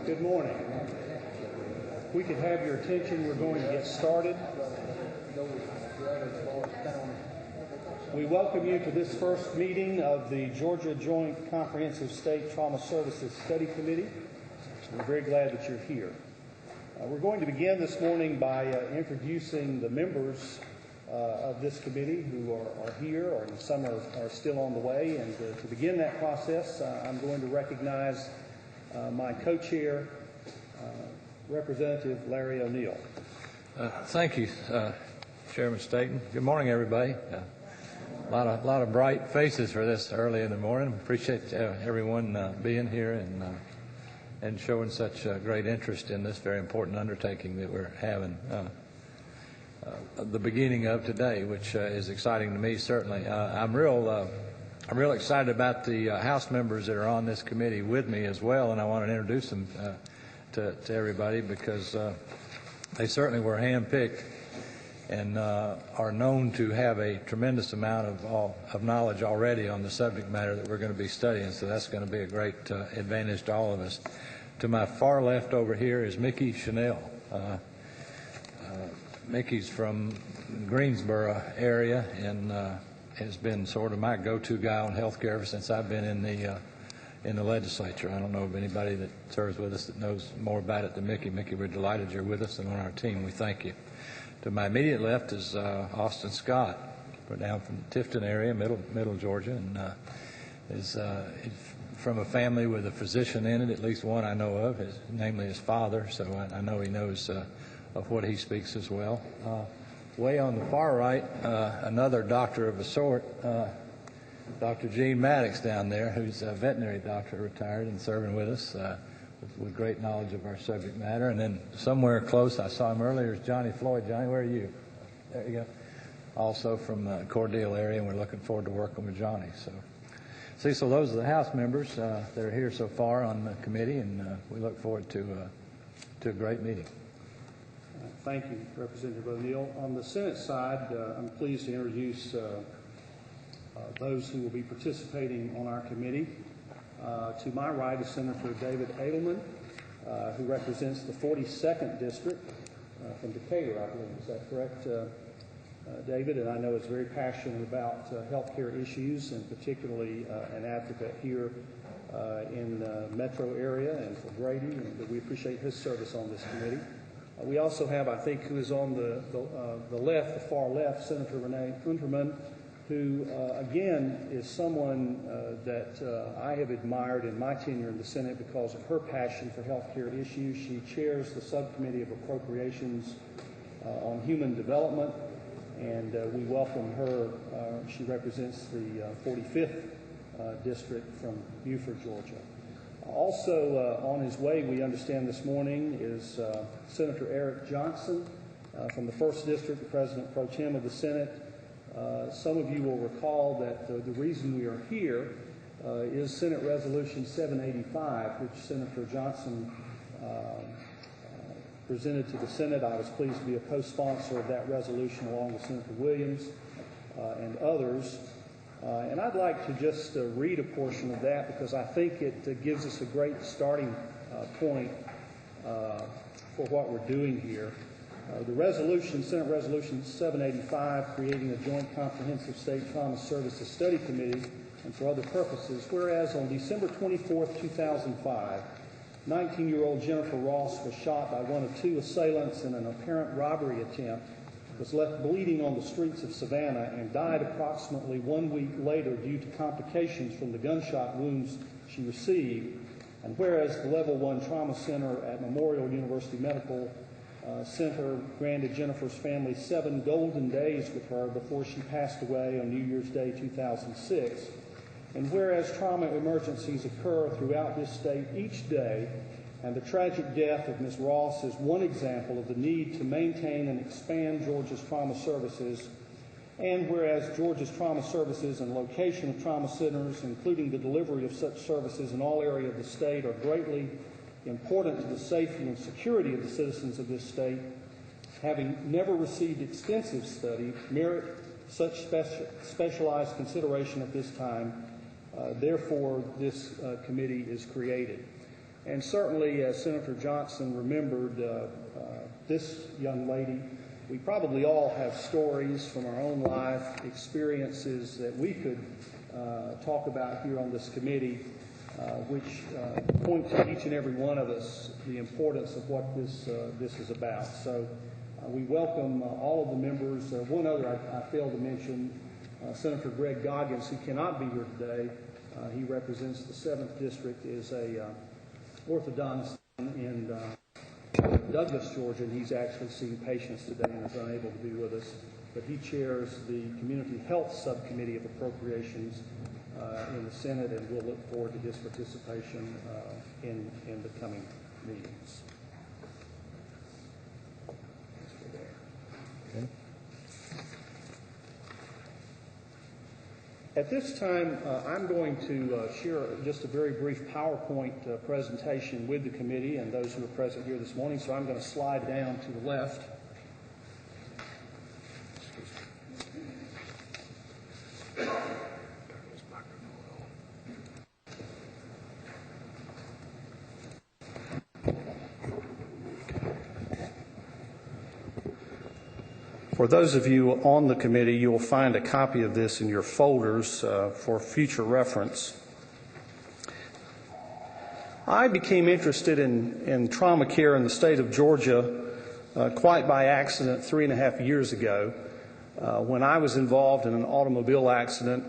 Good morning. If we could have your attention, we're going to get started. We welcome you to this first meeting of the Georgia Joint Comprehensive State Trauma Services Study Committee. We're very glad that you're here. We're going to begin this morning by introducing the members of this committee who are here, or some are still on the way. And to begin that process, I'm going to recognize my co-chair, Representative Larry O'Neill. Thank you, Chairman Staten. Good morning, everybody. A lot of bright faces for this early in the morning. Appreciate everyone being here and showing such great interest in this very important undertaking that we're having the beginning of today, which is exciting to me, certainly. I'm real excited about the House members that are on this committee with me as well, and I want to introduce them to everybody because they certainly were handpicked and are known to have a tremendous amount of knowledge already on the subject matter that we're going to be studying, so that's going to be a great advantage to all of us. To my far left over here is Mickey Chanel. Mickey's from Greensboro area and has been sort of my go-to guy on health care ever since I've been in the legislature. I don't know of anybody that serves with us that knows more about it than Mickey. Mickey, we're delighted you're with us and on our team. We thank you. To my immediate left is Austin Scott. We're down from the Tifton area, middle Georgia, and is from a family with a physician in it, at least one I know of, namely his father, so I know he knows of what he speaks as well. Way on the far right, another doctor of a sort, Dr. Gene Maddox down there, who's a veterinary doctor, retired and serving with us with great knowledge of our subject matter. And then somewhere close, I saw him earlier, is Johnny Floyd. Johnny, where are you? There you go. Also from the Cordele area, and we're looking forward to working with Johnny. So those are the House members that are here so far on the committee, and we look forward to a great meeting. Thank you, Representative O'Neill. On the Senate side, I'm pleased to introduce those who will be participating on our committee. To my right is Senator David Edelman, who represents the 42nd District from Decatur, I believe. Is that correct, David? And I know is very passionate about health care issues, and particularly an advocate here in the metro area and for Grady, and we appreciate his service on this committee. We also have, I think, who is on the left, the far left, Senator Renee Kuntzerman, who, again, is someone that I have admired in my tenure in the Senate because of her passion for health care issues. She chairs the Subcommittee of Appropriations on Human Development, and we welcome her. She represents the 45th District from Beaufort, Georgia. Also on his way, we understand this morning, is Senator Eric Johnson from the 1st District, the President Pro Tem of the Senate. Some of you will recall that the reason we are here is Senate Resolution 785, which Senator Johnson presented to the Senate. I was pleased to be a co-sponsor of that resolution along with Senator Williams and others. And I'd like to just read a portion of that because I think it gives us a great starting point for what we're doing here. The resolution, Senate Resolution 785, creating a Joint Comprehensive State Trauma Services Study Committee and for other purposes, whereas on December 24, 2005, 19-year-old Jennifer Ross was shot by one of two assailants in an apparent robbery attempt, was left bleeding on the streets of Savannah, and died approximately 1 week later due to complications from the gunshot wounds she received. And whereas the Level 1 Trauma Center at Memorial University Medical Center granted Jennifer's family 7 golden days with her before she passed away on New Year's Day 2006. And whereas trauma emergencies occur throughout this state each day, and the tragic death of Ms. Ross is one example of the need to maintain and expand Georgia's trauma services. And whereas Georgia's trauma services and location of trauma centers, including the delivery of such services in all areas of the state, are greatly important to the safety and security of the citizens of this state, having never received extensive study, merit such specialized consideration at this time. Therefore, this committee is created. And certainly, as Senator Johnson remembered, this young lady, we probably all have stories from our own life, experiences that we could talk about here on this committee, which point to each and every one of us the importance of what this is about. So we welcome all of the members. One other I failed to mention, Senator Greg Goggins, who cannot be here today. He represents the 7th District, is a orthodontist in Douglas, Georgia, and he's actually seeing patients today and is unable to be with us. But he chairs the Community Health Subcommittee of Appropriations in the Senate, and we'll look forward to his participation in the coming meetings. Okay. At this time, I'm going to share just a very brief PowerPoint presentation with the committee and those who are present here this morning. So I'm going to slide down to the left. For those of you on the committee, you will find a copy of this in your folders for future reference. I became interested in trauma care in the state of Georgia quite by accident 3.5 years ago when I was involved in an automobile accident,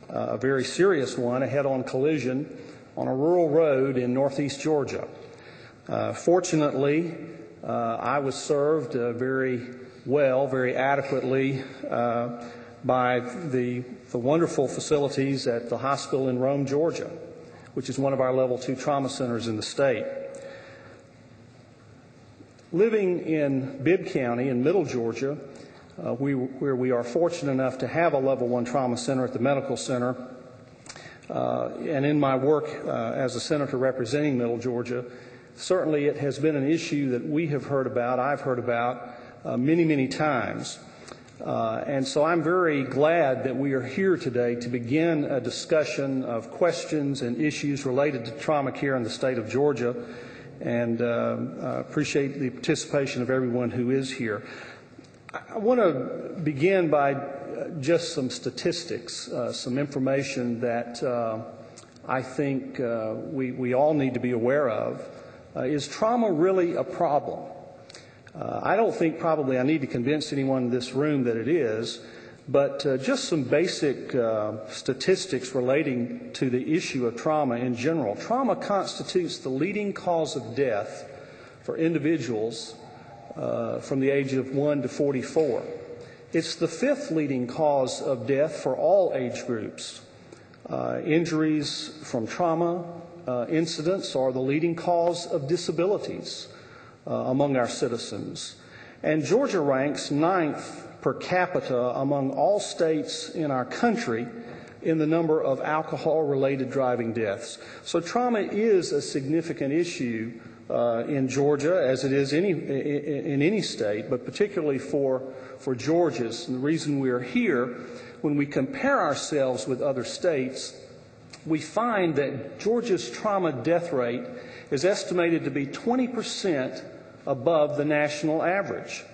a very serious one, a head-on collision on a rural road in northeast Georgia. Fortunately, I was served very adequately by the wonderful facilities at the hospital in Rome, Georgia, which is one of our level 2 trauma centers in the state. Living in Bibb County in middle Georgia, where we are fortunate enough to have a level 1 trauma center at the medical center, and in my work as a senator representing middle Georgia, certainly it has been an issue that we have heard about, I've heard about, many times. And so I'm very glad that we are here today to begin a discussion of questions and issues related to trauma care in the state of Georgia, and appreciate the participation of everyone who is here. I want to begin by just some statistics, some information that I think we all need to be aware of. Is trauma really a problem? I don't think probably I need to convince anyone in this room that it is, but just some basic statistics relating to the issue of trauma in general. Trauma constitutes the leading cause of death for individuals from the age of 1 to 44. It's the 5th leading cause of death for all age groups. Injuries from trauma incidents are the leading cause of disabilities among our citizens. And Georgia ranks 9th per capita among all states in our country in the number of alcohol-related driving deaths. So trauma is a significant issue in Georgia, as it is in any state, but particularly for Georgians. And the reason we are here, when we compare ourselves with other states, we find that Georgia's trauma death rate is estimated to be 20% above the national average.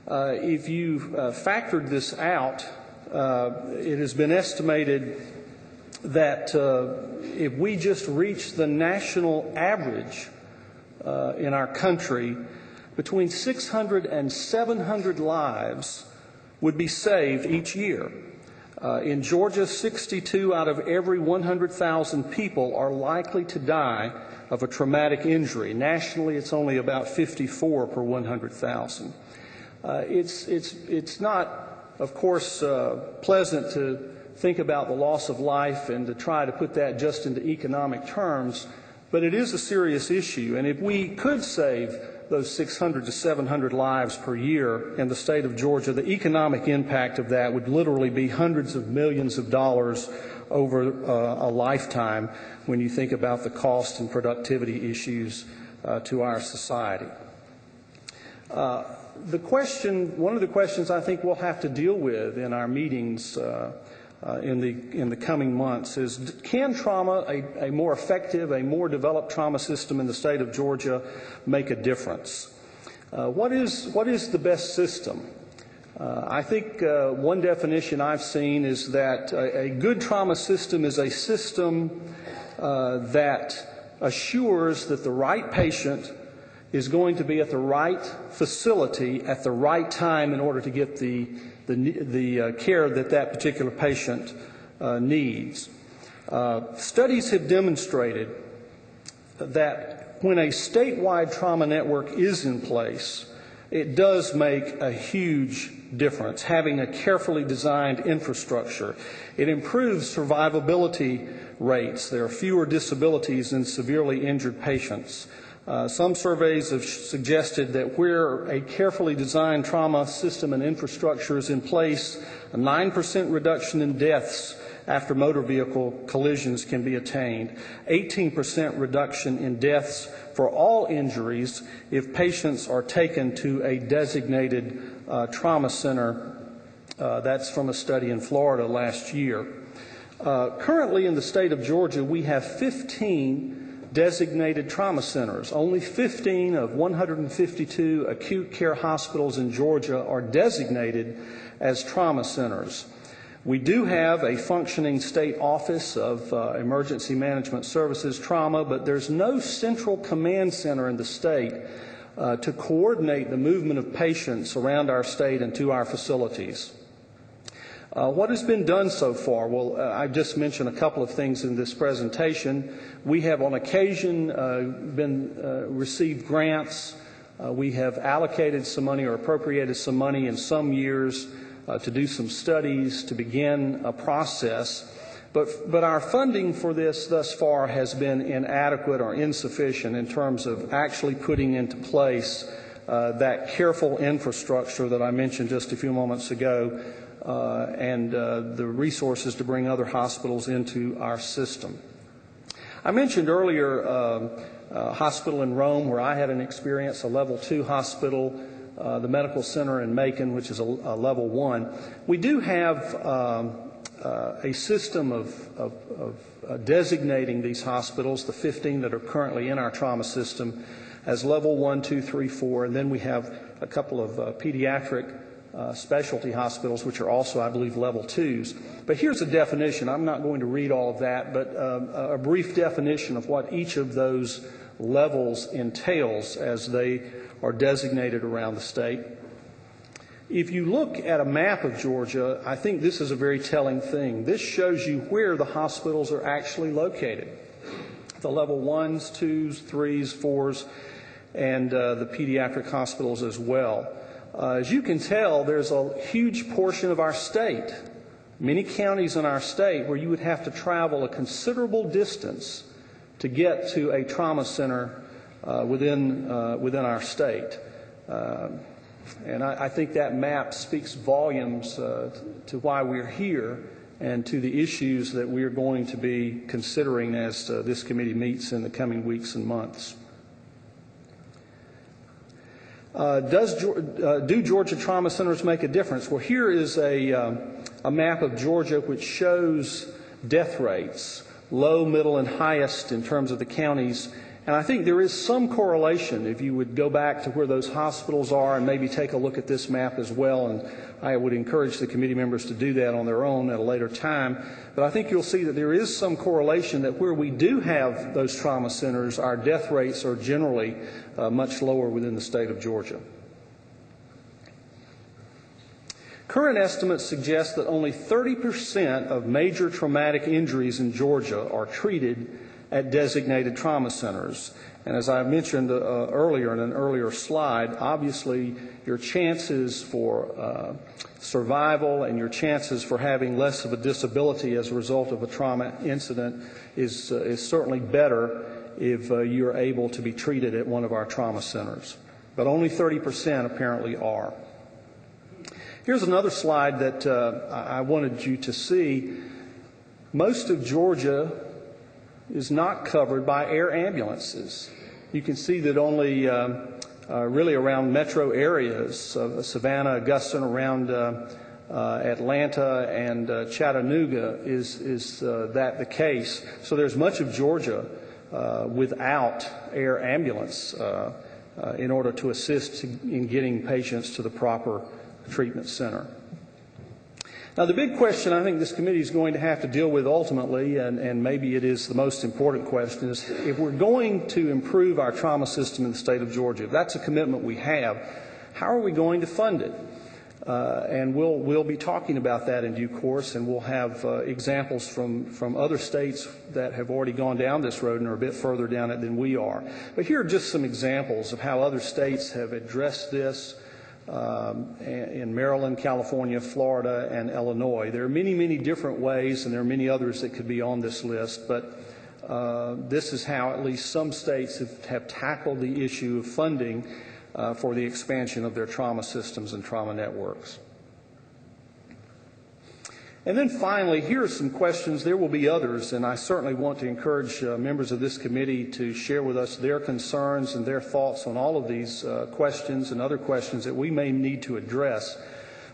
If you factored this out, it has been estimated that if we just reach the national average in our country, between 600 and 700 lives would be saved each year. In Georgia, 62 out of every 100,000 people are likely to die of a traumatic injury. Nationally, it's only about 54 per 100,000. It's not, of course, pleasant to think about the loss of life and to try to put that just into economic terms, but it is a serious issue. And if we could save those 600 to 700 lives per year in the state of Georgia, the economic impact of that would literally be hundreds of millions of dollars over a lifetime when you think about the cost and productivity issues to our society. One of the questions I think we'll have to deal with in our meetings in the coming months is, can trauma, a more effective, a more developed trauma system in the state of Georgia make a difference? What is the best system? I think one definition I've seen is that a good trauma system is a system that assures that the right patient is going to be at the right facility at the right time in order to get the care that that particular patient needs. Studies have demonstrated that when a statewide trauma network is in place, it does make a huge difference, having a carefully designed infrastructure. It improves survivability rates. There are fewer disabilities in severely injured patients. Some surveys have suggested that where a carefully designed trauma system and infrastructure is in place, a 9% reduction in deaths after motor vehicle collisions can be attained, 18% reduction in deaths for all injuries if patients are taken to a designated trauma center. That's from a study in Florida last year. Currently in the state of Georgia, we have 15 designated trauma centers. Only 15 of 152 acute care hospitals in Georgia are designated as trauma centers. We do have a functioning state office of emergency management services trauma, but there's no central command center in the state to coordinate the movement of patients around our state and to our facilities. What has been done so far? Well, I just mentioned a couple of things in this presentation. We have on occasion received grants. We have allocated some money or appropriated some money in some years to do some studies, to begin a process. But our funding for this thus far has been inadequate or insufficient in terms of actually putting into place that careful infrastructure that I mentioned just a few moments ago, and the resources to bring other hospitals into our system. I mentioned earlier a hospital in Rome where I had an experience, a level 2 hospital, the medical center in Macon, which is a level 1. We do have a system of designating these hospitals, the 15 that are currently in our trauma system, as level 1, 2, 3, 4, and then we have a couple of pediatric specialty hospitals, which are also, I believe, level 2s. But here's a definition. I'm not going to read all of that, but a brief definition of what each of those levels entails as they are designated around the state. If you look at a map of Georgia, I think this is a very telling thing. This shows you where the hospitals are actually located. The level 1s, 2s, 3s, 4s, and the pediatric hospitals as well. As you can tell, there's a huge portion of our state, many counties in our state, where you would have to travel a considerable distance to get to a trauma center within our state. And I think that map speaks volumes to why we're here and to the issues that we're going to be considering as this committee meets in the coming weeks and months. Do Georgia trauma centers make a difference? Well, here is a map of Georgia which shows death rates, low, middle, and highest in terms of the counties. And I think there is some correlation if you would go back to where those hospitals are and maybe take a look at this map as well. And I would encourage the committee members to do that on their own at a later time. But I think you'll see that there is some correlation that where we do have those trauma centers, our death rates are generally much lower within the state of Georgia. Current estimates suggest that only 30% of major traumatic injuries in Georgia are treated at designated trauma centers. And as I mentioned earlier in an earlier slide, obviously your chances for survival and your chances for having less of a disability as a result of a trauma incident is certainly better if you're able to be treated at one of our trauma centers. But only 30% apparently are. Here's another slide that I wanted you to see. Most of Georgia is not covered by air ambulances. You can see that only really around metro areas, Savannah, Augusta, around Atlanta and Chattanooga is that the case. So there's much of Georgia without air ambulance in order to assist in getting patients to the proper treatment center. Now, the big question I think this committee is going to have to deal with ultimately, and maybe it is the most important question, is if we're going to improve our trauma system in the state of Georgia, if that's a commitment we have, how are we going to fund it? And we'll be talking about that in due course, and we'll have examples from other states that have already gone down this road and are a bit further down it than we are. But here are just some examples of how other states have addressed this in Maryland, California, Florida, and Illinois. There are many, many different ways, and there are many others that could be on this list, but this is how at least some states have tackled the issue of funding for the expansion of their trauma systems and trauma networks. And then finally, here are some questions. There will be others, and I certainly want to encourage members of this committee to share with us their concerns and their thoughts on all of these questions and other questions that we may need to address.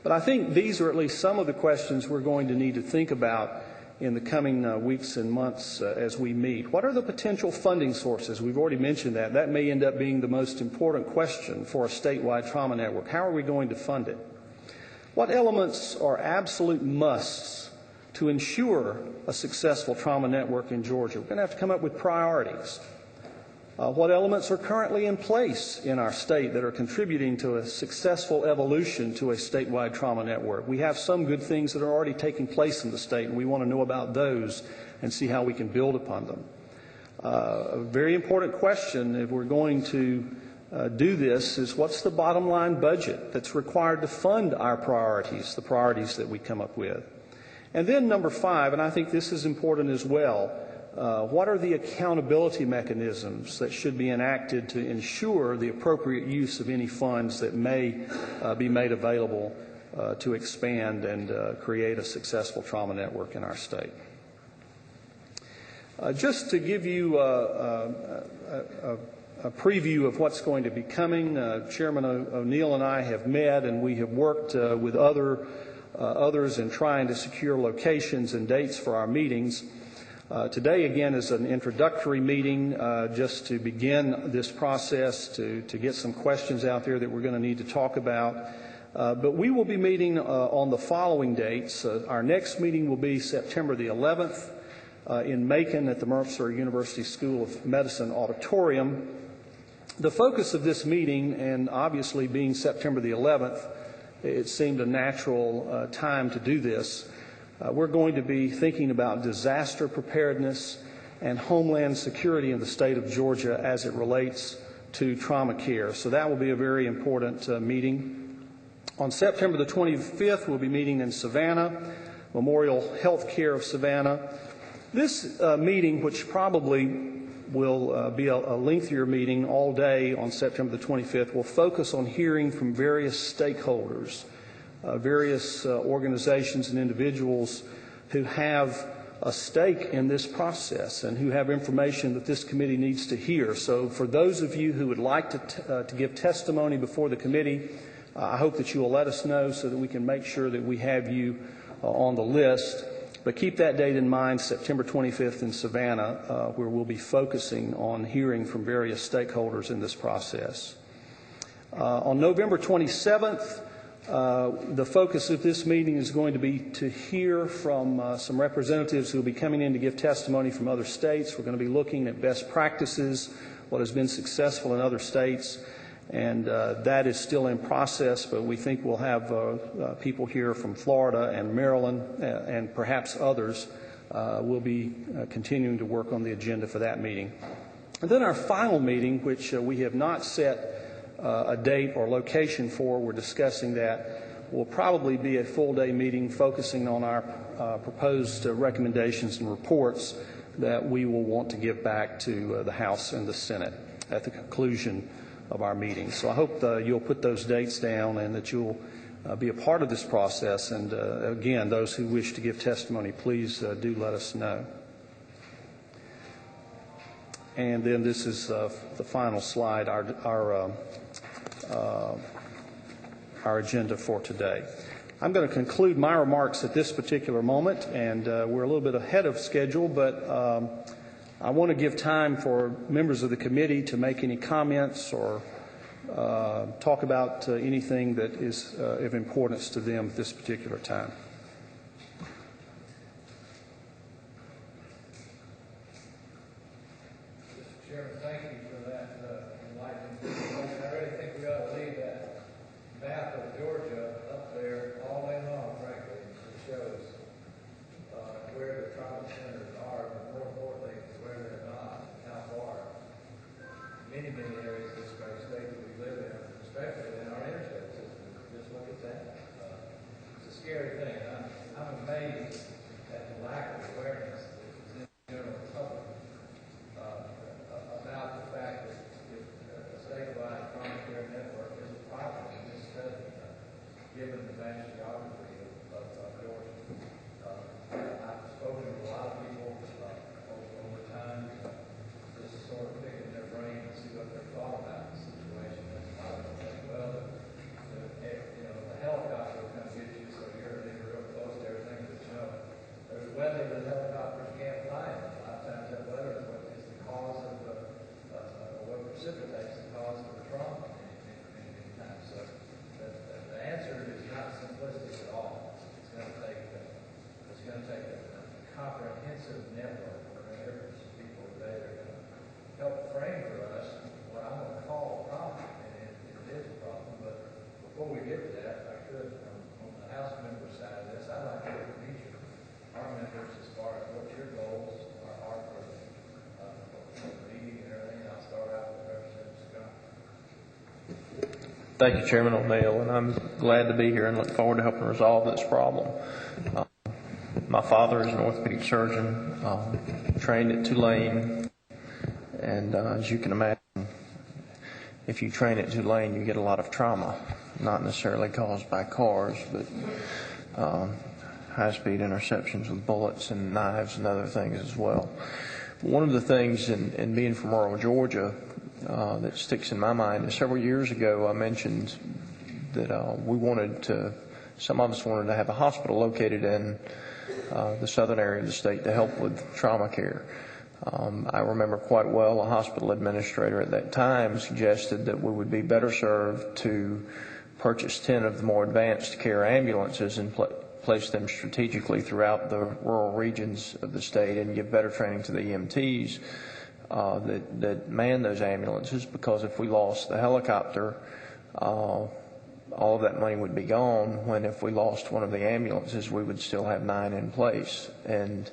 But I think these are at least some of the questions we're going to need to think about in the coming weeks and months as we meet. What are the potential funding sources? We've already mentioned that. That may end up being the most important question for a statewide trauma network. How are we going to fund it? What elements are absolute musts to ensure a successful trauma network in Georgia? We're going to have to come up with priorities. What elements are currently in place in our state that are contributing to a successful evolution to a statewide trauma network? We have some good things that are already taking place in the state, and we want to know about those and see how we can build upon them. A very important question, if we're going to do this, is what's the bottom line budget that's required to fund our priorities, the priorities that we come up with? And then number 5, and I think this is important as well, what are the accountability mechanisms that should be enacted to ensure the appropriate use of any funds that may be made available to expand and create a successful trauma network in our state? Just to give you a preview of what's going to be coming, Chairman O'Neill and I have met, and we have worked with others in trying to secure locations and dates for our meetings. Today, again, is an introductory meeting just to begin this process, to get some questions out there that we're going to need to talk about. But we will be meeting on the following dates. Our next meeting will be September the 11th in Macon at the Mercer University School of Medicine Auditorium. The focus of this meeting, and obviously being September the 11th, it seemed a natural time to do this. We're going to be thinking about disaster preparedness and homeland security in the state of Georgia as it relates to trauma care. So that will be a very important meeting. On September the 25th, we'll be meeting in Savannah, Memorial Health Care of Savannah. This meeting, which probably will be a lengthier meeting all day on September the 25th, will focus on hearing from various stakeholders, various organizations and individuals who have a stake in this process and who have information that this committee needs to hear. So for those of you who would like to give testimony before the committee, I hope that you will let us know so that we can make sure that we have you on the list. But keep that date in mind, September 25th in Savannah, where we'll be focusing on hearing from various stakeholders in this process. On November 27th, the focus of this meeting is going to be to hear from some representatives who will be coming in to give testimony from other states. We're going to be looking at best practices, what has been successful in other states, and that is still in process, but we think we'll have people here from Florida and Maryland and perhaps others. We'll be continuing to work on the agenda for that meeting. And then our final meeting, which we have not set a date or location for, we're discussing that, will probably be a full-day meeting focusing on our proposed recommendations and reports that we will want to give back to the House and the Senate at the conclusion of our meeting. So I hope you'll put those dates down and that you'll be a part of this process. And again, those who wish to give testimony, please do let us know. And then this is the final slide, our agenda for today. I'm going to conclude my remarks at this particular moment, and we're a little bit ahead of schedule, but I want to give time for members of the committee to make any comments or talk about anything that is of importance to them at this particular time. Mr. Chairman, thank you for that enlightening presentation. I really think we ought to leave that map of Georgia up there all day long, frankly. It shows where the trauma centers are, but more importantly, where they're not, and how far. Many areas of this great state that we live in, especially in our interstate system. Just look at that. It's a scary thing. I'm amazed at the lack of awareness that is in the general public about the fact that a statewide trauma care network is a problem in this state, given the vast geography of Georgia. I've spoken to a lot of people over time, just sort of picking their brain and see what they thought about the situation. And a lot of them think, well, the helicopter will come get you, so you're real close to everything. But there's weather that helicopters can't fly in. A lot of times that weather is what is the cause of what precipitates the cause of the trauma many times. So the answer is not simplistic at all. It's going to take a comprehensive network where there's people today that are going to help frame for us what I'm going to call a problem, and it is a problem. But before we get to that, if I could, on the House member side of this, I'd like to hear from each of our members as far as what your goals are for the meeting and everything. I'll start out with Representative Scott. Thank you, Chairman O'Neill, and I'm glad to be here and look forward to helping resolve this problem. My father is an orthopedic surgeon, trained at Tulane, and as you can imagine, if you train at Tulane, you get a lot of trauma, not necessarily caused by cars, but high-speed interceptions with bullets and knives and other things as well. One of the things in being from rural Georgia that sticks in my mind is several years ago I mentioned that some of us wanted to have a hospital located in the southern area of the state to help with trauma care. I remember quite well a hospital administrator at that time suggested that we would be better served to purchase 10 of the more advanced care ambulances and place them strategically throughout the rural regions of the state and give better training to the EMTs that man those ambulances, because if we lost the helicopter, all of that money would be gone, when if we lost one of the ambulances, we would still have 9 in place. And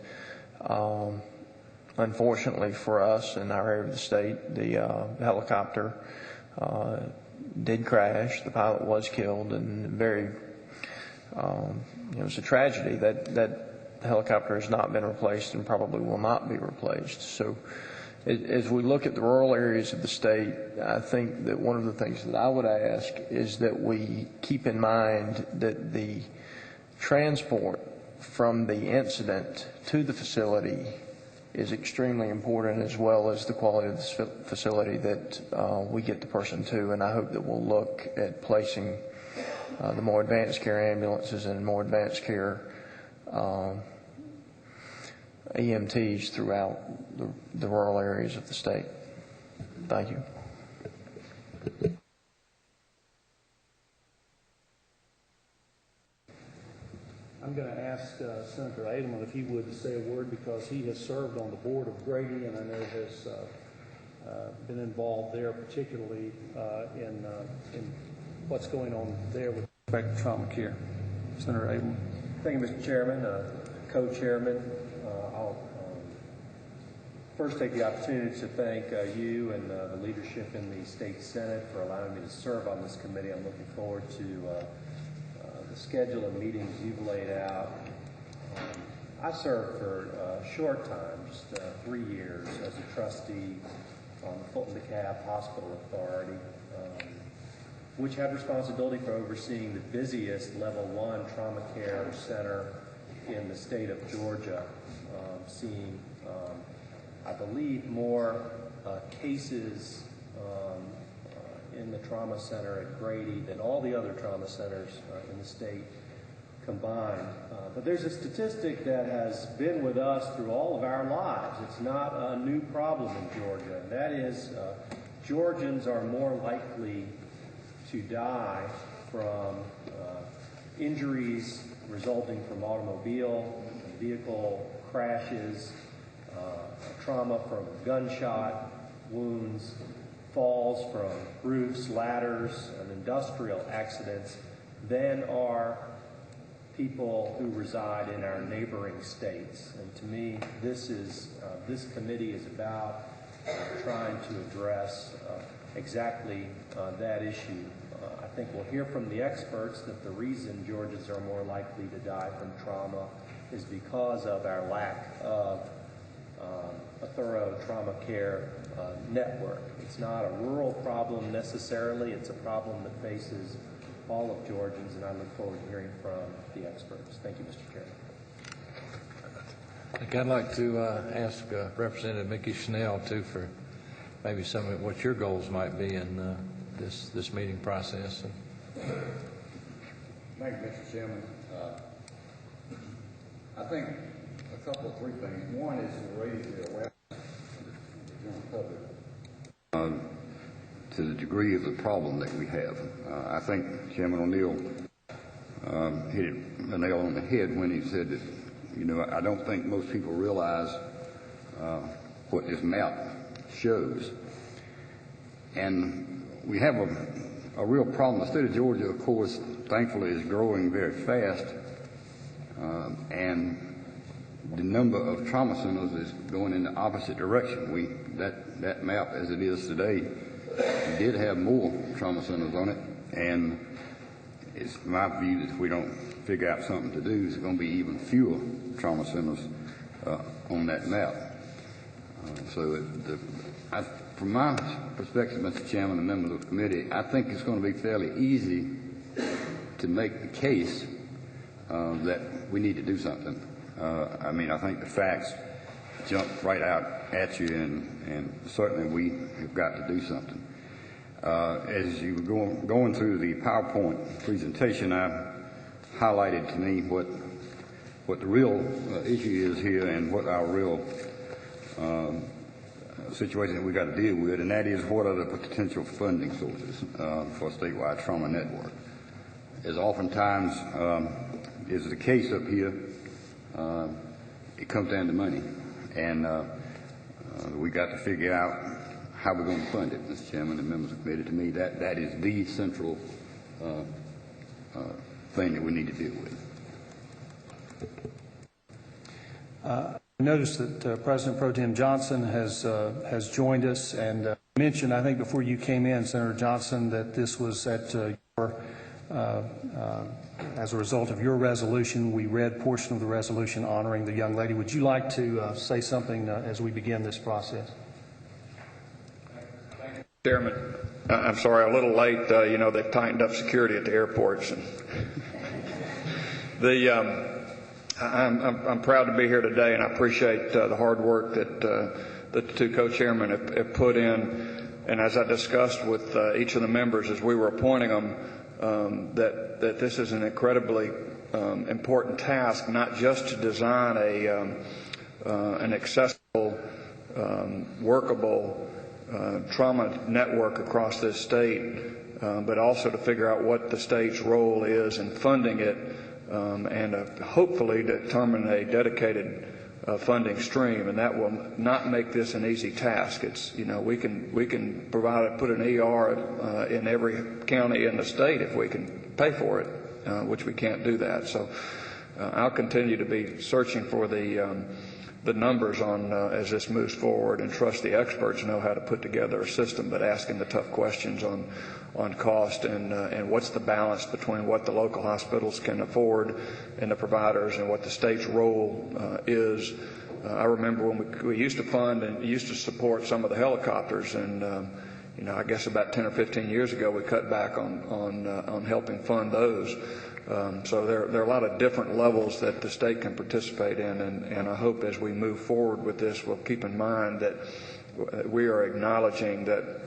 unfortunately for us in our area of the state, the helicopter did crash. The pilot was killed, and it was a tragedy that helicopter has not been replaced and probably will not be replaced. So as we look at the rural areas of the state, I think that one of the things that I would ask is that we keep in mind that the transport from the incident to the facility is extremely important, as well as the quality of the facility that we get the person to. And I hope that we'll look at placing the more advanced care ambulances and more advanced care EMTs throughout the rural areas of the state. Thank you. I'm going to ask Senator Adelman if he would say a word, because he has served on the board of Grady, and I know has been involved there, particularly in what's going on there with respect to trauma care. Senator Adelman. Thank you, Mr. Chairman, co-chairman. I'll first take the opportunity to thank you and the leadership in the State Senate for allowing me to serve on this committee. I'm looking forward to the schedule of meetings you've laid out. I served for a short time, just 3 years, as a trustee on the Fulton DeKalb Hospital Authority, which had responsibility for overseeing the busiest Level 1 trauma care center in the state of Georgia, seeing, I believe, more cases in the trauma center at Grady than all the other trauma centers in the state combined. But there's a statistic that has been with us through all of our lives. It's not a new problem in Georgia, and that is Georgians are more likely to die from injuries resulting from automobile and vehicle crashes, trauma from gunshot wounds, falls from roofs, ladders, and industrial accidents than are people who reside in our neighboring states. And to me, this committee is about trying to address exactly that issue. I think we'll hear from the experts that the reason Georgians are more likely to die from trauma is because of our lack of a thorough trauma care network. It's not a rural problem necessarily. It's a problem that faces all of Georgians, and I look forward to hearing from the experts. Thank you, Mr. Chairman. I think I'd like to ask Representative Mickey Schnell, too, for maybe some of what your goals might be in this meeting process. Thank you, Mr. Chairman. I think a couple of three things. One is to raise the awareness of the general public to the degree of the problem that we have. I think Chairman O'Neill hit the nail on the head when he said that, you know, I don't think most people realize what this map shows. And we have a real problem. The state of Georgia, of course, thankfully is growing very fast, and the number of trauma centers is going in the opposite direction. That map, as it is today, did have more trauma centers on it, and it's my view that if we don't figure out something to do, there's going to be even fewer trauma centers on that map. From my perspective, Mr. Chairman and members of the committee, I think it's going to be fairly easy to make the case that we need to do something. I mean, I think the facts jump right out at you, and certainly we have got to do something. As you were going through the PowerPoint presentation, I highlighted to me what the real issue is here and what our real situation that we got to deal with, and that is what are the potential funding sources for a statewide trauma network. As oftentimes is the case up here, it comes down to money, and we got to figure out how we're going to fund it, Mr. Chairman and members of the committee. To me, that is the central thing that we need to deal with. I noticed that President Pro Tem Johnson has joined us, and mentioned, I think before you came in, Senator Johnson, that this was at your as a result of your resolution. We read a portion of the resolution honoring the young lady. Would you like to say something as we begin this process? Thank you, Chairman. I'm sorry, a little late. You know, they've tightened up security at the airports. And I'm proud to be here today, and I appreciate the hard work that the two co-chairmen have put in. And as I discussed with each of the members as we were appointing them, that this is an incredibly important task, not just to design an accessible, workable trauma network across this state, but also to figure out what the state's role is in funding it, and hopefully determine a dedicated funding stream, and that will not make this an easy task. It's, you know, we can put an ER in every county in the state if we can pay for it, which we can't do that. So I'll continue to be searching for the numbers on as this moves forward, and trust the experts know how to put together a system, but asking the tough questions on cost and what's the balance between what the local hospitals can afford and the providers and what the state's role is. I remember when we used to fund and used to support some of the helicopters, and you know, I guess about 10 or 15 years ago we cut back on helping fund those. So there are a lot of different levels that the state can participate in, and I hope as we move forward with this, we'll keep in mind that we are acknowledging that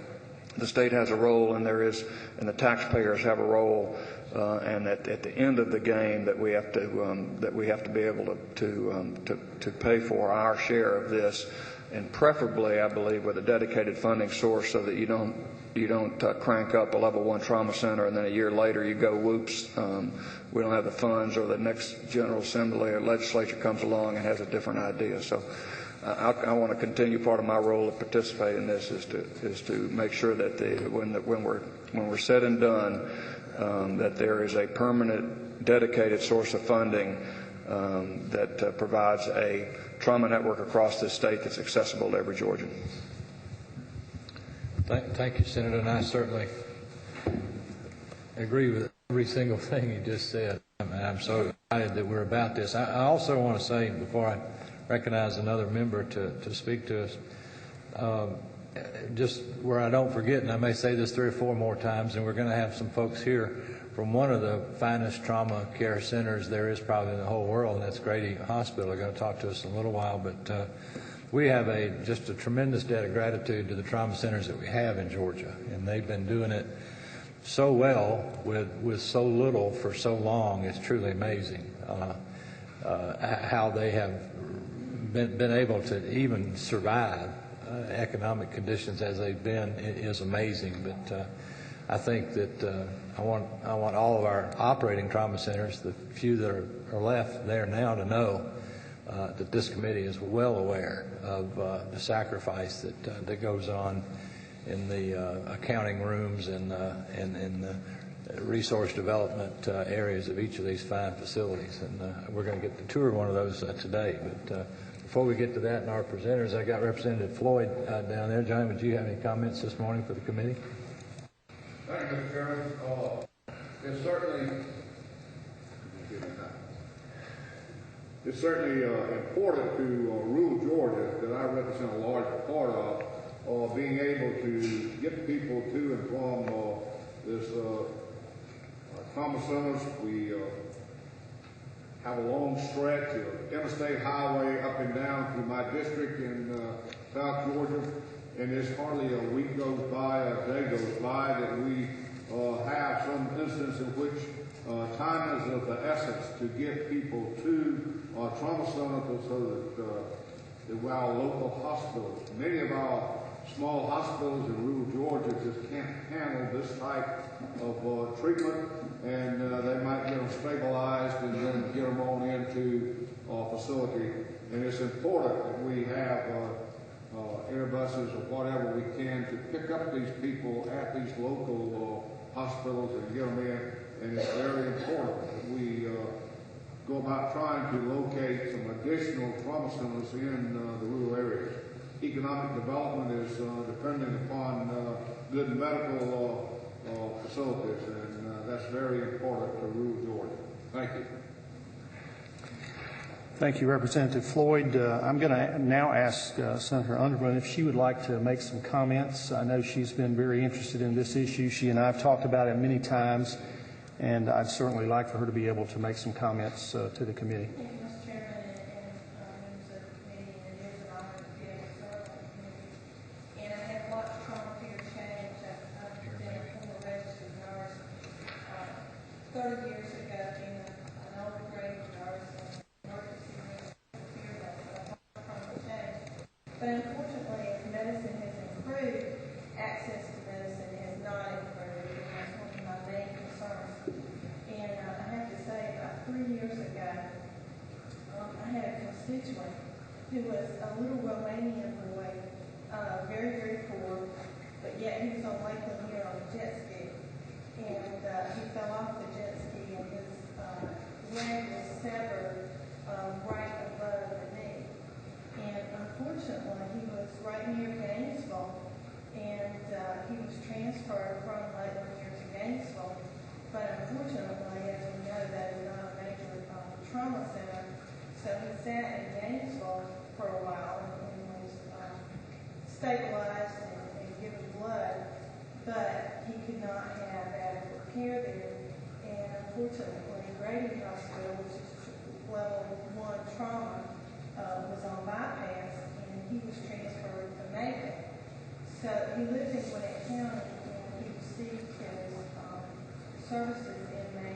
the state has a role, and the taxpayers have a role, and at the end of the game that we have to be able to pay for our share of this, and preferably, I believe, with a dedicated funding source, so that you don't crank up a level 1 trauma center and then a year later you go, whoops, we don't have the funds, or the next General Assembly or legislature comes along and has a different idea. So I want to continue. Part of my role to participate in this is to make sure that when we're said and done, that there is a permanent, dedicated source of funding that provides a trauma network across this state that's accessible to every Georgian. Thank you, Senator, and I certainly agree with every single thing you just said. I'm so excited that we're about this. I also want to say, before I recognize another member to speak to us, just where I don't forget, and I may say this 3 or 4 more times, and we're going to have some folks here from one of the finest trauma care centers there is probably in the whole world, and that's Grady Hospital. They're going to talk to us in a little while, but we have just a tremendous debt of gratitude to the trauma centers that we have in Georgia, and they've been doing it so well with so little for so long. It's truly amazing how they have been able to even survive economic conditions as they've been. It is amazing. But I think that I want all of our operating trauma centers, the few that are left there now, to know that this committee is well aware of the sacrifice that goes on in the accounting rooms and in the resource development areas of each of these fine facilities. And we're going to get to tour one of those today. But before we get to that and our presenters, I got Representative Floyd down there. John, would you have any comments this morning for the committee? Thank you, Mr. Chairman. It's certainly important to rural Georgia, that I represent a large part of, being able to get people to and from this trauma centers. We have a long stretch of interstate highway up and down through my district in South Georgia, and there's hardly a week goes by, a day goes by, that we have some instance in which time is of the essence to get people to trauma centers, so that our local hospitals, many of our small hospitals in rural Georgia, just can't handle this type of treatment, and they might get them stabilized and then get them on into a facility. And it's important that we have airbuses or whatever we can to pick up these people at these local hospitals and get them in. And it's very important that we go about trying to locate some additional trauma centers in the rural areas. Economic development is dependent upon good medical facilities, and that's very important to rural Georgia. Thank you. Thank you, Representative Floyd. I'm going to now ask Senator Underwood if she would like to make some comments. I know she's been very interested in this issue. She and I have talked about it many times, and I'd certainly like for her to be able to make some comments to the committee. Thank you, Mr. Chairman, and members of the committee, and it is an honor to be able to serve on the committee. And I have watched trauma care change. I've been a former registered nurse 30 years ago, being an older grade nurse and emergency room care that's trauma change. But unfortunately, as medicine has improved, access to medicine has not improved, and that's one of my main concerns. And I have to say, about 3 years ago, I had a constituent who was a little Romanian boy, very, very poor, but yet he was on Lakeland here on a jet ski. And he fell off the jet ski, and his leg was severed right above the knee. And unfortunately, he was right near Gainesville, and he was transferred from Lakeland here to Gainesville. But unfortunately, as we know, that is not a major trauma center. So he sat in Gainesville for a while and was stabilized and given blood, but he could not have adequate care there. And unfortunately, Grady Hospital, which is level 1 trauma, was on bypass, and he was transferred to Macon. So he lived in Gwinnett County, and he received his services in Macon.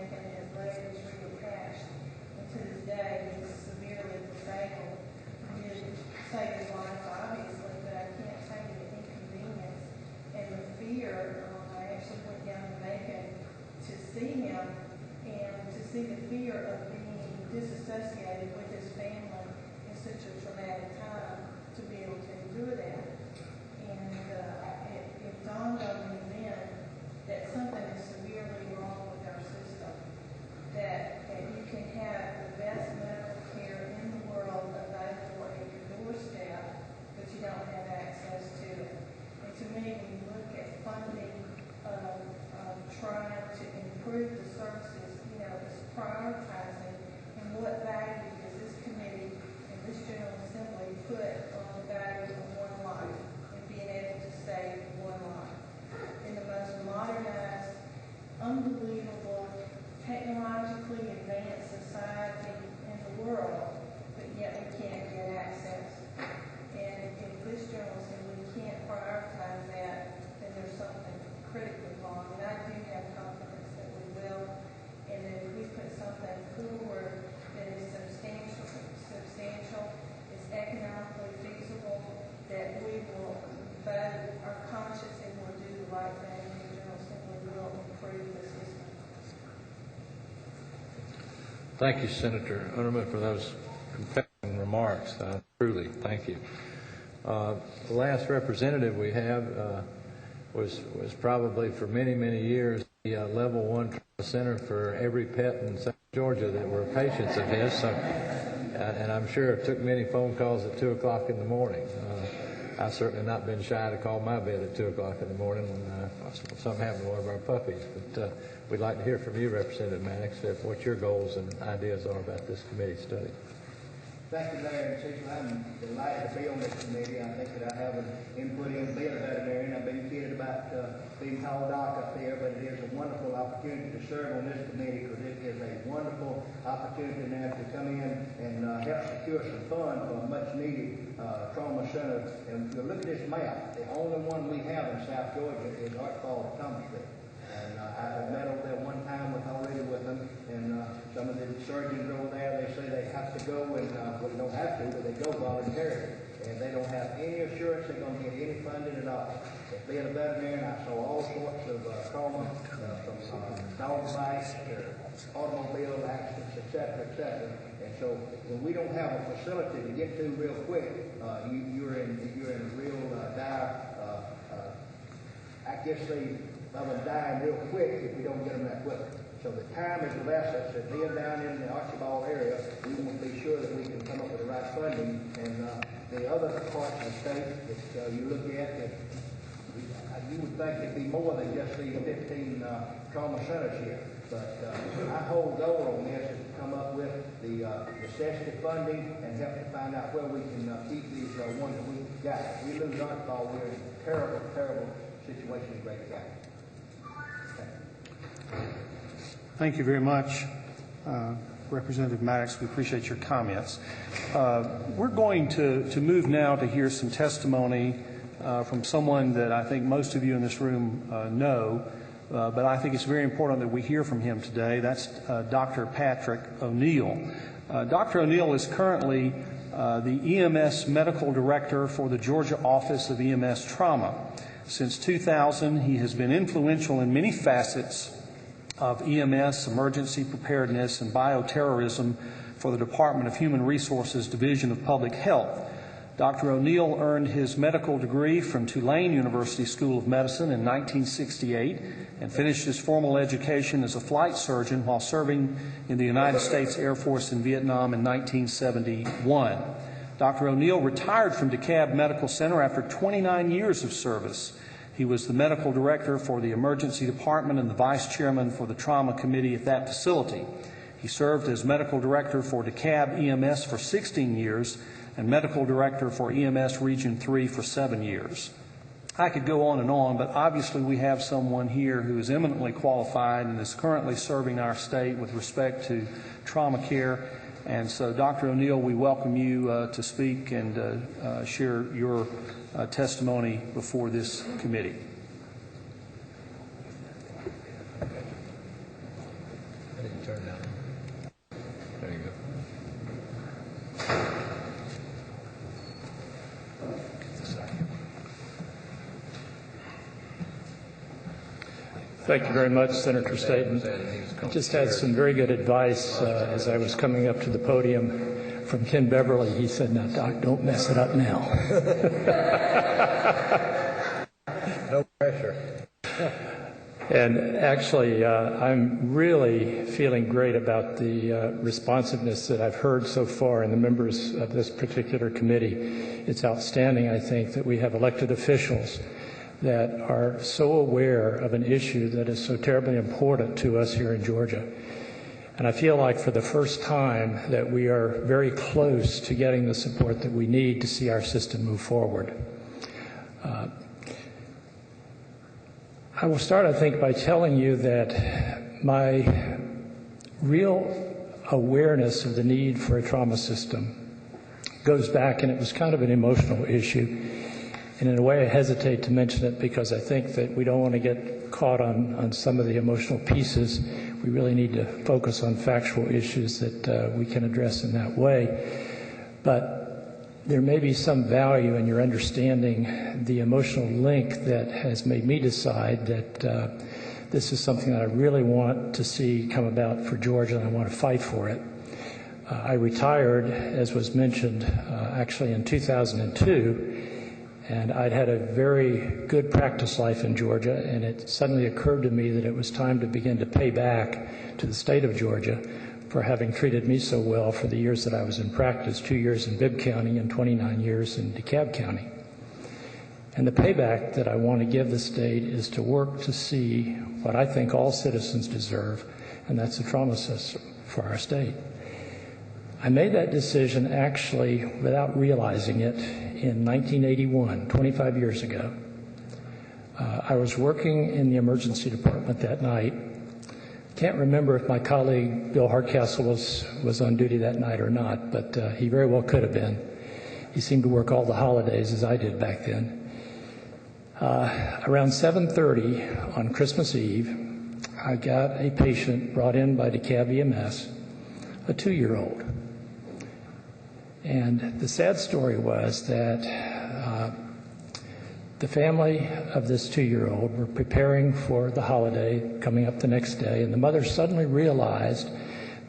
Thank you, Senator Unterman, for those compelling remarks. Truly, thank you. The last representative we have was probably for many, many years the Level 1 Trauma Center for every pet in South Georgia that were patients of his. So, and I'm sure it took many phone calls at 2 o'clock in the morning. I've certainly not been shy to call my bed at 2 o'clock in the morning when something happened to one of our puppies. But we'd like to hear from you, Representative Maddox, what your goals and ideas are about this committee study. Thank you, Mayor and Cecil. I'm delighted to be on this committee. I think that I have an input in being a veterinarian. I've been kidded about being called Doc up there, but it is a wonderful opportunity to serve on this committee because it is a wonderful opportunity now to come in and help secure some funds for a much-needed trauma center. And if you look at this map, the only one we have in South Georgia is Archibald Thomasville. And I met over there one time already with them, and some of the surgeons over there, they say they have to go, and well, they don't have to, but they go voluntarily. And they don't have any assurance they're going to get any funding at all. As being a veterinarian, I saw all sorts of trauma, from dog bites to automobile accidents, et cetera, et cetera. And so when we don't have a facility to get to real quick, you're in a real dire, I guess of them dying real quick if we don't get them that quick. So the time is of essence. That being down in the Archibald area, we want to be sure that we can come up with the right funding. And the other parts of the state that you look at, that you would think it'd be more than just the 15 trauma centers here. But our whole goal on this is to come up with the necessity funding and help to find out where we can keep these ones that we've got. If we lose Archibald, we're in a terrible, terrible situation in Great County. Thank you very much, Representative Maddox. We appreciate your comments. We're going to move now to hear some testimony from someone that I think most of you in this room know, but I think it's very important that we hear from him today. That's Dr. Patrick O'Neill. Dr. O'Neill is currently the EMS Medical Director for the Georgia Office of EMS Trauma. Since 2000, he has been influential in many facets of EMS, emergency preparedness, and bioterrorism for the Department of Human Resources Division of Public Health. Dr. O'Neill earned his medical degree from Tulane University School of Medicine in 1968 and finished his formal education as a flight surgeon while serving in the United States Air Force in Vietnam in 1971. Dr. O'Neill retired from DeKalb Medical Center after 29 years of service. He was the medical director for the emergency department and the vice chairman for the trauma committee at that facility. He served as medical director for DeKalb EMS for 16 years and medical director for EMS Region 3 for 7 years. I could go on, but obviously we have someone here who is eminently qualified and is currently serving our state with respect to trauma care. And so, Dr. O'Neill, we welcome you to speak and share your testimony before this committee. I didn't turn it down. There you go. Thank you very much, Senator Staten. I just had some very good advice as I was coming up to the podium from Ken Beverly. He said, "Now, Doc, don't mess it up now." No pressure. And actually, I'm really feeling great about the responsiveness that I've heard so far in the members of this particular committee. It's outstanding, I think, that we have elected officials that are so aware of an issue that is so terribly important to us here in Georgia. And I feel like for the first time that we are very close to getting the support that we need to see our system move forward. I will start, I think, by telling you that my real awareness of the need for a trauma system goes back, and it was kind of an emotional issue. And in a way, I hesitate to mention it because I think that we don't want to get caught on some of the emotional pieces. We really need to focus on factual issues that we can address in that way. But there may be some value in your understanding the emotional link that has made me decide that this is something that I really want to see come about for Georgia, and I want to fight for it. I retired, as was mentioned, actually in 2002, and I'd had a very good practice life in Georgia, and it suddenly occurred to me that it was time to begin to pay back to the state of Georgia for having treated me so well for the years that I was in practice, 2 years in Bibb County and 29 years in DeKalb County. And the payback that I want to give the state is to work to see what I think all citizens deserve, and that's a trauma system for our state. I made that decision actually without realizing it in 1981, 25 years ago. I was working in the emergency department that night. Can't remember if my colleague Bill Hardcastle was on duty that night or not, but he very well could have been. He seemed to work all the holidays as I did back then. Around 7:30 on Christmas Eve, I got a patient brought in by DeKalb EMS, a 2-year-old. And the sad story was that the family of this 2-year-old were preparing for the holiday coming up the next day, and the mother suddenly realized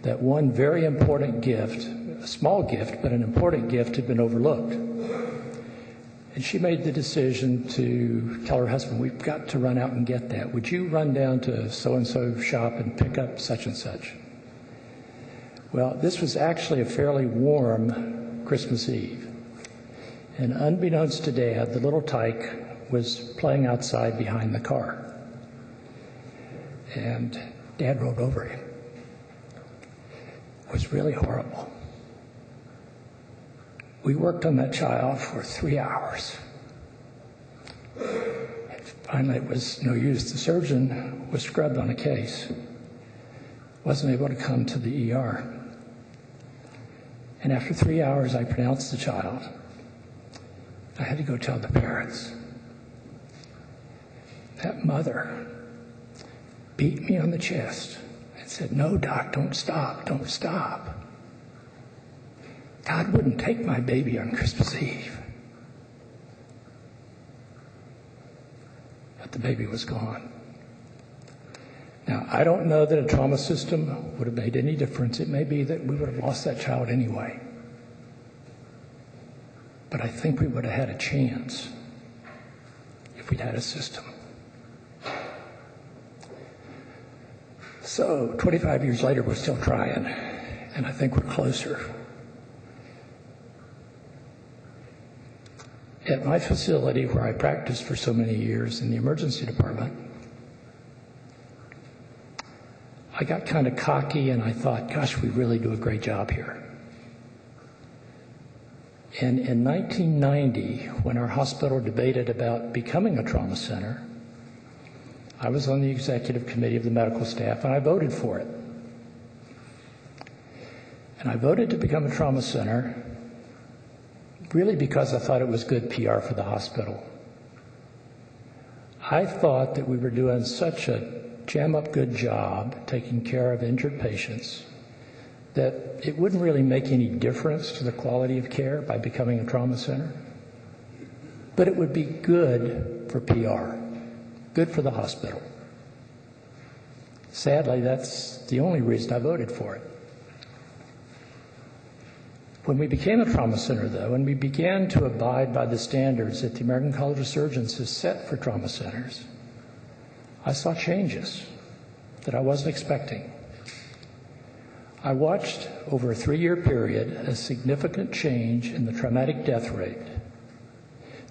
that one very important gift, a small gift, but an important gift, had been overlooked. And she made the decision to tell her husband, we've got to run out and get that. Would you run down to so-and-so shop and pick up such and such? Well, this was actually a fairly warm Christmas Eve. And unbeknownst to Dad, the little tyke was playing outside behind the car. And Dad rolled over him. It was really horrible. We worked on that child for 3 hours. And finally, it was no use. The surgeon was scrubbed on a case. Wasn't able to come to the ER. And after 3 hours, I pronounced the child. I had to go tell the parents. That mother beat me on the chest and said, no, Doc, don't stop, don't stop. God wouldn't take my baby on Christmas Eve. But the baby was gone. Now, I don't know that a trauma system would have made any difference. It may be that we would have lost that child anyway. But I think we would have had a chance if we'd had a system. So, 25 years later, we're still trying, and I think we're closer. At my facility, where I practiced for so many years in the emergency department, I got kind of cocky and I thought, gosh, we really do a great job here. And in 1990, when our hospital debated about becoming a trauma center, I was on the executive committee of the medical staff and I voted for it. And I voted to become a trauma center really because I thought it was good PR for the hospital. I thought that we were doing such a jam-up good job taking care of injured patients that it wouldn't really make any difference to the quality of care by becoming a trauma center. But it would be good for PR, good for the hospital. Sadly, that's the only reason I voted for it. When we became a trauma center, though, and we began to abide by the standards that the American College of Surgeons has set for trauma centers, I saw changes that I wasn't expecting. I watched over a 3-year period a significant change in the traumatic death rate.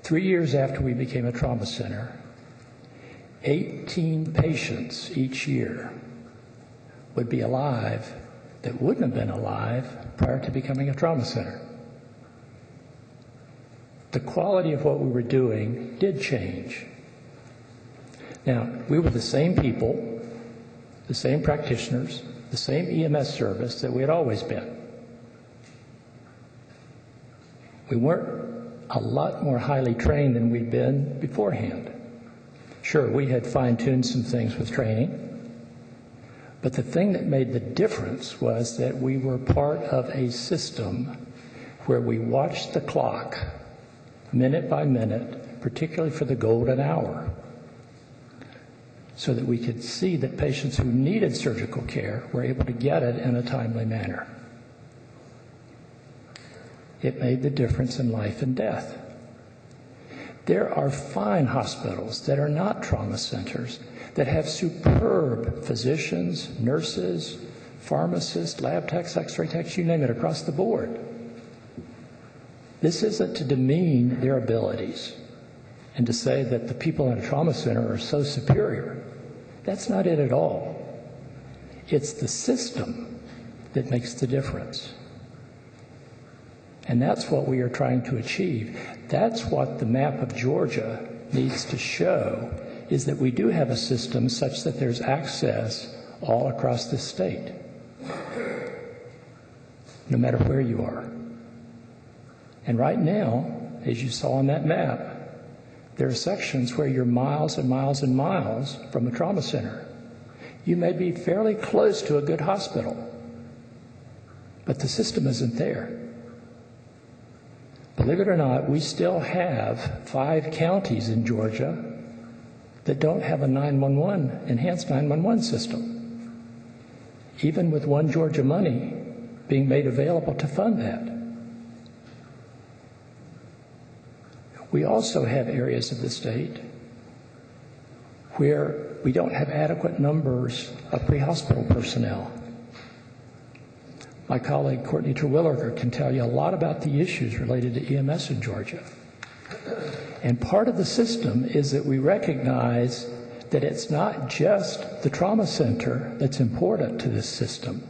3 years after we became a trauma center, 18 patients each year would be alive that wouldn't have been alive prior to becoming a trauma center. The quality of what we were doing did change. Now, we were the same people, the same practitioners, the same EMS service that we had always been. We weren't a lot more highly trained than we'd been beforehand. Sure, we had fine-tuned some things with training, but the thing that made the difference was that we were part of a system where we watched the clock minute by minute, particularly for the golden hour. so that we could see that patients who needed surgical care were able to get it in a timely manner. It made the difference in life and death. There are fine hospitals that are not trauma centers that have superb physicians, nurses, pharmacists, lab techs, x-ray techs, you name it, across the board. This isn't to demean their abilities and to say that the people in a trauma center are so superior. That's not it at all. It's the system that makes the difference. And that's what we are trying to achieve. That's what the map of Georgia needs to show, is that we do have a system such that there's access all across the state, no matter where you are. And right now, as you saw on that map, there are sections where you're miles and miles and miles from a trauma center. You may be fairly close to a good hospital, but the system isn't there. Believe it or not, we still have 5 counties in Georgia that don't have a 911, enhanced 911 system, even with One Georgia money being made available to fund that. We also have areas of the state where we don't have adequate numbers of pre-hospital personnel. My colleague Courtney Terwilliger can tell you a lot about the issues related to EMS in Georgia. And part of the system is that we recognize that it's not just the trauma center that's important to this system,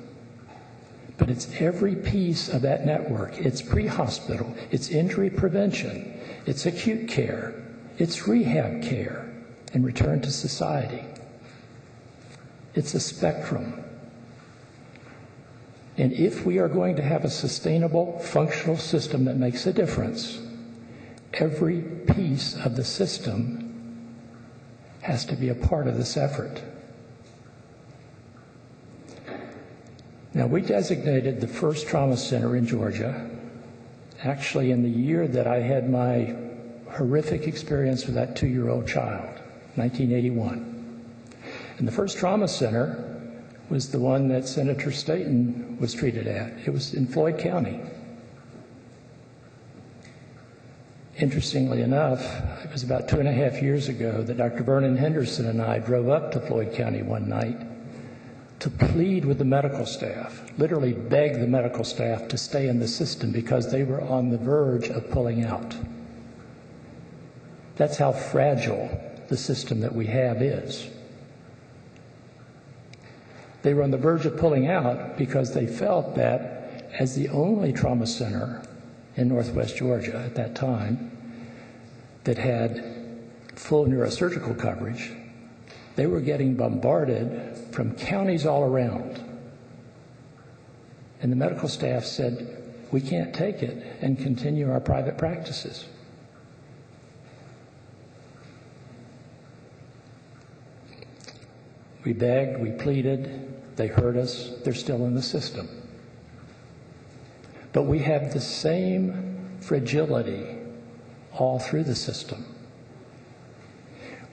but it's every piece of that network. It's pre-hospital, it's injury prevention, it's acute care, it's rehab care, and return to society. It's a spectrum. And if we are going to have a sustainable, functional system that makes a difference, every piece of the system has to be a part of this effort. Now, we designated the first trauma center in Georgia actually in the year that I had my horrific experience with that 2-year-old child, 1981. And the first trauma center was the one that Senator Staten was treated at. It was in Floyd County. Interestingly enough, it was about 2.5 years ago that Dr. Vernon Henderson and I drove up to Floyd County one night to plead with the medical staff, literally beg the medical staff to stay in the system because they were on the verge of pulling out. That's how fragile the system that we have is. They were on the verge of pulling out because they felt that as the only trauma center in Northwest Georgia at that time that had full neurosurgical coverage, they were getting bombarded from counties all around. And the medical staff said, we can't take it and continue our private practices. We begged, we pleaded, they heard us, they're still in the system. But we have the same fragility all through the system.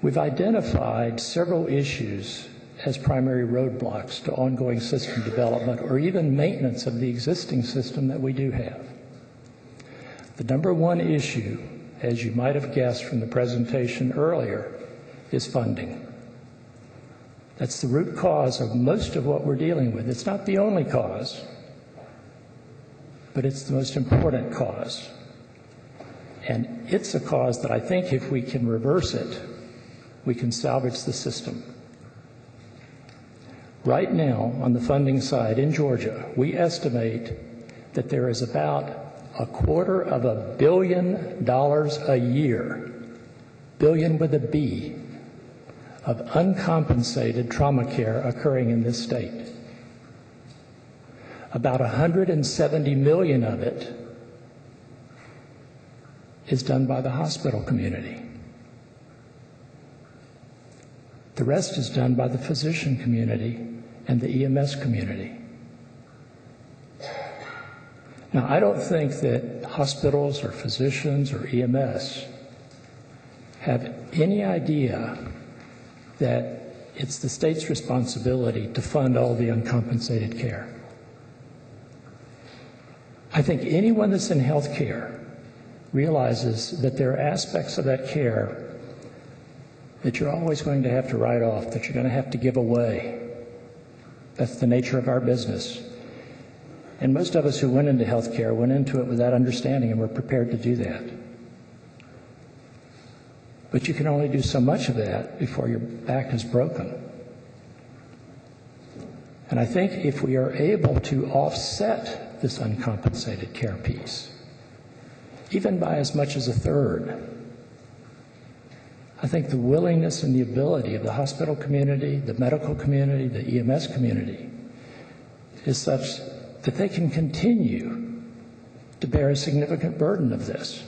We've identified several issues as primary roadblocks to ongoing system development or even maintenance of the existing system that we do have. The number one issue, as you might have guessed from the presentation earlier, is funding. That's the root cause of most of what we're dealing with. It's not the only cause, but it's the most important cause. And it's a cause that I think if we can reverse it, we can salvage the system. Right now, on the funding side in Georgia, we estimate that there is about $250 million a year, billion with a B, of uncompensated trauma care occurring in this state. About 170 million of it is done by the hospital community. The rest is done by the physician community and the EMS community. Now, I don't think that hospitals or physicians or EMS have any idea that it's the state's responsibility to fund all the uncompensated care. I think anyone that's in health care realizes that there are aspects of that care that you're always going to have to write off, that you're going to have to give away. That's the nature of our business. And most of us who went into health care went into it with that understanding, and we're prepared to do that. But you can only do so much of that before your back is broken. And I think if we are able to offset this uncompensated care piece, even by as much as a third, I think the willingness and the ability of the hospital community, the medical community, the EMS community is such that they can continue to bear a significant burden of this.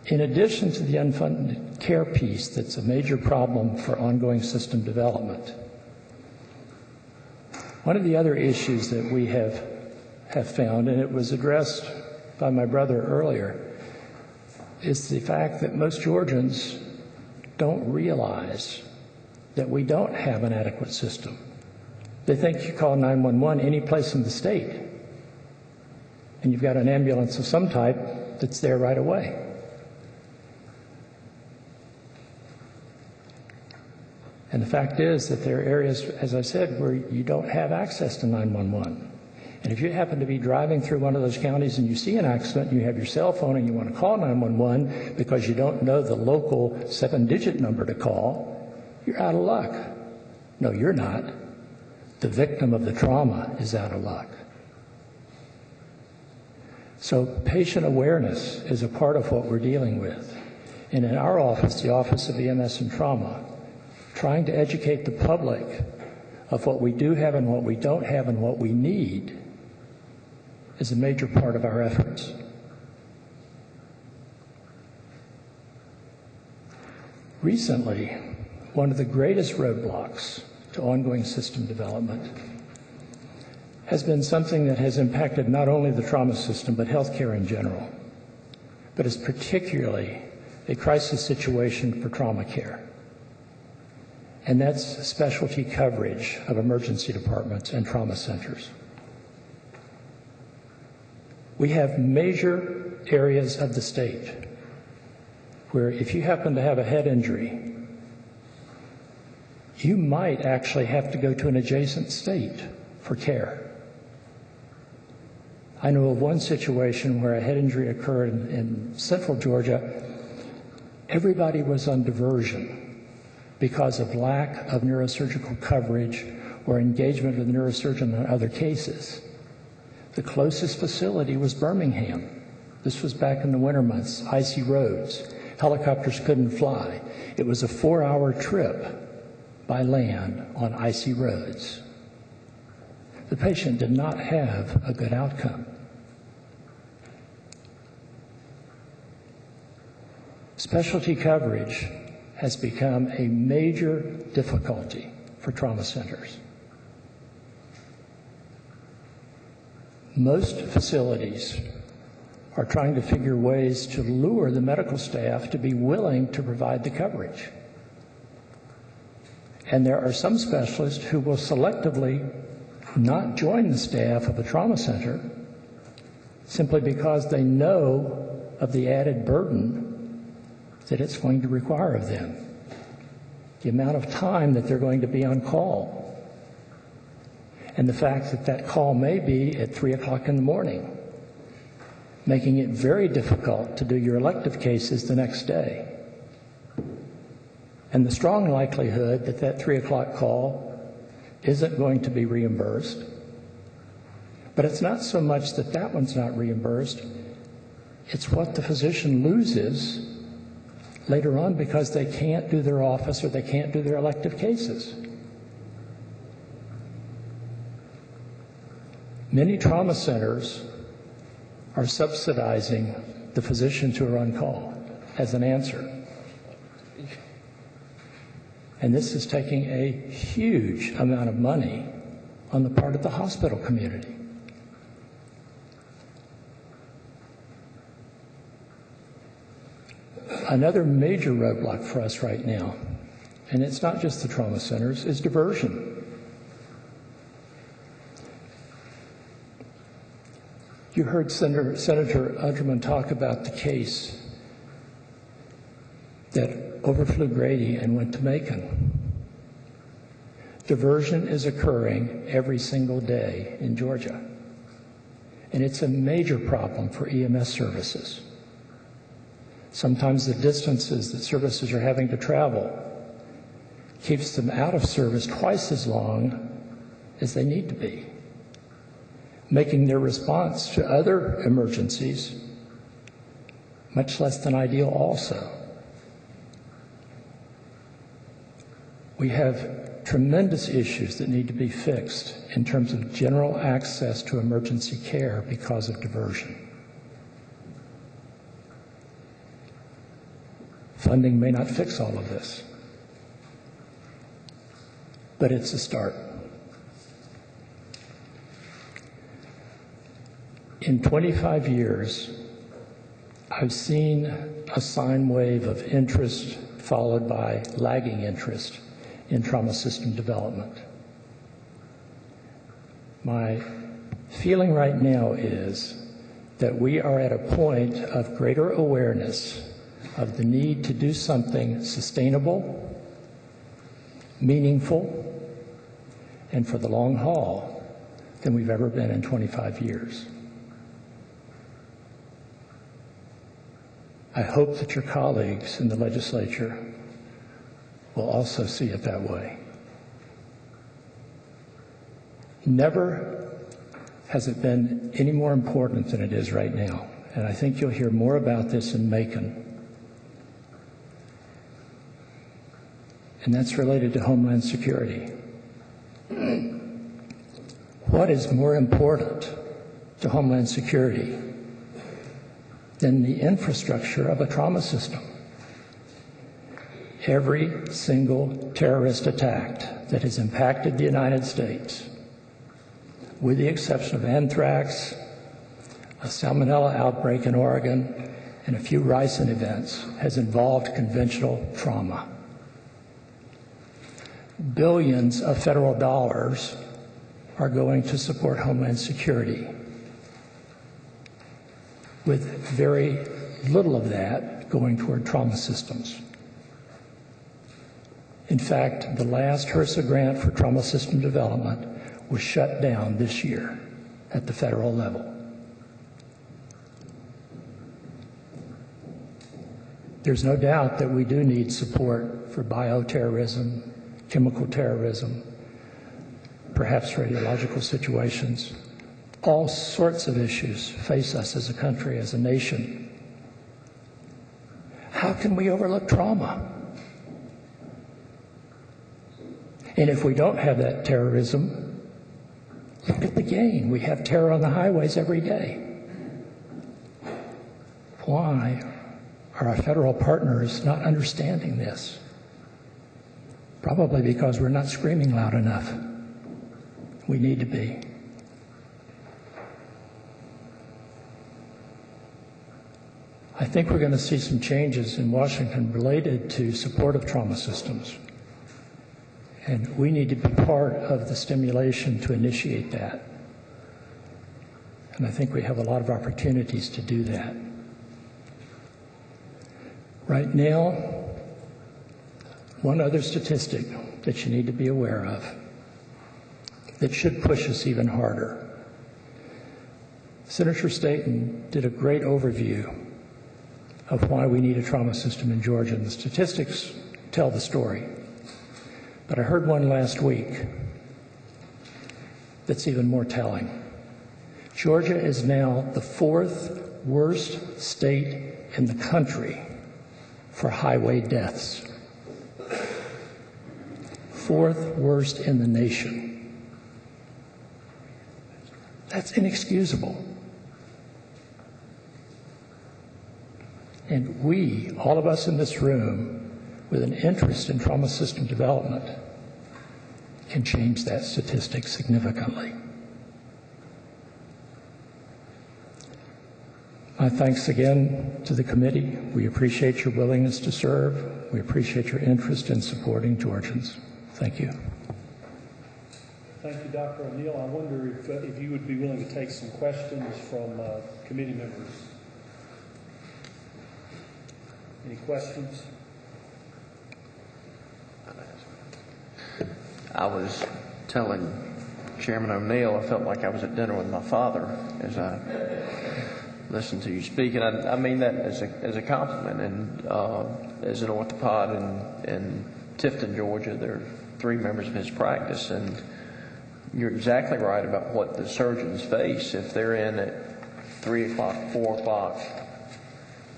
In addition to the unfunded care piece that's a major problem for ongoing system development, one of the other issues that we have found, and it was addressed by my brother earlier, is the fact that most Georgians don't realize that we don't have an adequate system. They think you call 911 any place in the state, and you've got an ambulance of some type that's there right away. And the fact is that there are areas, as I said, where you don't have access to 911. And if you happen to be driving through one of those counties and you see an accident, and you have your cell phone and you want to call 911 because you don't know the local 7-digit number to call, you're out of luck. No, you're not. The victim of the trauma is out of luck. So patient awareness is a part of what we're dealing with. And in our office, the Office of EMS and Trauma, trying to educate the public of what we do have and what we don't have and what we need is a major part of our efforts. Recently, one of the greatest roadblocks to ongoing system development has been something that has impacted not only the trauma system but healthcare in general, but is particularly a crisis situation for trauma care. And that's specialty coverage of emergency departments and trauma centers. We have major areas of the state where if you happen to have a head injury, you might actually have to go to an adjacent state for care. I know of one situation where a head injury occurred in central Georgia. Everybody was on diversion because of lack of neurosurgical coverage or engagement with the neurosurgeon in other cases. The closest facility was Birmingham. This was back in the winter months, icy roads. Helicopters couldn't fly. It was a 4-hour trip by land on icy roads. The patient did not have a good outcome. Specialty coverage has become a major difficulty for trauma centers. Most facilities are trying to figure ways to lure the medical staff to be willing to provide the coverage. And there are some specialists who will selectively not join the staff of a trauma center simply because they know of the added burden that it's going to require of them, the amount of time that they're going to be on call, and the fact that that call may be at 3 o'clock in the morning, making it very difficult to do your elective cases the next day. And the strong likelihood that that 3 o'clock call isn't going to be reimbursed. But it's not so much that that one's not reimbursed, it's what the physician loses later on because they can't do their office or they can't do their elective cases. Many trauma centers are subsidizing the physicians who are on call as an answer. And this is taking a huge amount of money on the part of the hospital community. Another major roadblock for us right now, and it's not just the trauma centers, is diversion. You heard Senator Kuntzerman talk about the case that overflew Grady and went to Macon. Diversion is occurring every single day in Georgia, and it's a major problem for EMS services. Sometimes the distances that services are having to travel keeps them out of service twice as long as they need to be, making their response to other emergencies much less than ideal also. We have tremendous issues that need to be fixed in terms of general access to emergency care because of diversion. Funding may not fix all of this, but it's a start. In 25 years, I've seen a sine wave of interest followed by lagging interest in trauma system development. My feeling right now is that we are at a point of greater awareness of the need to do something sustainable, meaningful, and for the long haul than we've ever been in 25 years. I hope that your colleagues in the legislature will also see it that way. Never has it been any more important than it is right now, and I think you'll hear more about this in Macon. And that's related to Homeland Security. What is more important to Homeland Security than the infrastructure of a trauma system? Every single terrorist attack that has impacted the United States, with the exception of anthrax, a salmonella outbreak in Oregon, and a few ricin events, has involved conventional trauma. Billions of federal dollars are going to support Homeland Security, with very little of that going toward trauma systems. In fact, the last HRSA grant for trauma system development was shut down this year at the federal level. There's no doubt that we do need support for bioterrorism, chemical terrorism, perhaps radiological situations. All sorts of issues face us as a country, as a nation. How can we overlook trauma? And if we don't have that terrorism, look at the gain. We have terror on the highways every day. Why are our federal partners not understanding this? Probably because we're not screaming loud enough. We need to be. I think we're going to see some changes in Washington related to supportive trauma systems. And we need to be part of the stimulation to initiate that. And I think we have a lot of opportunities to do that. Right now, one other statistic that you need to be aware of that should push us even harder. Senator Staten did a great overview of why we need a trauma system in Georgia, and the statistics tell the story. But I heard one last week that's even more telling. Georgia is now the 4th worst state in the country for highway deaths. 4th worst in the nation. That's inexcusable. And we, all of us in this room, with an interest in trauma system development, can change that statistic significantly. My thanks again to the committee. We appreciate your willingness to serve. We appreciate your interest in supporting Georgians. Thank you. Thank you, Dr. O'Neill. I wonder if you would be willing to take some questions from committee members. Any questions? I was telling Chairman O'Neill I felt like I was at dinner with my father as I listened to you speak, and I mean that as a compliment. And as an orthopod in Tifton, Georgia, there are 3 members of his practice, and you're exactly right about what the surgeons face if they're in at 3 o'clock, 4 o'clock,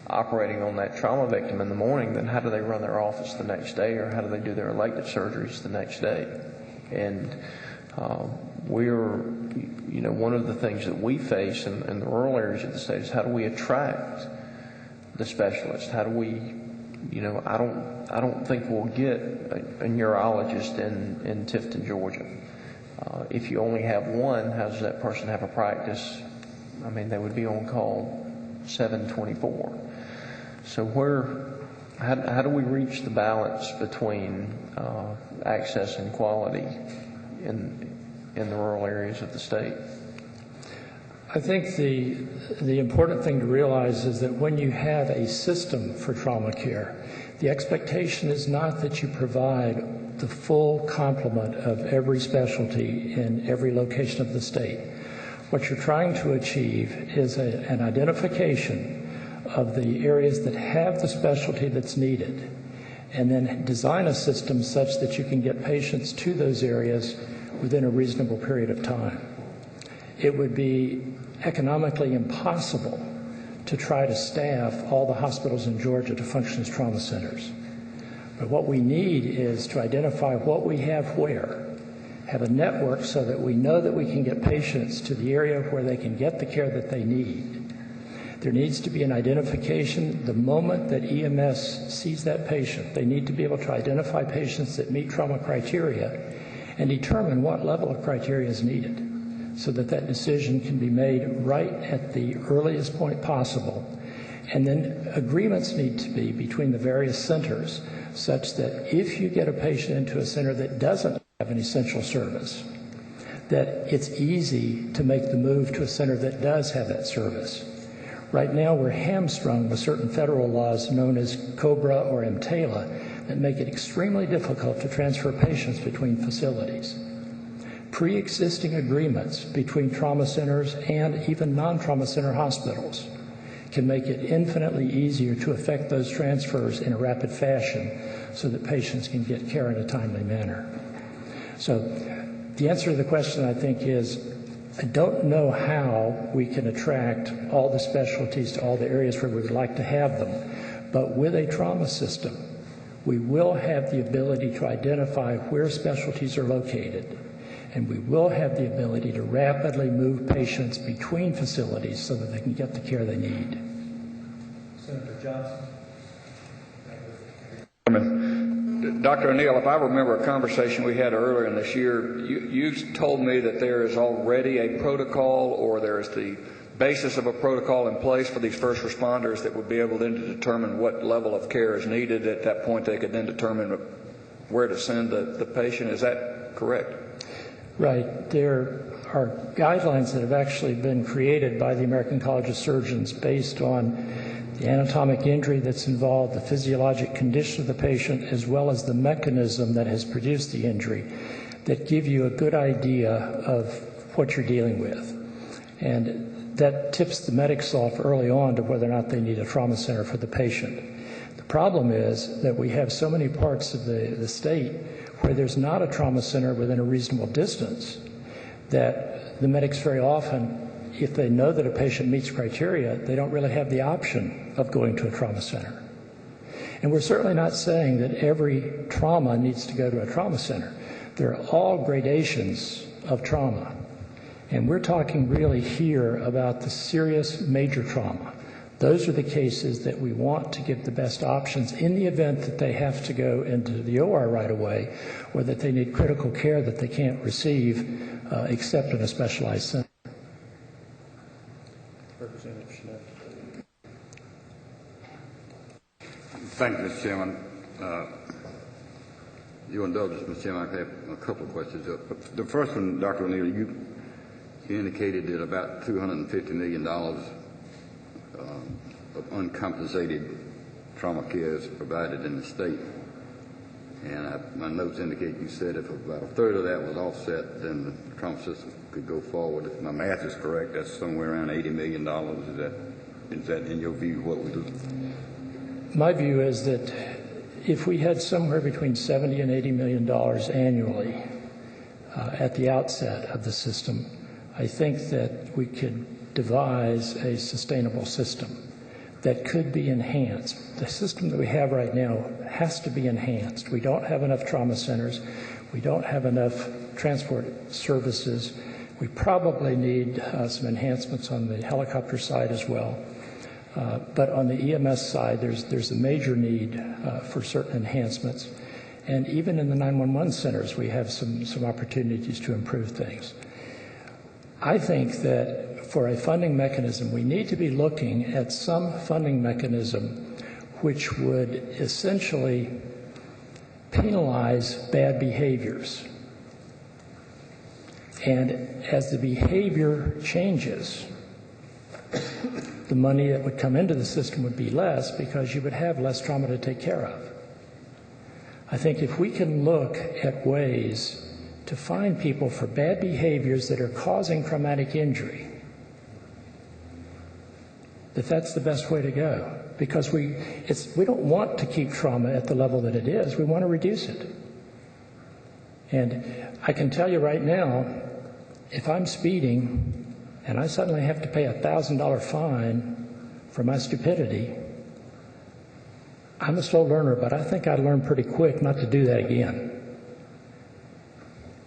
operating on that trauma victim in the morning. Then how do they run their office the next day, or how do they do their elective surgeries the next day? And one of the things that we face in the rural areas of the state is how do we attract the specialists? How do we, I don't think we'll get a neurologist in Tifton, Georgia. If you only have one, how does that person have a practice? I mean, they would be on call 7/24. So how do we reach the balance between access and quality in the rural areas of the state? I think the important thing to realize is that when you have a system for trauma care, the expectation is not that you provide the full complement of every specialty in every location of the state. What you're trying to achieve is an identification of the areas that have the specialty that's needed, and then design a system such that you can get patients to those areas within a reasonable period of time. It would be economically impossible to try to staff all the hospitals in Georgia to function as trauma centers. But what we need is to identify what we have where, have a network so that we know that we can get patients to the area where they can get the care that they need. There needs to be an identification. The moment that EMS sees that patient, they need to be able to identify patients that meet trauma criteria and determine what level of criteria is needed so that that decision can be made right at the earliest point possible. And then agreements need to be between the various centers such that if you get a patient into a center that doesn't have an essential service, that it's easy to make the move to a center that does have that service. Right now, we're hamstrung with certain federal laws known as COBRA or EMTALA that make it extremely difficult to transfer patients between facilities. Pre-existing agreements between trauma centers and even non-trauma center hospitals can make it infinitely easier to effect those transfers in a rapid fashion so that patients can get care in a timely manner. So the answer to the question, I think, is I don't know how we can attract all the specialties to all the areas where we would like to have them, but with a trauma system, we will have the ability to identify where specialties are located, and we will have the ability to rapidly move patients between facilities so that they can get the care they need. Senator Johnson. Dr. O'Neill, if I remember a conversation we had earlier in this year, you told me that there is already a protocol, or there is the basis of a protocol in place for these first responders that would be able then to determine what level of care is needed. At that point, they could then determine where to send the patient. Is that correct? Right. There are guidelines that have actually been created by the American College of Surgeons based on the anatomic injury that's involved, the physiologic condition of the patient, as well as the mechanism that has produced the injury, that give you a good idea of what you're dealing with. And that tips the medics off early on to whether or not they need a trauma center for the patient. The problem is that we have so many parts of the state where there's not a trauma center within a reasonable distance that the medics very often, if they know that a patient meets criteria, they don't really have the option of going to a trauma center. And we're certainly not saying that every trauma needs to go to a trauma center. There are all gradations of trauma. And we're talking really here about the serious major trauma. Those are the cases that we want to give the best options in the event that they have to go into the OR right away, or that they need critical care that they can't receive except in a specialized center. Representative Schmidt. Thank you, Mr. Chairman. Your indulgence, Mr. Chairman, I have a couple of questions. The first one, Dr. O'Neill, you indicated that about $250 million of uncompensated trauma care is provided in the state. And my notes indicate you said if about a third of that was offset, then the trauma system could go forward. If my math is correct, that's somewhere around $80 million. Is that in your view what we do? My view is that if we had somewhere between $70 and $80 million annually at the outset of the system, I think that we could devise a sustainable system that could be enhanced. The system that we have right now has to be enhanced. We don't have enough trauma centers. We don't have enough transport services. We probably need some enhancements on the helicopter side as well. But on the EMS side, there's a major need for certain enhancements. And even in the 911 centers, we have some opportunities to improve things. I think that for a funding mechanism, we need to be looking at some funding mechanism which would essentially penalize bad behaviors. And as the behavior changes, the money that would come into the system would be less because you would have less trauma to take care of. I think if we can look at ways to find people for bad behaviors that are causing traumatic injury, that's the best way to go. Because we don't want to keep trauma at the level that it is. We want to reduce it. And I can tell you right now, if I'm speeding and I suddenly have to pay a $1,000 fine for my stupidity, I'm a slow learner, but I think I learned pretty quick not to do that again.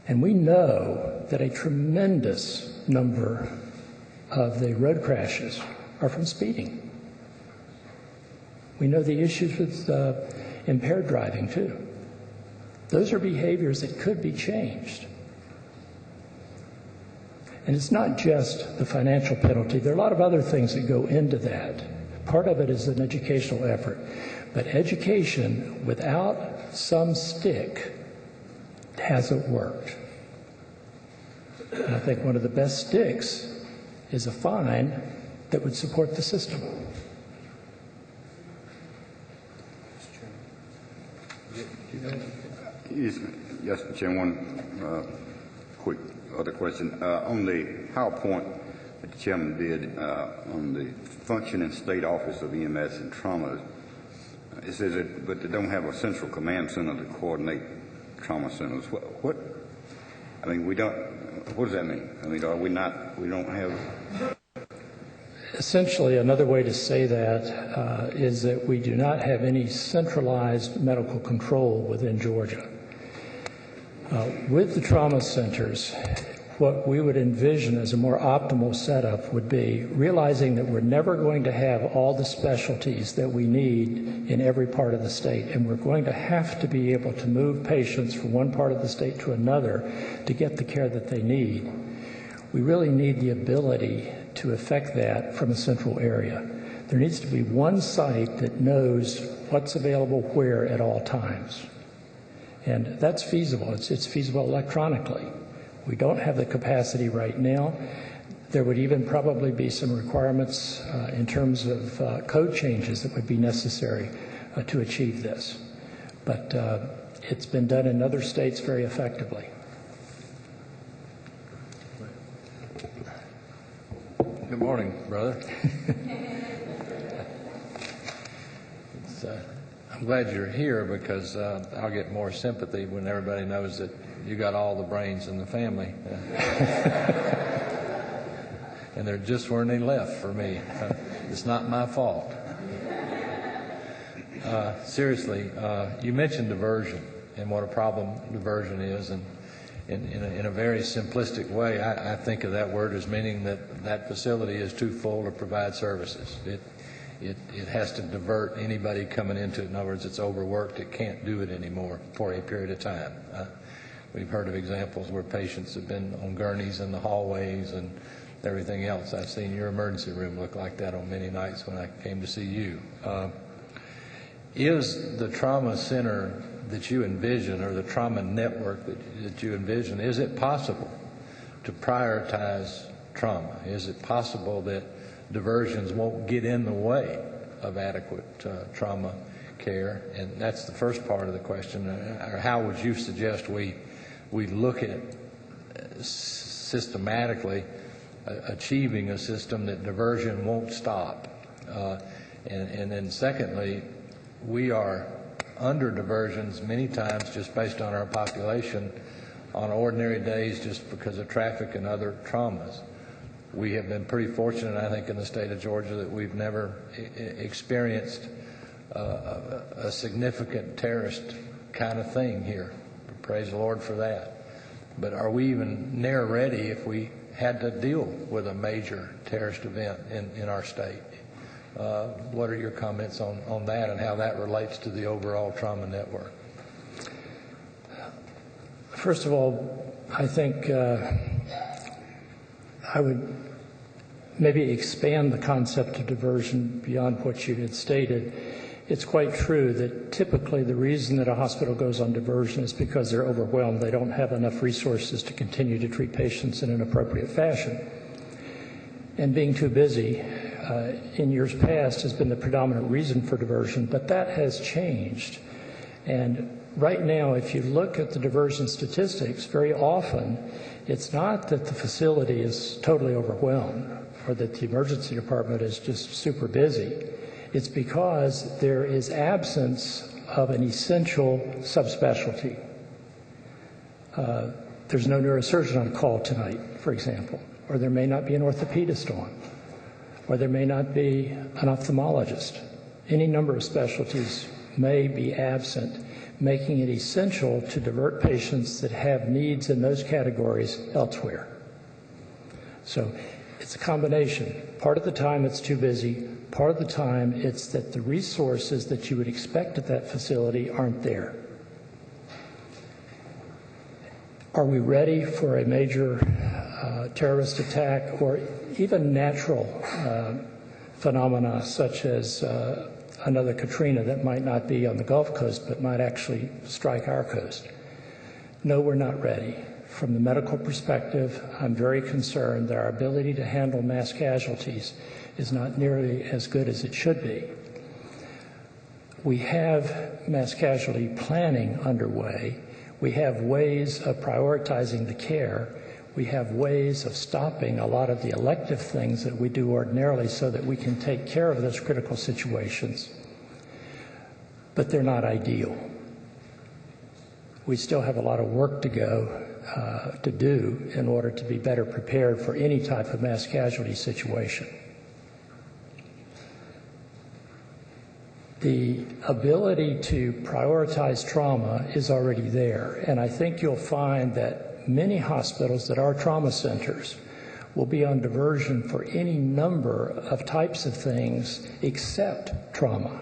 And we know that a tremendous number of the road crashes are from speeding. We know the issues with impaired driving, too. Those are behaviors that could be changed. And it's not just the financial penalty. There are a lot of other things that go into that. Part of it is an educational effort. But education without some stick hasn't worked. And I think one of the best sticks is a fine that would support the system. Yes, Mr. Chairman, one quick other question. On the PowerPoint that the chairman did on the functioning state office of EMS and trauma, it says that, but they don't have a central command center to coordinate trauma centers. What I mean, we don't. What does that mean? I mean, are we not? We don't have. Essentially, another way to say that is that we do not have any centralized medical control within Georgia. With the trauma centers, what we would envision as a more optimal setup would be realizing that we're never going to have all the specialties that we need in every part of the state, and we're going to have to be able to move patients from one part of the state to another to get the care that they need. We really need the ability to effect that from a central area. There needs to be one site that knows what's available where at all times. And that's feasible. It's feasible electronically. We don't have the capacity right now. There would even probably be some requirements in terms of code changes that would be necessary to achieve this. But it's been done in other states very effectively. Good morning, brother. I'm glad you're here because I'll get more sympathy when everybody knows that you got all the brains in the family. And there just weren't any left for me. It's not my fault. Seriously, you mentioned diversion and what a problem diversion is, and in a very simplistic way, I think of that word as meaning that that facility is too full to provide services. It has to divert anybody coming into it. In other words, it's overworked. It can't do it anymore for a period of time. We've heard of examples where patients have been on gurneys in the hallways and everything else. I've seen your emergency room look like that on many nights when I came to see you. Is the trauma center that you envision, or the trauma network that you envision, is it possible to prioritize trauma? Is it possible that diversions won't get in the way of adequate trauma care? And that's the first part of the question. Or how would you suggest we look at systematically achieving a system that diversion won't stop? And then secondly, we are under diversions many times just based on our population on ordinary days just because of traffic and other traumas. We have been pretty fortunate, I think, in the state of Georgia that we've never experienced a significant terrorist kind of thing here. Praise the Lord for that. But are we even near ready if we had to deal with a major terrorist event in our state? What are your comments on that and how that relates to the overall trauma network? First of all, I think I would maybe expand the concept of diversion beyond what you had stated. It's quite true that typically the reason that a hospital goes on diversion is because they're overwhelmed. They don't have enough resources to continue to treat patients in an appropriate fashion. And being too busy in years past has been the predominant reason for diversion, but that has changed. And right now, if you look at the diversion statistics, very often it's not that the facility is totally overwhelmed or that the emergency department is just super busy. It's because there is absence of an essential subspecialty. There's no neurosurgeon on call tonight, for example, or there may not be an orthopedist on, or there may not be an ophthalmologist. Any number of specialties may be absent, making it essential to divert patients that have needs in those categories elsewhere. So it's a combination. Part of the time it's too busy. Part of the time it's that the resources that you would expect at that facility aren't there. Are we ready for a major terrorist attack or even natural phenomena such as another Katrina that might not be on the Gulf Coast but might actually strike our coast? No, we're not ready. From the medical perspective, I'm very concerned that our ability to handle mass casualties is not nearly as good as it should be. We have mass casualty planning underway. We have ways of prioritizing the care. We have ways of stopping a lot of the elective things that we do ordinarily so that we can take care of those critical situations. But they're not ideal. We still have a lot of work to go to do in order to be better prepared for any type of mass casualty situation. The ability to prioritize trauma is already there, and I think you'll find that many hospitals that are trauma centers will be on diversion for any number of types of things except trauma.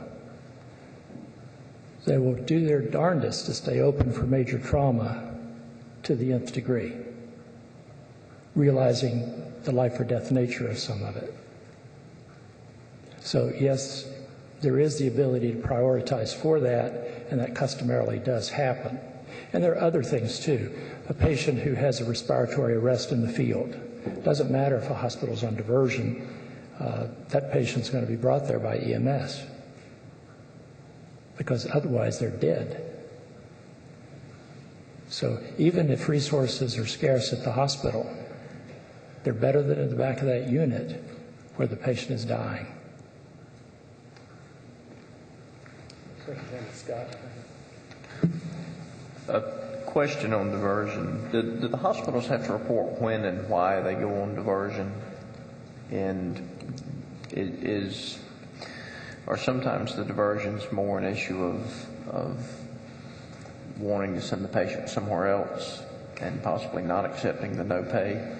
They will do their darndest to stay open for major trauma to the nth degree, realizing the life or death nature of some of it. So yes, there is the ability to prioritize for that, and that customarily does happen. And there are other things too. A patient who has a respiratory arrest in the field, doesn't matter if a hospital's on diversion, that patient's going to be brought there by EMS because otherwise they're dead. So even if resources are scarce at the hospital, they're better than at the back of that unit where the patient is dying. Scott. A question on diversion. Do the hospitals have to report when and why they go on diversion? And are sometimes the diversions more an issue of wanting to send the patient somewhere else and possibly not accepting the no pay?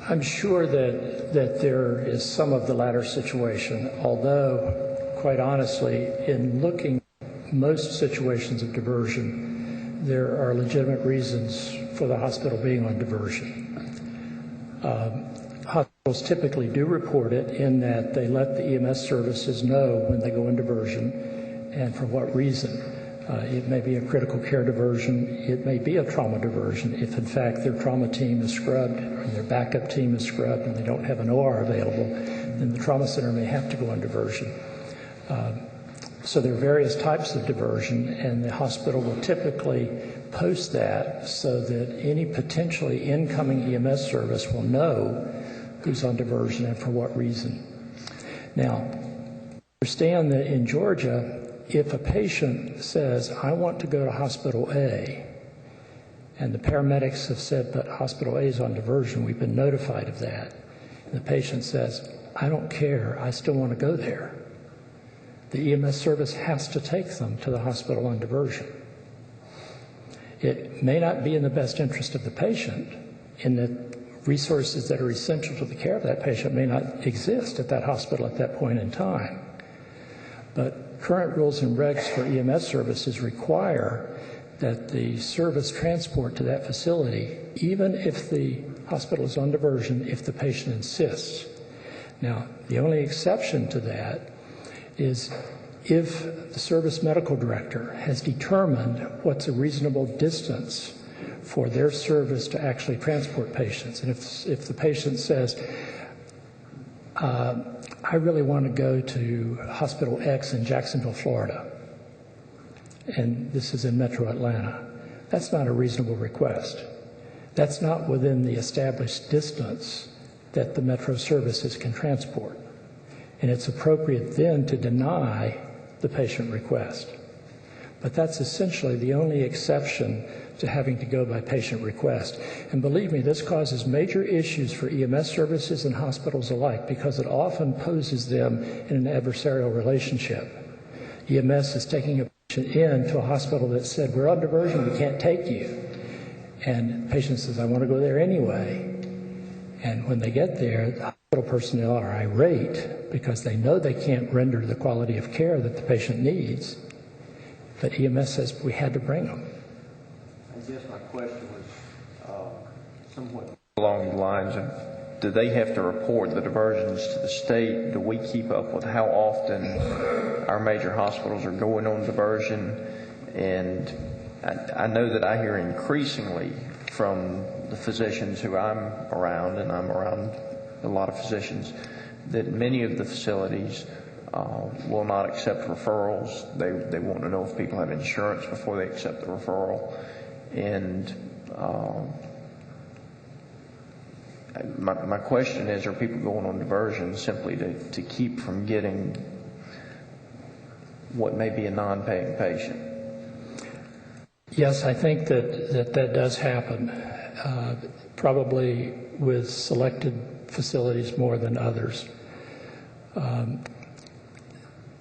I'm sure that there is some of the latter situation, although, quite honestly, in looking at most situations of diversion, there are legitimate reasons for the hospital being on diversion. Hospitals typically do report it in that they let the EMS services know when they go in diversion and for what reason. It may be a critical care diversion. It may be a trauma diversion. If, in fact, their trauma team is scrubbed or their backup team is scrubbed and they don't have an OR available, then the trauma center may have to go on diversion. So there are various types of diversion, and the hospital will typically post that so that any potentially incoming EMS service will know who's on diversion and for what reason. Now, understand that in Georgia, if a patient says, I want to go to hospital A, and the paramedics have said, but hospital A is on diversion, we've been notified of that, and the patient says, I don't care, I still want to go there, the EMS service has to take them to the hospital on diversion. It may not be in the best interest of the patient in that resources that are essential to the care of that patient may not exist at that hospital at that point in time. But current rules and regs for EMS services require that the service transport to that facility, even if the hospital is on diversion, if the patient insists. Now, the only exception to that is if the service medical director has determined what's a reasonable distance for their service to actually transport patients. And if the patient says, I really want to go to Hospital X in Jacksonville, Florida, and this is in Metro Atlanta, that's not a reasonable request. That's not within the established distance that the Metro services can transport. And it's appropriate then to deny the patient request. But that's essentially the only exception to having to go by patient request. And believe me, this causes major issues for EMS services and hospitals alike because it often poses them in an adversarial relationship. EMS is taking a patient in to a hospital that said, we're on diversion, we can't take you. And the patient says, I want to go there anyway. And when they get there, the hospital personnel are irate because they know they can't render the quality of care that the patient needs. But EMS says, we had to bring them. I guess my question was somewhat along the lines of, do they have to report the diversions to the state? Do we keep up with how often our major hospitals are going on diversion? And I know that I hear increasingly from the physicians who I'm around, and I'm around a lot of physicians, that many of the facilities will not accept referrals. They want to know if people have insurance before they accept the referral. And my question is, are people going on diversion simply to keep from getting what may be a non-paying patient? Yes, I think that does happen, probably with selected facilities more than others.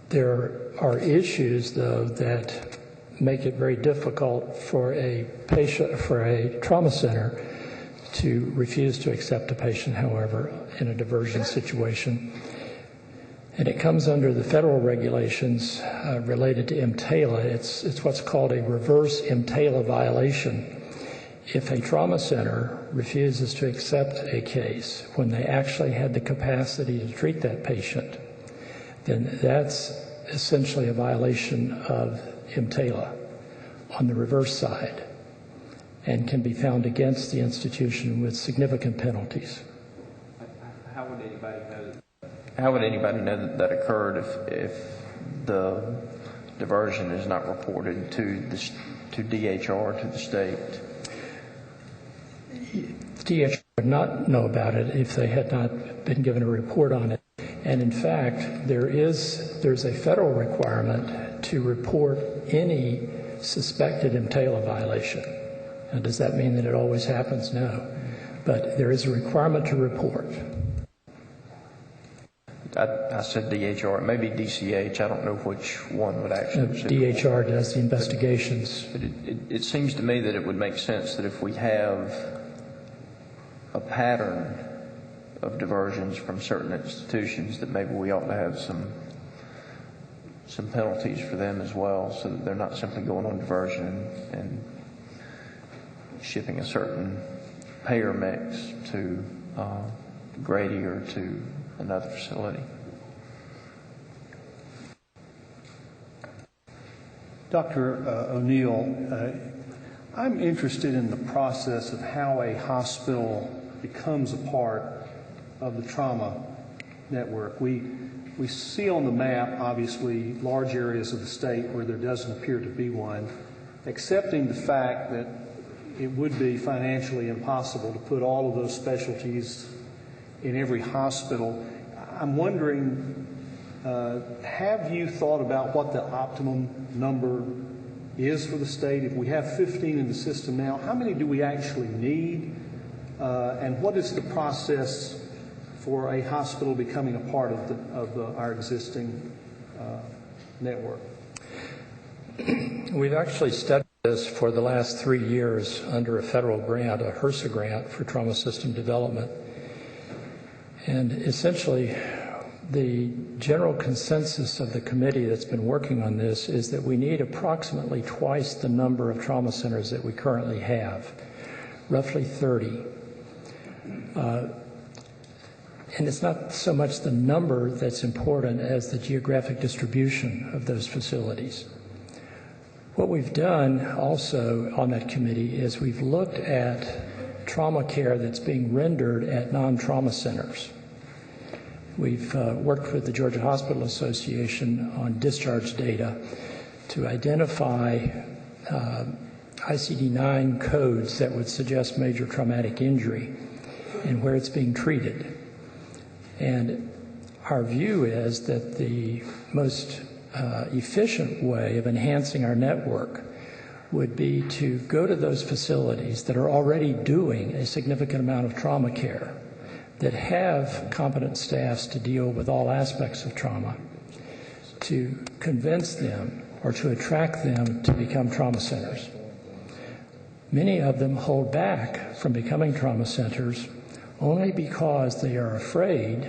There are issues, though, that make it very difficult for a patient, for a trauma center to refuse to accept a patient, however, in a diversion situation. And it comes under the federal regulations related to EMTALA. It's what's called a reverse EMTALA violation. If a trauma center refuses to accept a case when they actually had the capacity to treat that patient, then that's essentially a violation of EMTALA on the reverse side and can be found against the institution with significant penalties. How would anybody know that occurred if the diversion is not reported to DHR, to the state? DHR would not know about it if they had not been given a report on it. And in fact, there's a federal requirement to report any suspected EMTALA violation. Now, does that mean that it always happens? No. But there is a requirement to report. I said DHR. It may be DCH. I don't know which one would actually. DHR does the investigations. But it seems to me that it would make sense that if we have a pattern of diversions from certain institutions, that maybe we ought to have some penalties for them as well, so that they're not simply going on diversion and shipping a certain payer mix to Grady or to another facility. Dr. O'Neill, I'm interested in the process of how a hospital becomes a part of the trauma network. We see on the map, obviously, large areas of the state where there doesn't appear to be one, accepting the fact that it would be financially impossible to put all of those specialties in every hospital. I'm wondering, have you thought about what the optimum number is for the state? If we have 15 in the system now, how many do we actually need? And what is the process for a hospital becoming a part of our existing network? We've actually studied this for the last 3 years under a federal grant, a HRSA grant for trauma system development. And essentially, the general consensus of the committee that's been working on this is that we need approximately twice the number of trauma centers that we currently have, roughly 30. And it's not so much the number that's important as the geographic distribution of those facilities. What we've done also on that committee is we've looked at trauma care that's being rendered at non-trauma centers. We've worked with the Georgia Hospital Association on discharge data to identify ICD-9 codes that would suggest major traumatic injury and where it's being treated. And our view is that the most efficient way of enhancing our network would be to go to those facilities that are already doing a significant amount of trauma care, that have competent staffs to deal with all aspects of trauma, to convince them or to attract them to become trauma centers. Many of them hold back from becoming trauma centers only because they are afraid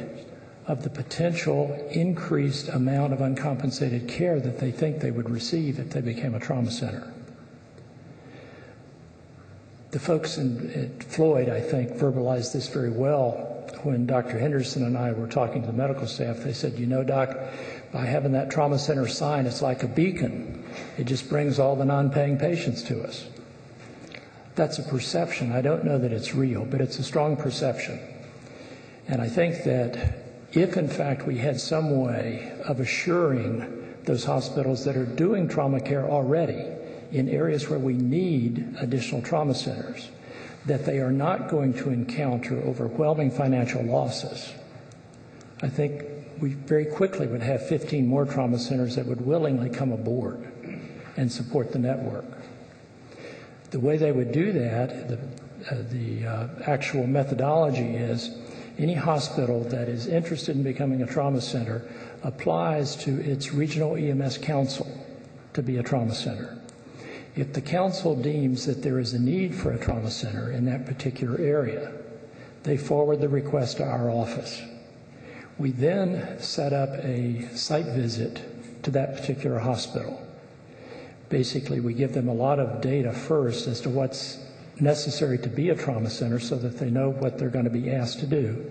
of the potential increased amount of uncompensated care that they think they would receive if they became a trauma center. The folks at Floyd, I think, verbalized this very well when Dr. Henderson and I were talking to the medical staff. They said, you know, Doc, by having that trauma center sign, it's like a beacon. It just brings all the non-paying patients to us. That's a perception. I don't know that it's real, but it's a strong perception. And I think that if, in fact, we had some way of assuring those hospitals that are doing trauma care already in areas where we need additional trauma centers, that they are not going to encounter overwhelming financial losses, I think we very quickly would have 15 more trauma centers that would willingly come aboard and support the network. The way they would do that, the actual methodology is any hospital that is interested in becoming a trauma center applies to its regional EMS council to be a trauma center. If the council deems that there is a need for a trauma center in that particular area, they forward the request to our office. We then set up a site visit to that particular hospital. Basically, we give them a lot of data first as to what's necessary to be a trauma center so that they know what they're going to be asked to do.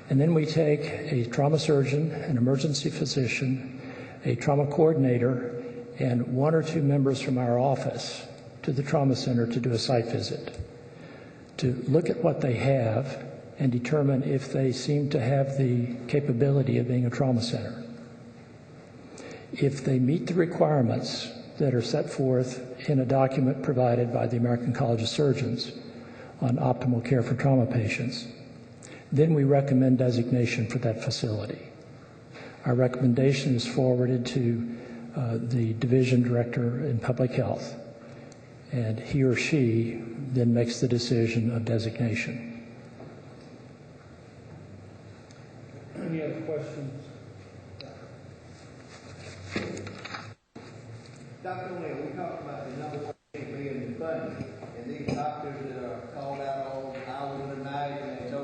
And then we take a trauma surgeon, an emergency physician, a trauma coordinator, and 1 or 2 members from our office to the trauma center to do a site visit, to look at what they have and determine if they seem to have the capability of being a trauma center. If they meet the requirements that are set forth in a document provided by the American College of Surgeons on optimal care for trauma patients, then we recommend designation for that facility. Our recommendation is forwarded to the division director in public health, and he or she then makes the decision of designation. Any other questions? Dr. O'Neill, we talked about the number 1 being in funding, and these doctors that are called out all hours of the night and they know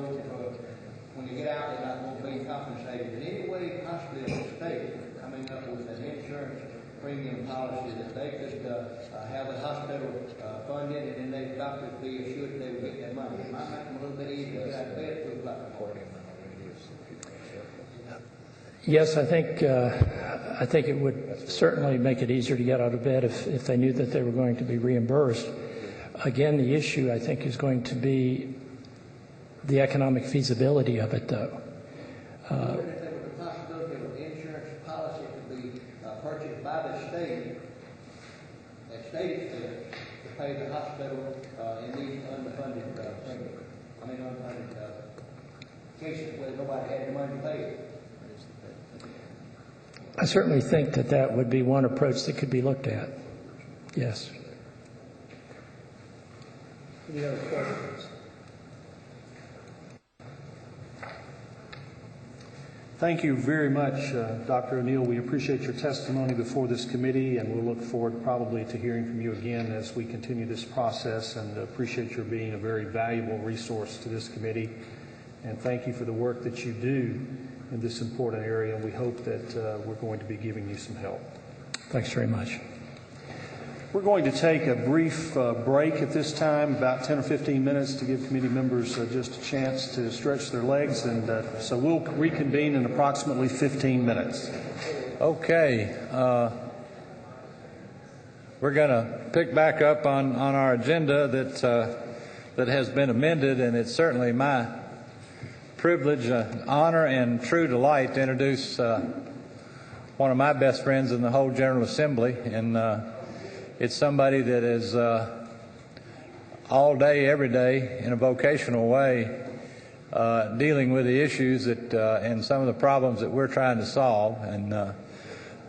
when they get out they're not going to be compensated. In any way, possibly a state coming up with an insurance premium policy that they could have the hospital funded, and then the doctors be assured they would get that money. It might make them a little bit easier to get out of bed at 2 o'clock in the morning. Yes, I think it would certainly make it easier to get out of bed if they knew that they were going to be reimbursed. Again, the issue, I think, is going to be the economic feasibility of it, though. Even if there was a possibility of an insurance policy to be purchased by the state, at state expense, to pay the hospital in these unfunded unfunded cases where nobody had the money to pay it. I certainly think that would be one approach that could be looked at. Yes. Any other questions? Thank you very much, Dr. O'Neill. We appreciate your testimony before this committee, and we'll look forward probably to hearing from you again as we continue this process, and appreciate your being a very valuable resource to this committee. And thank you for the work that you do in this important area, and we hope that we're going to be giving you some help. Thanks very much. We're going to take a brief break at this time, about 10 or 15 minutes, to give committee members just a chance to stretch their legs, and so we'll reconvene in approximately 15 minutes. Okay. We're going to pick back up on our agenda that has been amended, and it's certainly my privilege, honor, and true delight to introduce one of my best friends in the whole General Assembly, and it's somebody that is all day, every day, in a vocational way, dealing with the issues that and some of the problems that we're trying to solve. And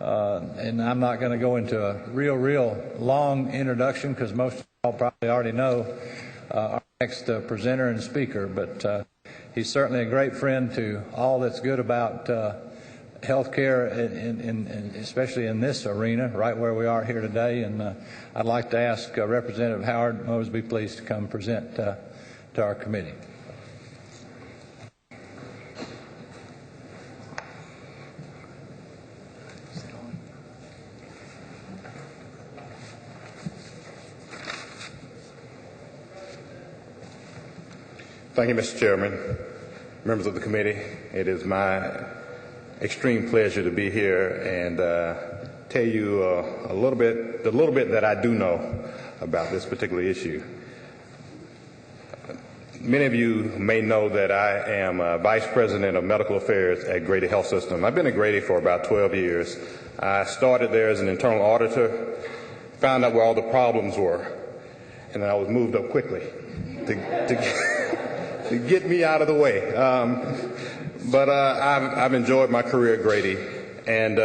I'm not going to go into a real long introduction because most of you all probably already know our next presenter and speaker, but he's certainly a great friend to all that's good about health care, especially in this arena, right where we are here today. And I'd like to ask Representative Howard Mosby, please, to come present to our committee. Thank you, Mr. Chairman, members of the committee. It is my extreme pleasure to be here and tell you the little bit that I do know about this particular issue. Many of you may know that I am Vice President of Medical Affairs at Grady Health System. I've been at Grady for about 12 years. I started there as an internal auditor, found out where all the problems were, and then I was moved up quickly to get me out of the way. But I've enjoyed my career at Grady, and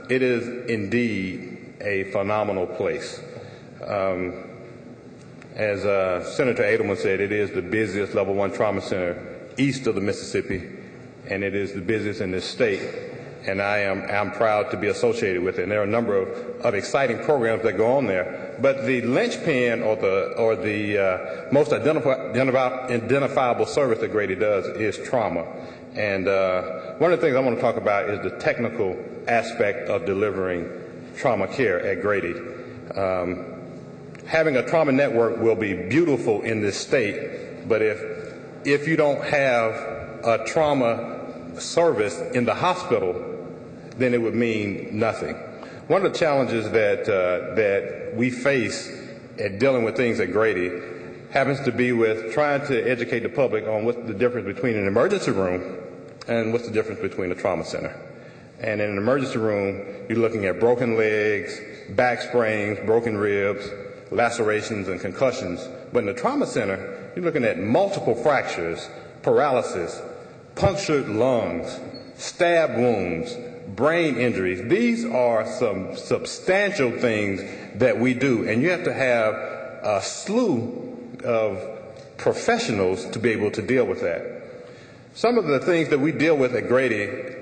it is indeed a phenomenal place. As Senator Edelman said, it is the busiest level 1 trauma center east of the Mississippi, and it is the busiest in this state. And I'm proud to be associated with it. And there are a number of exciting programs that go on there. But the linchpin or the most identifiable service that Grady does is trauma. And one of the things I want to talk about is the technical aspect of delivering trauma care at Grady. Having a trauma network will be beautiful in this state, but if you don't have a trauma service in the hospital, then it would mean nothing. One of the challenges that we face at dealing with things at Grady happens to be with trying to educate the public on what's the difference between an emergency room and what's the difference between a trauma center. And in an emergency room, you're looking at broken legs, back sprains, broken ribs, lacerations, and concussions. But in the trauma center, you're looking at multiple fractures, paralysis, punctured lungs, stab wounds, brain injuries. These are some substantial things that we do, and you have to have a slew of professionals to be able to deal with that. Some of the things that we deal with at Grady,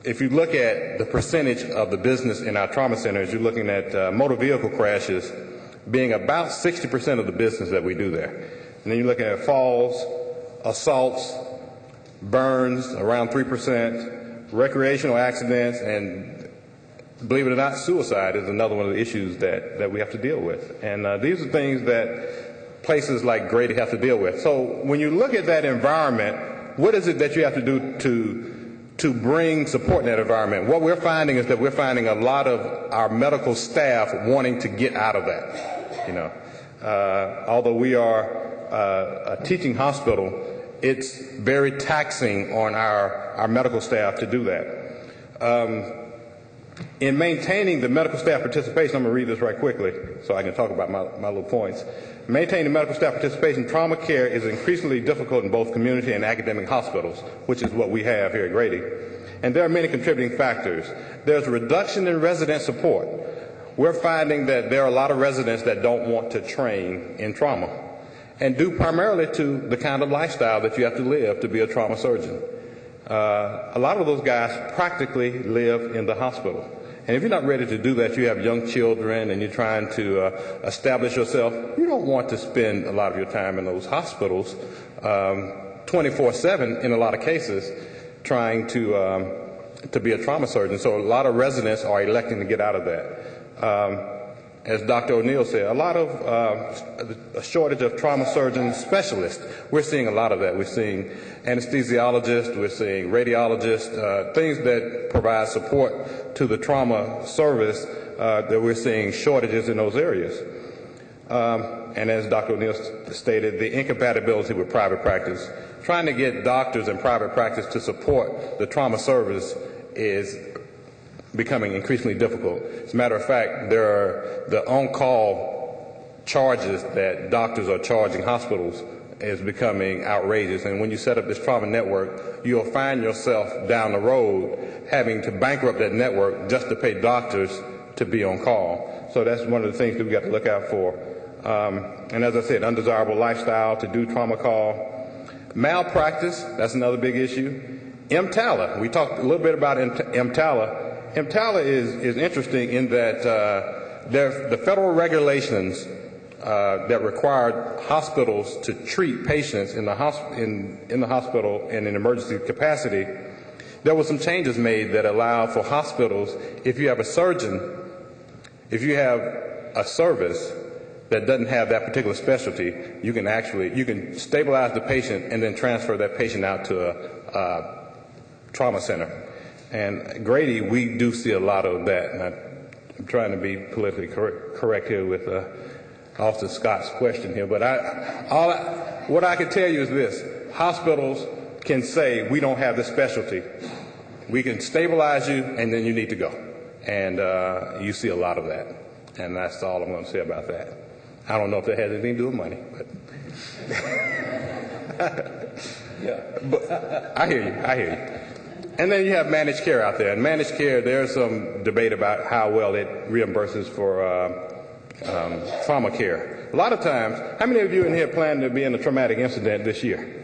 if you look at the percentage of the business in our trauma centers, you're looking at motor vehicle crashes being about 60% of the business that we do there. And then you're looking at falls, assaults, burns, around 3%, recreational accidents, and believe it or not, suicide is another one of the issues that we have to deal with. And these are things that places like Grady have to deal with. So when you look at that environment, what is it that you have to do to bring support in that environment? What we're finding is that we're finding a lot of our medical staff wanting to get out of that. You know, although we are a teaching hospital, it's very taxing on our medical staff to do that. In maintaining the medical staff participation, I'm going to read this right quickly so I can talk about my little points. Maintaining medical staff participation, trauma care is increasingly difficult in both community and academic hospitals, which is what we have here at Grady. And there are many contributing factors. There's a reduction in resident support. We're finding that there are a lot of residents that don't want to train in trauma, and due primarily to the kind of lifestyle that you have to live to be a trauma surgeon. A lot of those guys practically live in the hospital. And if you're not ready to do that, you have young children and you're trying to establish yourself, you don't want to spend a lot of your time in those hospitals 24/7 in a lot of cases trying to be a trauma surgeon. So a lot of residents are electing to get out of that. As Dr. O'Neill said, a lot of a shortage of trauma surgeon specialists. We're seeing a lot of that. We're seeing anesthesiologists, we're seeing radiologists, things that provide support to the trauma service, that we're seeing shortages in those areas. And as Dr. O'Neill stated, the incompatibility with private practice. Trying to get doctors in private practice to support the trauma service is becoming increasingly difficult. As a matter of fact, there are the on-call charges that doctors are charging hospitals is becoming outrageous. And when you set up this trauma network, you'll find yourself down the road having to bankrupt that network just to pay doctors to be on call. So that's one of the things that we got to look out for. And as I said, undesirable lifestyle to do trauma call. Malpractice, that's another big issue. EMTALA, we talked a little bit about EMTALA. EMTALA is interesting in that the federal regulations that required hospitals to treat patients in the hospital and in emergency capacity, there were some changes made that allow for hospitals, if you have a surgeon, if you have a service that doesn't have that particular specialty, you can stabilize the patient and then transfer that patient out to a trauma center. And Grady, we do see a lot of that. And I'm trying to be politically correct here with Austin Scott's question here. But what I can tell you is this. Hospitals can say, we don't have this specialty. We can stabilize you, and then you need to go. And you see a lot of that. And that's all I'm going to say about that. I don't know if that has anything to do with money. But yeah, but I hear you. And then you have managed care out there. And managed care, there's some debate about how well it reimburses for trauma care. A lot of times, how many of you in here plan to be in a traumatic incident this year?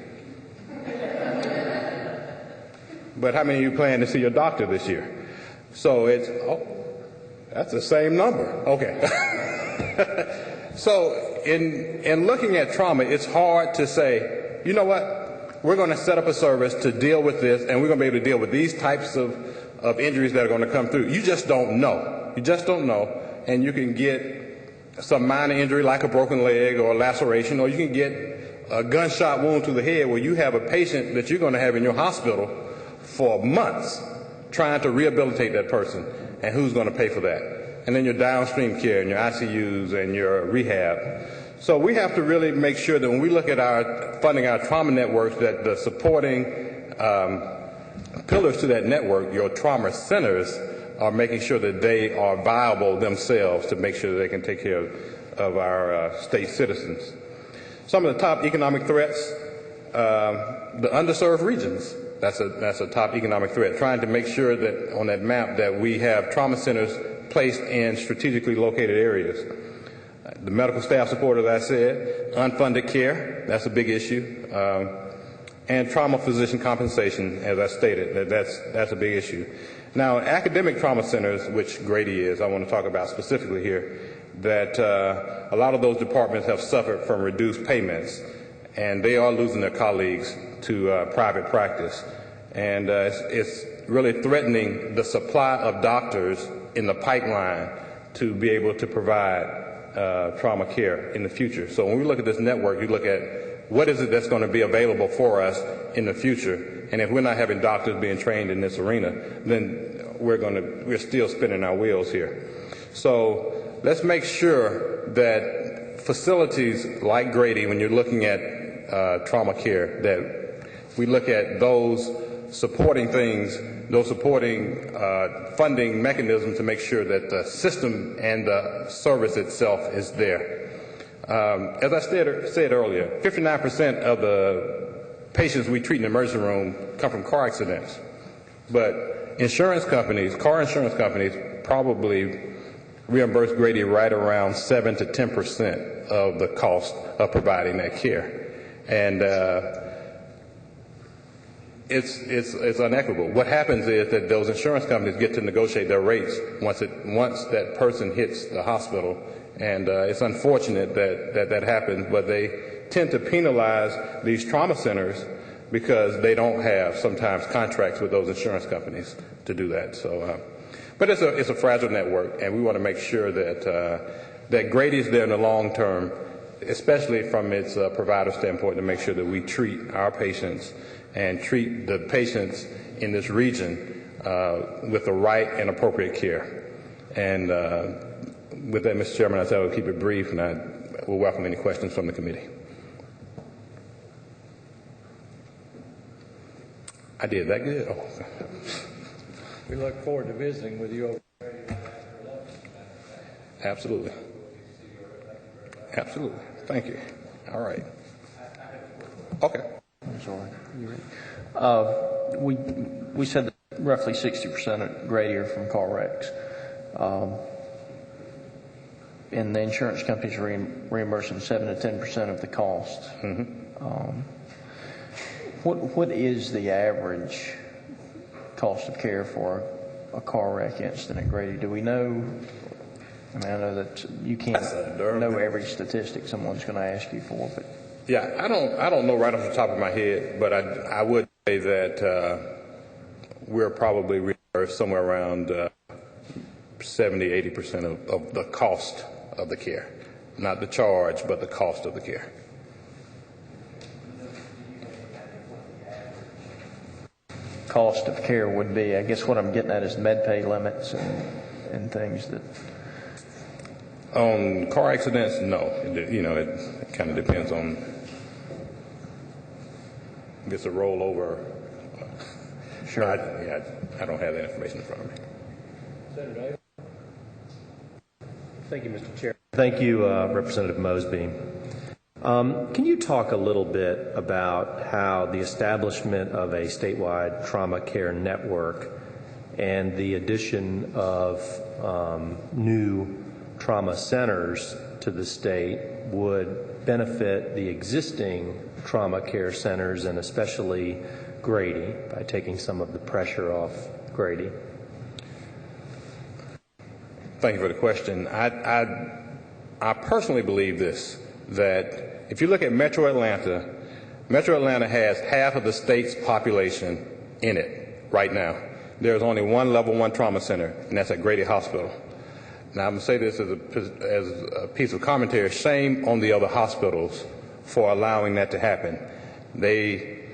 But how many of you plan to see your doctor this year? So that's the same number. Okay. So in looking at trauma, it's hard to say, you know what? We're going to set up a service to deal with this, and we're going to be able to deal with these types of injuries that are going to come through. You just don't know. You just don't know. And you can get some minor injury like a broken leg or a laceration, or you can get a gunshot wound to the head where you have a patient that you're going to have in your hospital for months trying to rehabilitate that person. And who's going to pay for that? And then your downstream care and your ICUs and your rehab. So we have to really make sure that when we look at funding our trauma networks, that the supporting pillars to that network, your trauma centers, are making sure that they are viable themselves to make sure that they can take care of our state citizens. Some of the top economic threats, the underserved regions, that's a top economic threat. Trying to make sure that on that map that we have trauma centers placed in strategically located areas. The medical staff support, as I said, unfunded care, that's a big issue, and trauma physician compensation, as I stated, that's a big issue. Now, academic trauma centers, which Grady is, I want to talk about specifically here, that a lot of those departments have suffered from reduced payments, and they are losing their colleagues to private practice. And it's really threatening the supply of doctors in the pipeline to be able to provide trauma care in the future. So when we look at this network, you look at what is it that's going to be available for us in the future. And if we're not having doctors being trained in this arena, then we're still spinning our wheels here. So let's make sure that facilities like Grady, when you're looking at trauma care, that we look at those supporting things, those supporting funding mechanisms to make sure that the system and the service itself is there. As I said earlier, 59% of the patients we treat in the emergency room come from car accidents. But insurance companies, car insurance companies, probably reimburse Grady right around 7 to 10% of the cost of providing that care. And it's unequitable. What happens is that those insurance companies get to negotiate their rates once that person hits the hospital, and it's unfortunate that happens, but they tend to penalize these trauma centers because they don't have sometimes contracts with those insurance companies to do that. So, but it's a fragile network, and we want to make sure that Grady is there in the long term, especially from its provider standpoint, to make sure that we treat our patients and treat the patients in this region with the right and appropriate care. And with that, Mr. Chairman, I said I would keep it brief, and I will welcome any questions from the committee. I did that good? Oh. We look forward to visiting with you. Absolutely. Absolutely. Thank you. All right. Okay. I'm sorry. You're right. We said that roughly 60% of Grady are from car wrecks. And the insurance companies are reimbursing 7 to 10% of the cost. Mm-hmm. What is the average cost of care for a car wreck incident at Grady? Do we know? I mean, I know that you can't know every statistic someone's going to ask you for, but yeah, I don't know right off the top of my head, but I would say that we're probably reimbursed somewhere around 70-80% of the cost of the care, not the charge, but the cost of the care. Cost of care would be, I guess what I'm getting at is med pay limits and things that. On car accidents, no. It kind of depends on if it's a rollover. Sure. I don't have that information in front of me. Senator. Thank you, Mr. Chair. Thank you, Representative Mosby. Can you talk a little bit about how the establishment of a statewide trauma care network and the addition of new trauma centers to the state would benefit the existing trauma care centers, and especially Grady, by taking some of the pressure off Grady? Thank you for the question. I personally believe this, that if you look at Metro Atlanta has half of the state's population in it right now. There's only one level 1 trauma center, and that's at Grady Hospital. Now, I'm going to say this as a piece of commentary. Shame on the other hospitals for allowing that to happen. They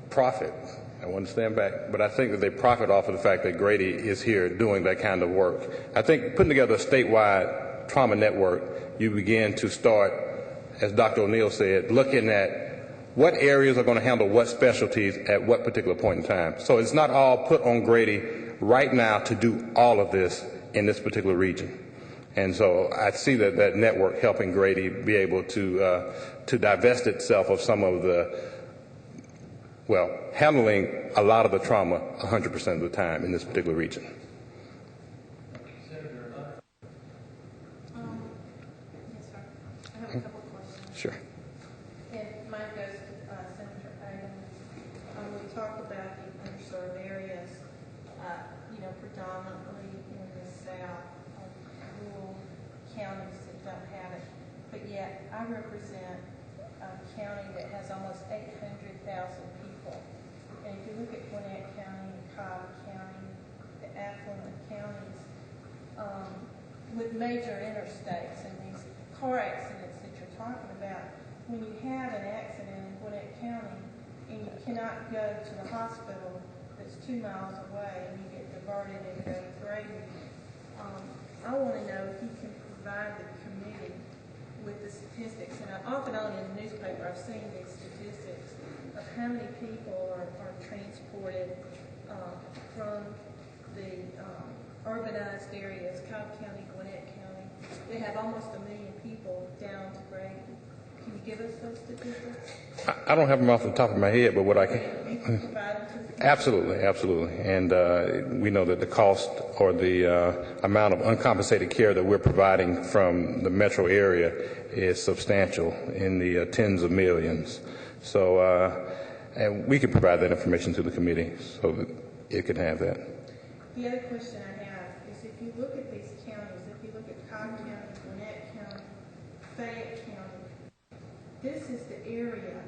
profit. I want to stand back, but I think that they profit off of the fact that Grady is here doing that kind of work. I think putting together a statewide trauma network, you begin to start, as Dr. O'Neill said, looking at what areas are going to handle what specialties at what particular point in time. So it's not all put on Grady right now to do all of this in this particular region. And so I see that network helping Grady be able to divest itself of some of handling a lot of the trauma 100% of the time in this particular region. Yes, sir. I have a couple of questions. Sure. And mine goes to Senator Adams. We talked about the underserved areas, predominantly in the south, rural counties that don't have it. But yet, I represent a county that has almost 800,000 people. And if you look at Gwinnett County and Cobb County, the affluent counties, with major interstates and these car accidents that you're talking about, when you have an accident in Gwinnett County and you cannot go to the hospital that's 2 miles away and you get diverted and go to Grady, I want to know if you can provide the committee with the statistics. And off and on in the newspaper, I've seen these statistics of how many people are transported from the urbanized areas, Cobb County, Gwinnett County. They have almost 1 million people down to Grady. Can you give us those statistics? I don't have them off the top of my head, but what I can... You can provide them to the committee? Absolutely, absolutely. And we know that the cost or the amount of uncompensated care that we're providing from the metro area is substantial, in the tens of millions. So, and we can provide that information to the committee so that it can have that. The other question I have is, if you look at these counties, if you look at Cobb County, Gwinnett County, Fayette County, this is the area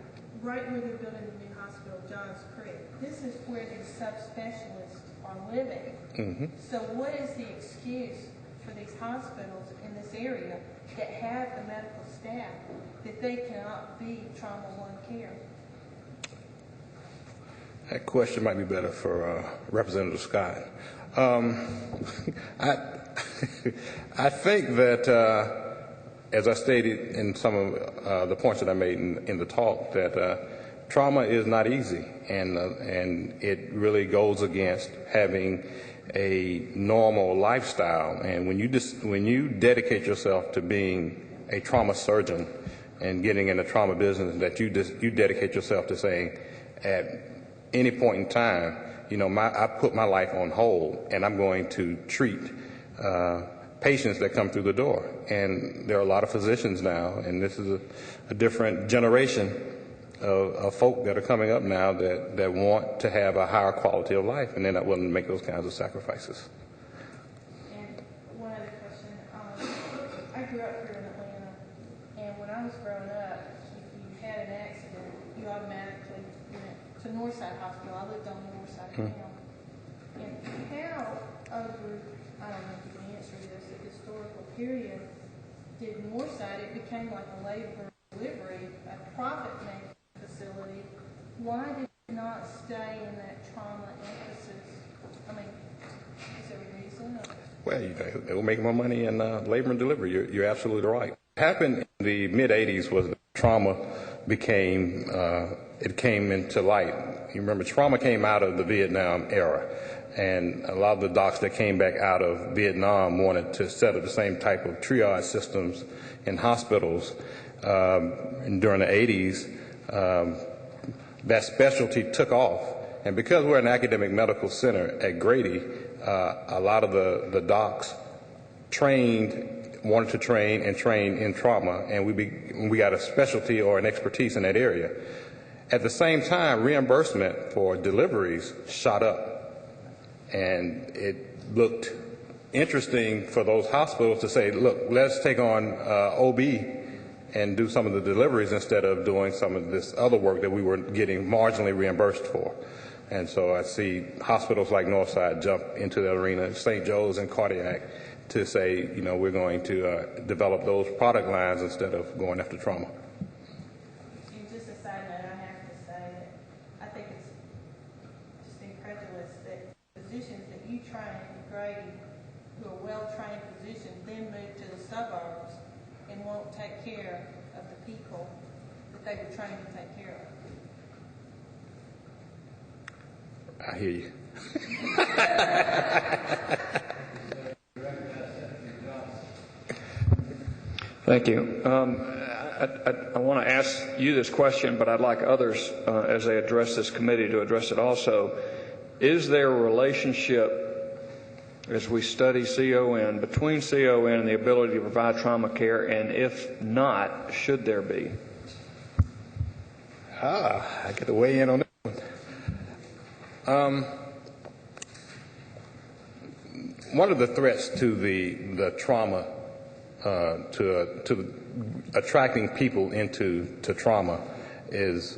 right where they're building the new hospital, Johns Creek. This is where these subspecialists are living. Mm-hmm. So what is the excuse for these hospitals in this area that have the medical staff that they cannot be trauma 1 care? That question might be better for Representative Scott. I think that, as I stated in some of the points that I made in the talk, that trauma is not easy, and it really goes against having a normal lifestyle. And when you dedicate yourself to being a trauma surgeon and getting in the trauma business, that you dedicate yourself to saying, at any point in time, I put my life on hold, and I'm going to treat patients that come through the door. And there are a lot of physicians now, and this is a different generation of folk that are coming up now that want to have a higher quality of life, and they're not willing to make those kinds of sacrifices. And one other question. I grew up here in Atlanta, and when I was growing up, if you had an accident, you automatically went to Northside Hospital. I lived on the north side of town. And how over, I don't know if you can answer this, a historical period, did Northside, it became like a labor delivery, a profit-making facility. Why did it not stay in that trauma emphasis? I mean, is there a reason? Well, they were making more money in labor and delivery. You're absolutely right. What happened in the mid-'80s was that trauma became, it came into light. You remember, trauma came out of the Vietnam era, and a lot of the docs that came back out of Vietnam wanted to set up the same type of triage systems in hospitals. And during the 80s, that specialty took off. And because we're an academic medical center at Grady, a lot of the docs wanted to train in trauma, and we got a specialty or an expertise in that area. At the same time, reimbursement for deliveries shot up, and it looked interesting for those hospitals to say, look, let's take on OB and do some of the deliveries instead of doing some of this other work that we were getting marginally reimbursed for. And so I see hospitals like Northside jump into the arena, St. Joe's and Cardiac, to say, we're going to develop those product lines instead of going after trauma. And just a side note, I have to say that I think it's just incredulous that physicians that you train in Grady, who are well-trained physicians, then move to the suburbs and won't take care of the people that they were trained to take care of. I hear you. Thank you. I want to ask you this question, but I'd like others, as they address this committee, to address it also. Is there a relationship, as we study CON, between CON and the ability to provide trauma care, and if not, should there be? I get to weigh in on that one. One of the threats to the trauma, to attracting people into trauma, is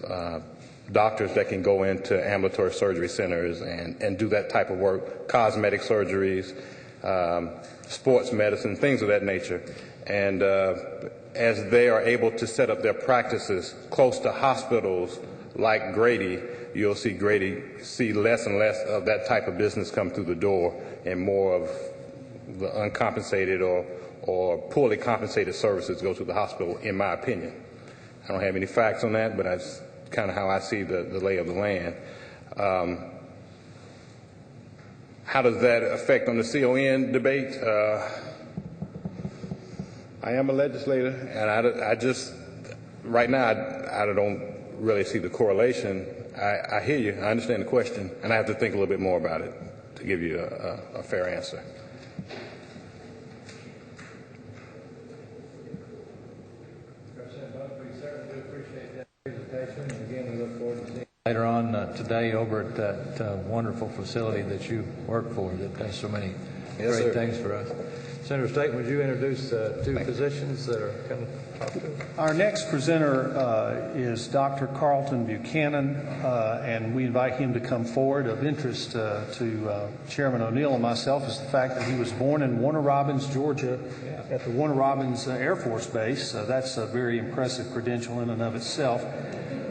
doctors that can go into ambulatory surgery centers and do that type of work, cosmetic surgeries, sports medicine, things of that nature. And as they are able to set up their practices close to hospitals like Grady, you'll see less and less of that type of business come through the door and more of the uncompensated or poorly compensated services go to the hospital, in my opinion. I don't have any facts on that, but that's kind of how I see the lay of the land. How does that affect on the CON debate? I am a legislator, and I just, right now, I don't really see the correlation. I hear you, I understand the question, and I have to think a little bit more about it to give you a fair answer. Later on today over at that wonderful facility that you work for that does so many great things for us. Senator Staten, would you introduce two physicians that are coming to talk to us? Our next presenter is Dr. Carlton Buchanan, and we invite him to come forward. Of interest to Chairman O'Neill and myself is the fact that he was born in Warner Robins, Georgia, at the Warner Robins Air Force Base. That's a very impressive credential in and of itself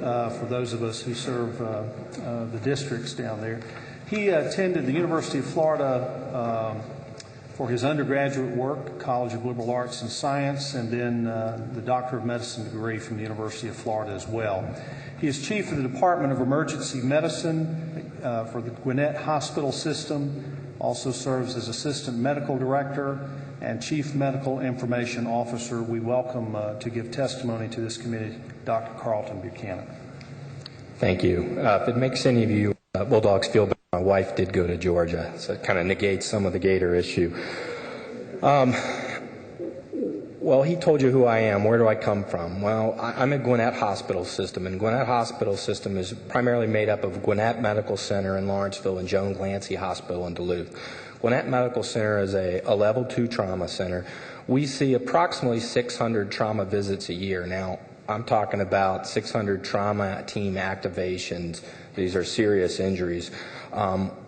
for those of us who serve the districts down there. He attended the University of Florida for his undergraduate work, College of Liberal Arts and Science, and then the Doctor of Medicine degree from the University of Florida as well. He is chief of the Department of Emergency Medicine for the Gwinnett Hospital System, also serves as Assistant Medical Director and Chief Medical Information Officer. We welcome to give testimony to this committee Dr. Carlton Buchanan. Thank you. If it makes any of you Bulldogs feel better, my wife did go to Georgia, so it kind of negates some of the Gator issue. Well, he told you who I am. Where do I come from? Well, I'm at Gwinnett Hospital System, and Gwinnett Hospital System is primarily made up of Gwinnett Medical Center in Lawrenceville and Joan Glancy Hospital in Duluth. Gwinnett Medical Center is a level 2 trauma center. We see approximately 600 trauma visits a year. Now, I'm talking about 600 trauma team activations. These are serious injuries.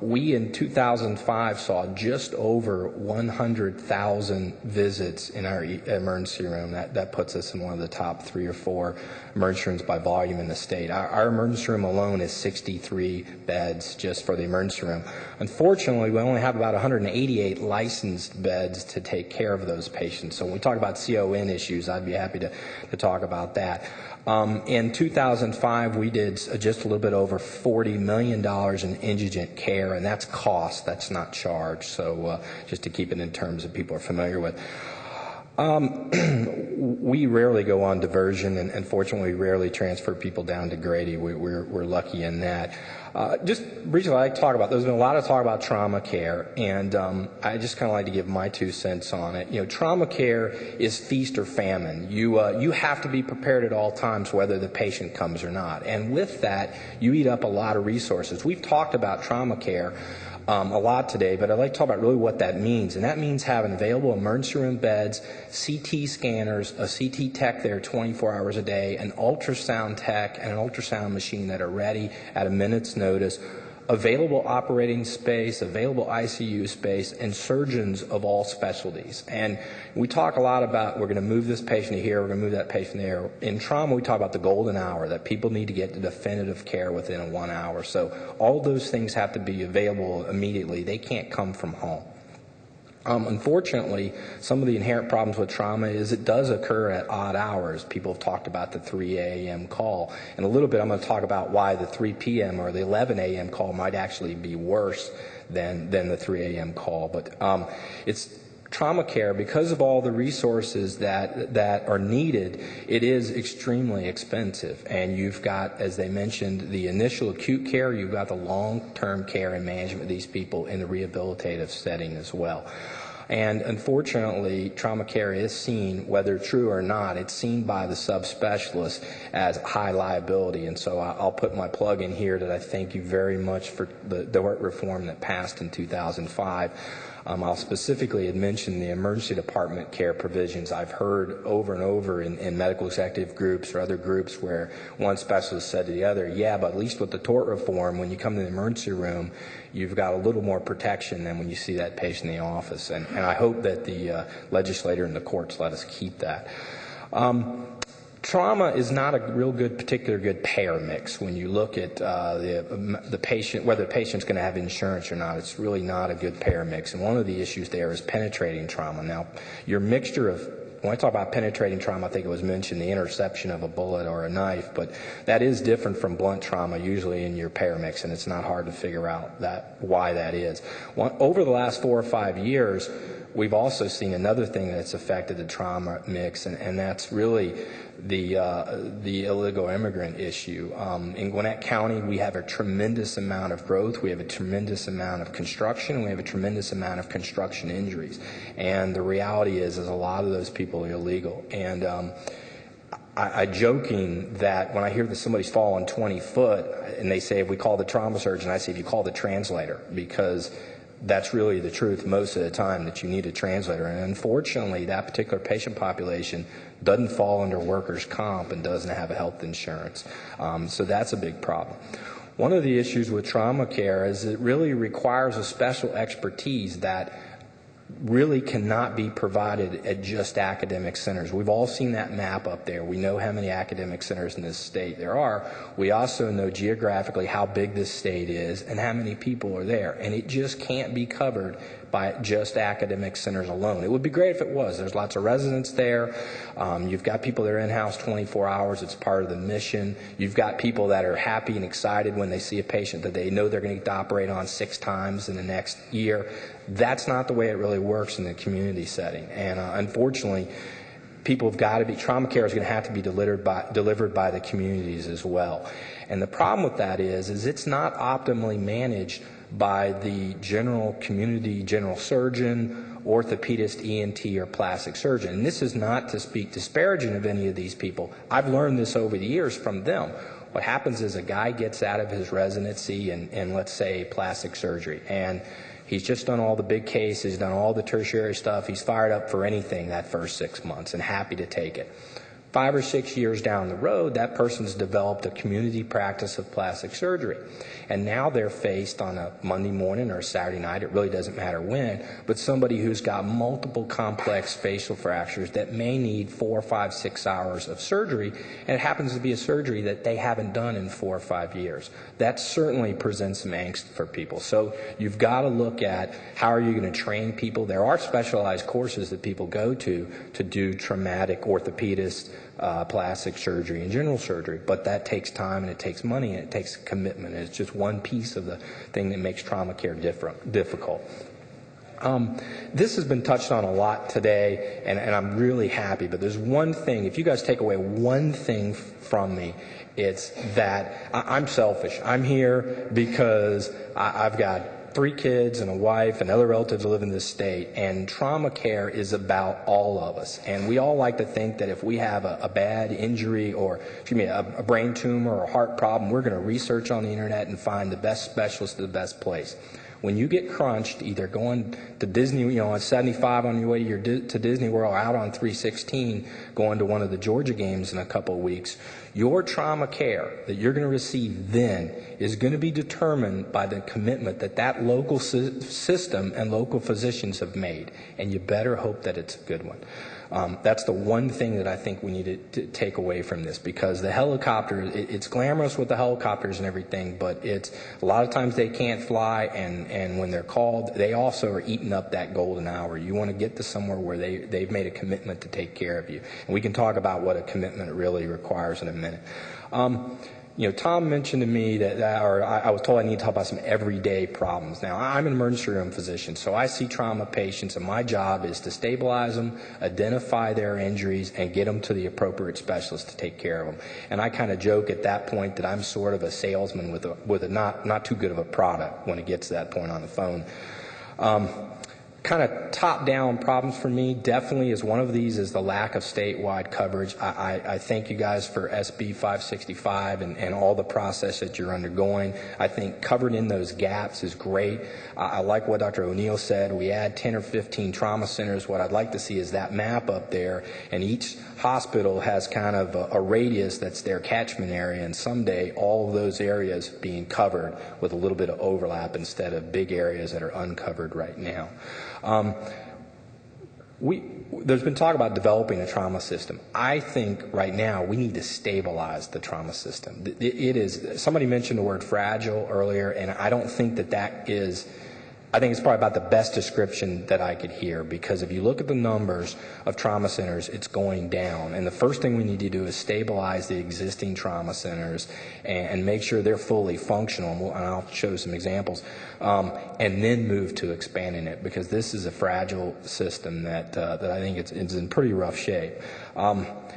We in 2005 saw just over 100,000 visits in our emergency room. That puts us in one of the top 3 or 4 emergency rooms by volume in the state. Our emergency room alone is 63 beds just for the emergency room. Unfortunately, we only have about 188 licensed beds to take care of those patients. So when we talk about CON issues, I'd be happy to talk about that. In 2005, we did just a little bit over $40 million in indigent care, and that's cost, that's not charge. So just to keep it in terms that people are familiar with. We rarely go on diversion, and fortunately, we rarely transfer people down to Grady. We're lucky in that. Just briefly, I'd like to talk about, there's been a lot of talk about trauma care, and I just kind of like to give my 2 cents on it. You know, trauma care is feast or famine. You have to be prepared at all times whether the patient comes or not. And with that, you eat up a lot of resources. We've talked about trauma care a lot today, but I'd like to talk about really what that means. And that means having available emergency room beds, CT scanners, a CT tech there 24 hours a day, an ultrasound tech, and an ultrasound machine that are ready at a minute's notice, available operating space, available ICU space, and surgeons of all specialties. And we talk a lot about we're going to move this patient to here, we're going to move that patient there. In trauma, we talk about the golden hour, that people need to get the definitive care within 1 hour. So all those things have to be available immediately. They can't come from home. Unfortunately, some of the inherent problems with trauma is it does occur at odd hours. People have talked about the 3 a.m. call. In a little bit, I'm going to talk about why the 3 p.m. or the 11 a.m. call might actually be worse than the 3 a.m. call. But it's trauma care, because of all the resources that are needed, it is extremely expensive. And you've got, as they mentioned, the initial acute care, you've got the long-term care and management of these people in the rehabilitative setting as well. And unfortunately, trauma care is seen, whether true or not, it's seen by the subspecialists as high liability. And so I'll put my plug in here that I thank you very much for the tort reform that passed in 2005. I'll specifically mention the emergency department care provisions. I've heard over and over in medical executive groups or other groups where one specialist said to the other, yeah, but at least with the tort reform, when you come to the emergency room, you've got a little more protection than when you see that patient in the office. And I hope that the legislator and the courts let us keep that. Trauma is not a real good, particular good payer mix. When you look at the patient, whether the patient's going to have insurance or not, it's really not a good payer mix. And one of the issues there is penetrating trauma. Now, your mixture of, when I talk about penetrating trauma, I think it was mentioned the interception of a bullet or a knife, but that is different from blunt trauma usually in your payer mix, and it's not hard to figure out why that is. Over the last 4 or 5 years, we've also seen another thing that's affected the trauma mix, and that's really the illegal immigrant issue. In Gwinnett County, we have a tremendous amount of growth. We have a tremendous amount of construction, and we have a tremendous amount of construction injuries. And the reality is a lot of those people are illegal. And I joking that when I hear that somebody's fallen 20 foot, and they say, if we call the trauma surgeon, I say, if you call the translator, because that's really the truth most of the time, that you need a translator. And unfortunately, that particular patient population doesn't fall under workers' comp and doesn't have a health insurance. So that's a big problem. One of the issues with trauma care is it really requires a special expertise that really cannot be provided at just academic centers. We've all seen that map up there. We know how many academic centers in this state there are. We also know geographically how big this state is and how many people are there. And it just can't be covered by just academic centers alone. It would be great if it was. There's lots of residents there. You've got people that are in-house 24 hours. It's part of the mission. You've got people that are happy and excited when they see a patient that they know they're going to get to operate on 6 times in the next year. That's not the way it really works in the community setting. And unfortunately, people have got to be, trauma care is going to have to be delivered by the communities as well. And the problem with that is it's not optimally managed by the general surgeon, orthopedist, ENT, or plastic surgeon. And this is not to speak disparaging of any of these people. I've learned this over the years from them. What happens is a guy gets out of his residency in let's say, plastic surgery, and he's just done all the big cases, done all the tertiary stuff. He's fired up for anything that first 6 months and happy to take it. 5 or 6 years down the road, that person's developed a community practice of plastic surgery. And now they're faced on a Monday morning or a Saturday night, it really doesn't matter when, but somebody who's got multiple complex facial fractures that may need 4, 5, 6 hours of surgery, and it happens to be a surgery that they haven't done in 4 or 5 years. That certainly presents some angst for people. So you've got to look at how are you going to train people. There are specialized courses that people go to do traumatic orthopedist, plastic surgery and general surgery, but that takes time and it takes money and it takes commitment. It's just one piece of the thing that makes trauma care difficult. This has been touched on a lot today, and I'm really happy, but there's one thing, if you guys take away one thing from me, it's that I'm selfish. I'm here because I've got 3 kids and a wife and other relatives that live in this state, and trauma care is about all of us. And we all like to think that if we have a bad injury or, a brain tumor or a heart problem, we're going to research on the internet and find the best specialist at the best place. When you get crunched, either going to Disney, on 75 on your way to Disney World, out on 316, going to one of the Georgia games in a couple of weeks, your trauma care that you're going to receive then is going to be determined by the commitment that local system and local physicians have made, and you better hope that it's a good one. That's the one thing that I think we need to take away from this, because the helicopter, it's glamorous with the helicopters and everything, but it's a lot of times they can't fly, and when they're called, they also are eating up that golden hour. You want to get to somewhere where they've made a commitment to take care of you. And we can talk about what a commitment really requires in a minute. Tom mentioned to me I was told I need to talk about some everyday problems. Now, I'm an emergency room physician, so I see trauma patients, and my job is to stabilize them, identify their injuries, and get them to the appropriate specialist to take care of them. And I kind of joke at that point that I'm sort of a salesman with a not too good of a product when it gets to that point on the phone. kind of top-down problems for me definitely is one of these is the lack of statewide coverage. I thank you guys for SB 565 and all the process that you're undergoing. I think covered in those gaps is great. I like what Dr. O'Neill said. We add 10 or 15 trauma centers. What I'd like to see is that map up there, and each hospital has kind of a radius that's their catchment area, and someday all of those areas being covered with a little bit of overlap instead of big areas that are uncovered right now. There's been talk about developing a trauma system. I think right now we need to stabilize the trauma system. It is, somebody mentioned the word fragile earlier, and I don't think that is, I think it's probably about the best description that I could hear, because if you look at the numbers of trauma centers, it's going down. And the first thing we need to do is stabilize the existing trauma centers and make sure they're fully functional. And I'll show some examples. And then move to expanding it, because this is a fragile system that I think it's in pretty rough shape.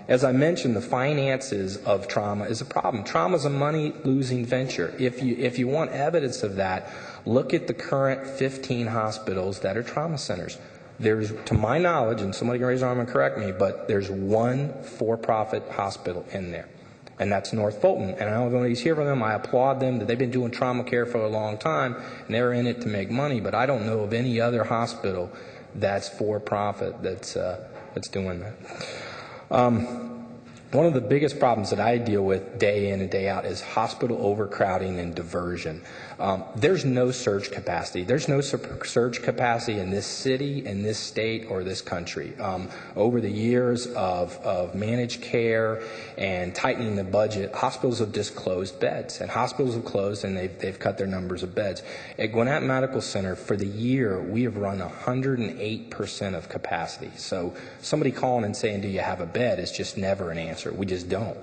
As I mentioned, the finances of trauma is a problem. Trauma is a money-losing venture. If you want evidence of that, look at the current 15 hospitals that are trauma centers. There's, to my knowledge, and somebody can raise their arm and correct me, but there's one for-profit hospital in there, and that's North Fulton. And I don't know if you hear from them. I applaud them that they've been doing trauma care for a long time, and they're in it to make money. But I don't know of any other hospital that's for-profit that's doing that. One of the biggest problems that I deal with day in and day out is hospital overcrowding and diversion. There's no surge capacity. There's no surge capacity in this city, in this state, or this country. Over the years of managed care and tightening the budget, hospitals have just closed beds. And hospitals have closed, and they've cut their numbers of beds. At Gwinnett Medical Center, for the year, we have run 108% of capacity. So somebody calling and saying, do you have a bed, is just never an answer. We just don't.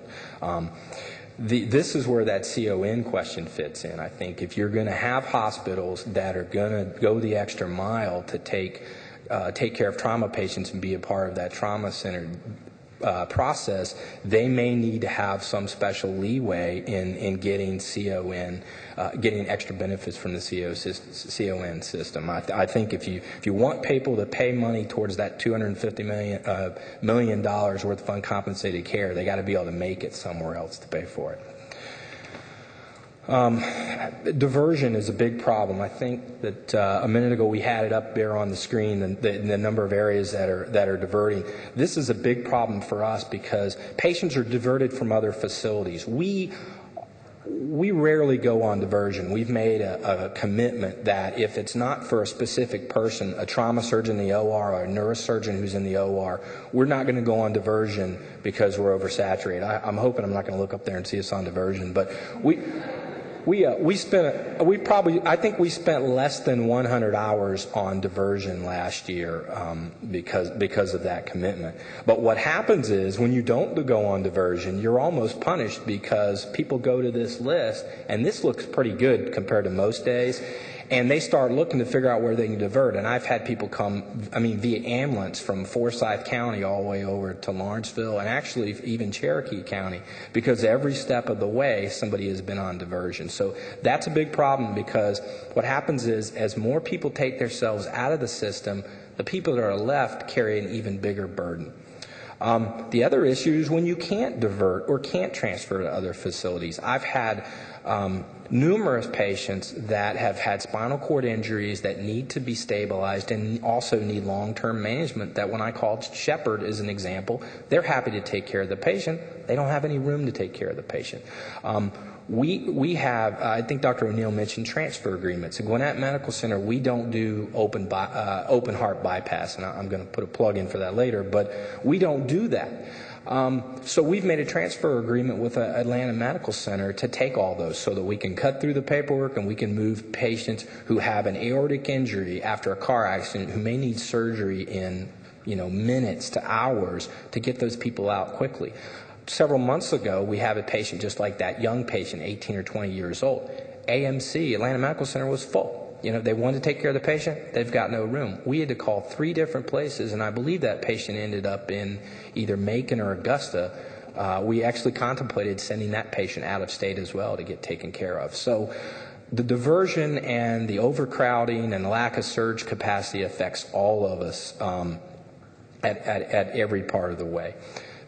This is where that CON question fits in. I think if you're going to have hospitals that are going to go the extra mile to take care of trauma patients and be a part of that trauma center process, they may need to have some special leeway in getting CON, getting extra benefits from the CON system. I think if you want people to pay money towards that $250 million worth of uncompensated care, they got to be able to make it somewhere else to pay for it. Diversion is a big problem. I think that a minute ago we had it up there on the screen, the number of areas that are diverting. This is a big problem for us because patients are diverted from other facilities. We rarely go on diversion. We've made a commitment that if it's not for a specific person, a trauma surgeon in the OR or a neurosurgeon who's in the OR, we're not going to go on diversion because we're oversaturated. I'm hoping I'm not going to look up there and see us on diversion, but I think we spent less than 100 hours on diversion last year because of that commitment. But what happens is when you don't go on diversion, you're almost punished because people go to this list, and this looks pretty good compared to most days, and they start looking to figure out where they can divert. And I've had people come, via ambulance from Forsyth County all the way over to Lawrenceville, and actually even Cherokee County, because every step of the way somebody has been on diversion. So that's a big problem, because what happens is as more people take themselves out of the system, the people that are left carry an even bigger burden. The other issue is when you can't divert or can't transfer to other facilities. I've had numerous patients that have had spinal cord injuries that need to be stabilized and also need long-term management that when I called Shepherd as an example, they're happy to take care of the patient. They don't have any room to take care of the patient. We have, I think Dr. O'Neill mentioned transfer agreements. At Gwinnett Medical Center, we don't do open heart bypass, and I'm going to put a plug in for that later, but we don't do that. So we've made a transfer agreement with Atlanta Medical Center to take all those so that we can cut through the paperwork and we can move patients who have an aortic injury after a car accident who may need surgery in minutes to hours to get those people out quickly. Several months ago, we had a patient just like that, young patient, 18 or 20 years old. AMC, Atlanta Medical Center, was full. They wanted to take care of the patient. They've got no room. We had to call 3 different places, and I believe that patient ended up in either Macon or Augusta. We actually contemplated sending that patient out of state as well to get taken care of. So the diversion and the overcrowding and lack of surge capacity affects all of us at every part of the way.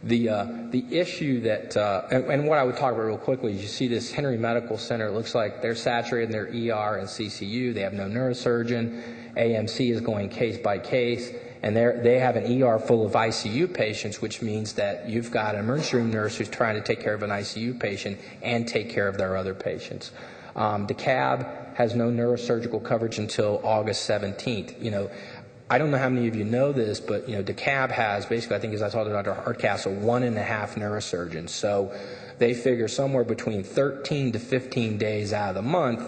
The issue that, and what I would talk about real quickly is you see this Henry Medical Center, it looks like they're saturated in their ER and CCU. They have no neurosurgeon. AMC is going case by case. And they have an ER full of ICU patients, which means that you've got an emergency room nurse who's trying to take care of an ICU patient and take care of their other patients. DeKalb has no neurosurgical coverage until August 17th. You know, I don't know how many of you know this, but you know, DeKalb has basically, I think as I told Dr. Hardcastle, 1.5 neurosurgeons. So they figure somewhere between 13 to 15 days out of the month,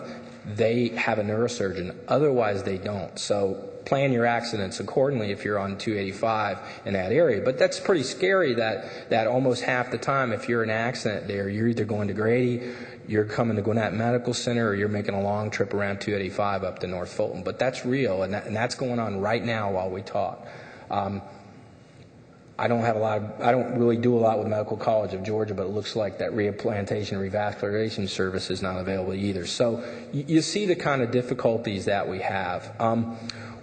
they have a neurosurgeon. Otherwise, they don't. So plan your accidents accordingly if you're on 285 in that area. But that's pretty scary that almost half the time, if you're in an accident there, you're either going to Grady, you're coming to Gwinnett Medical Center, or you're making a long trip around 285 up to North Fulton. But that's real, and that's going on right now while we talk. I don't really do a lot with Medical College of Georgia, but it looks like that rehabilitation and revascularization service is not available either. So you see the kind of difficulties that we have.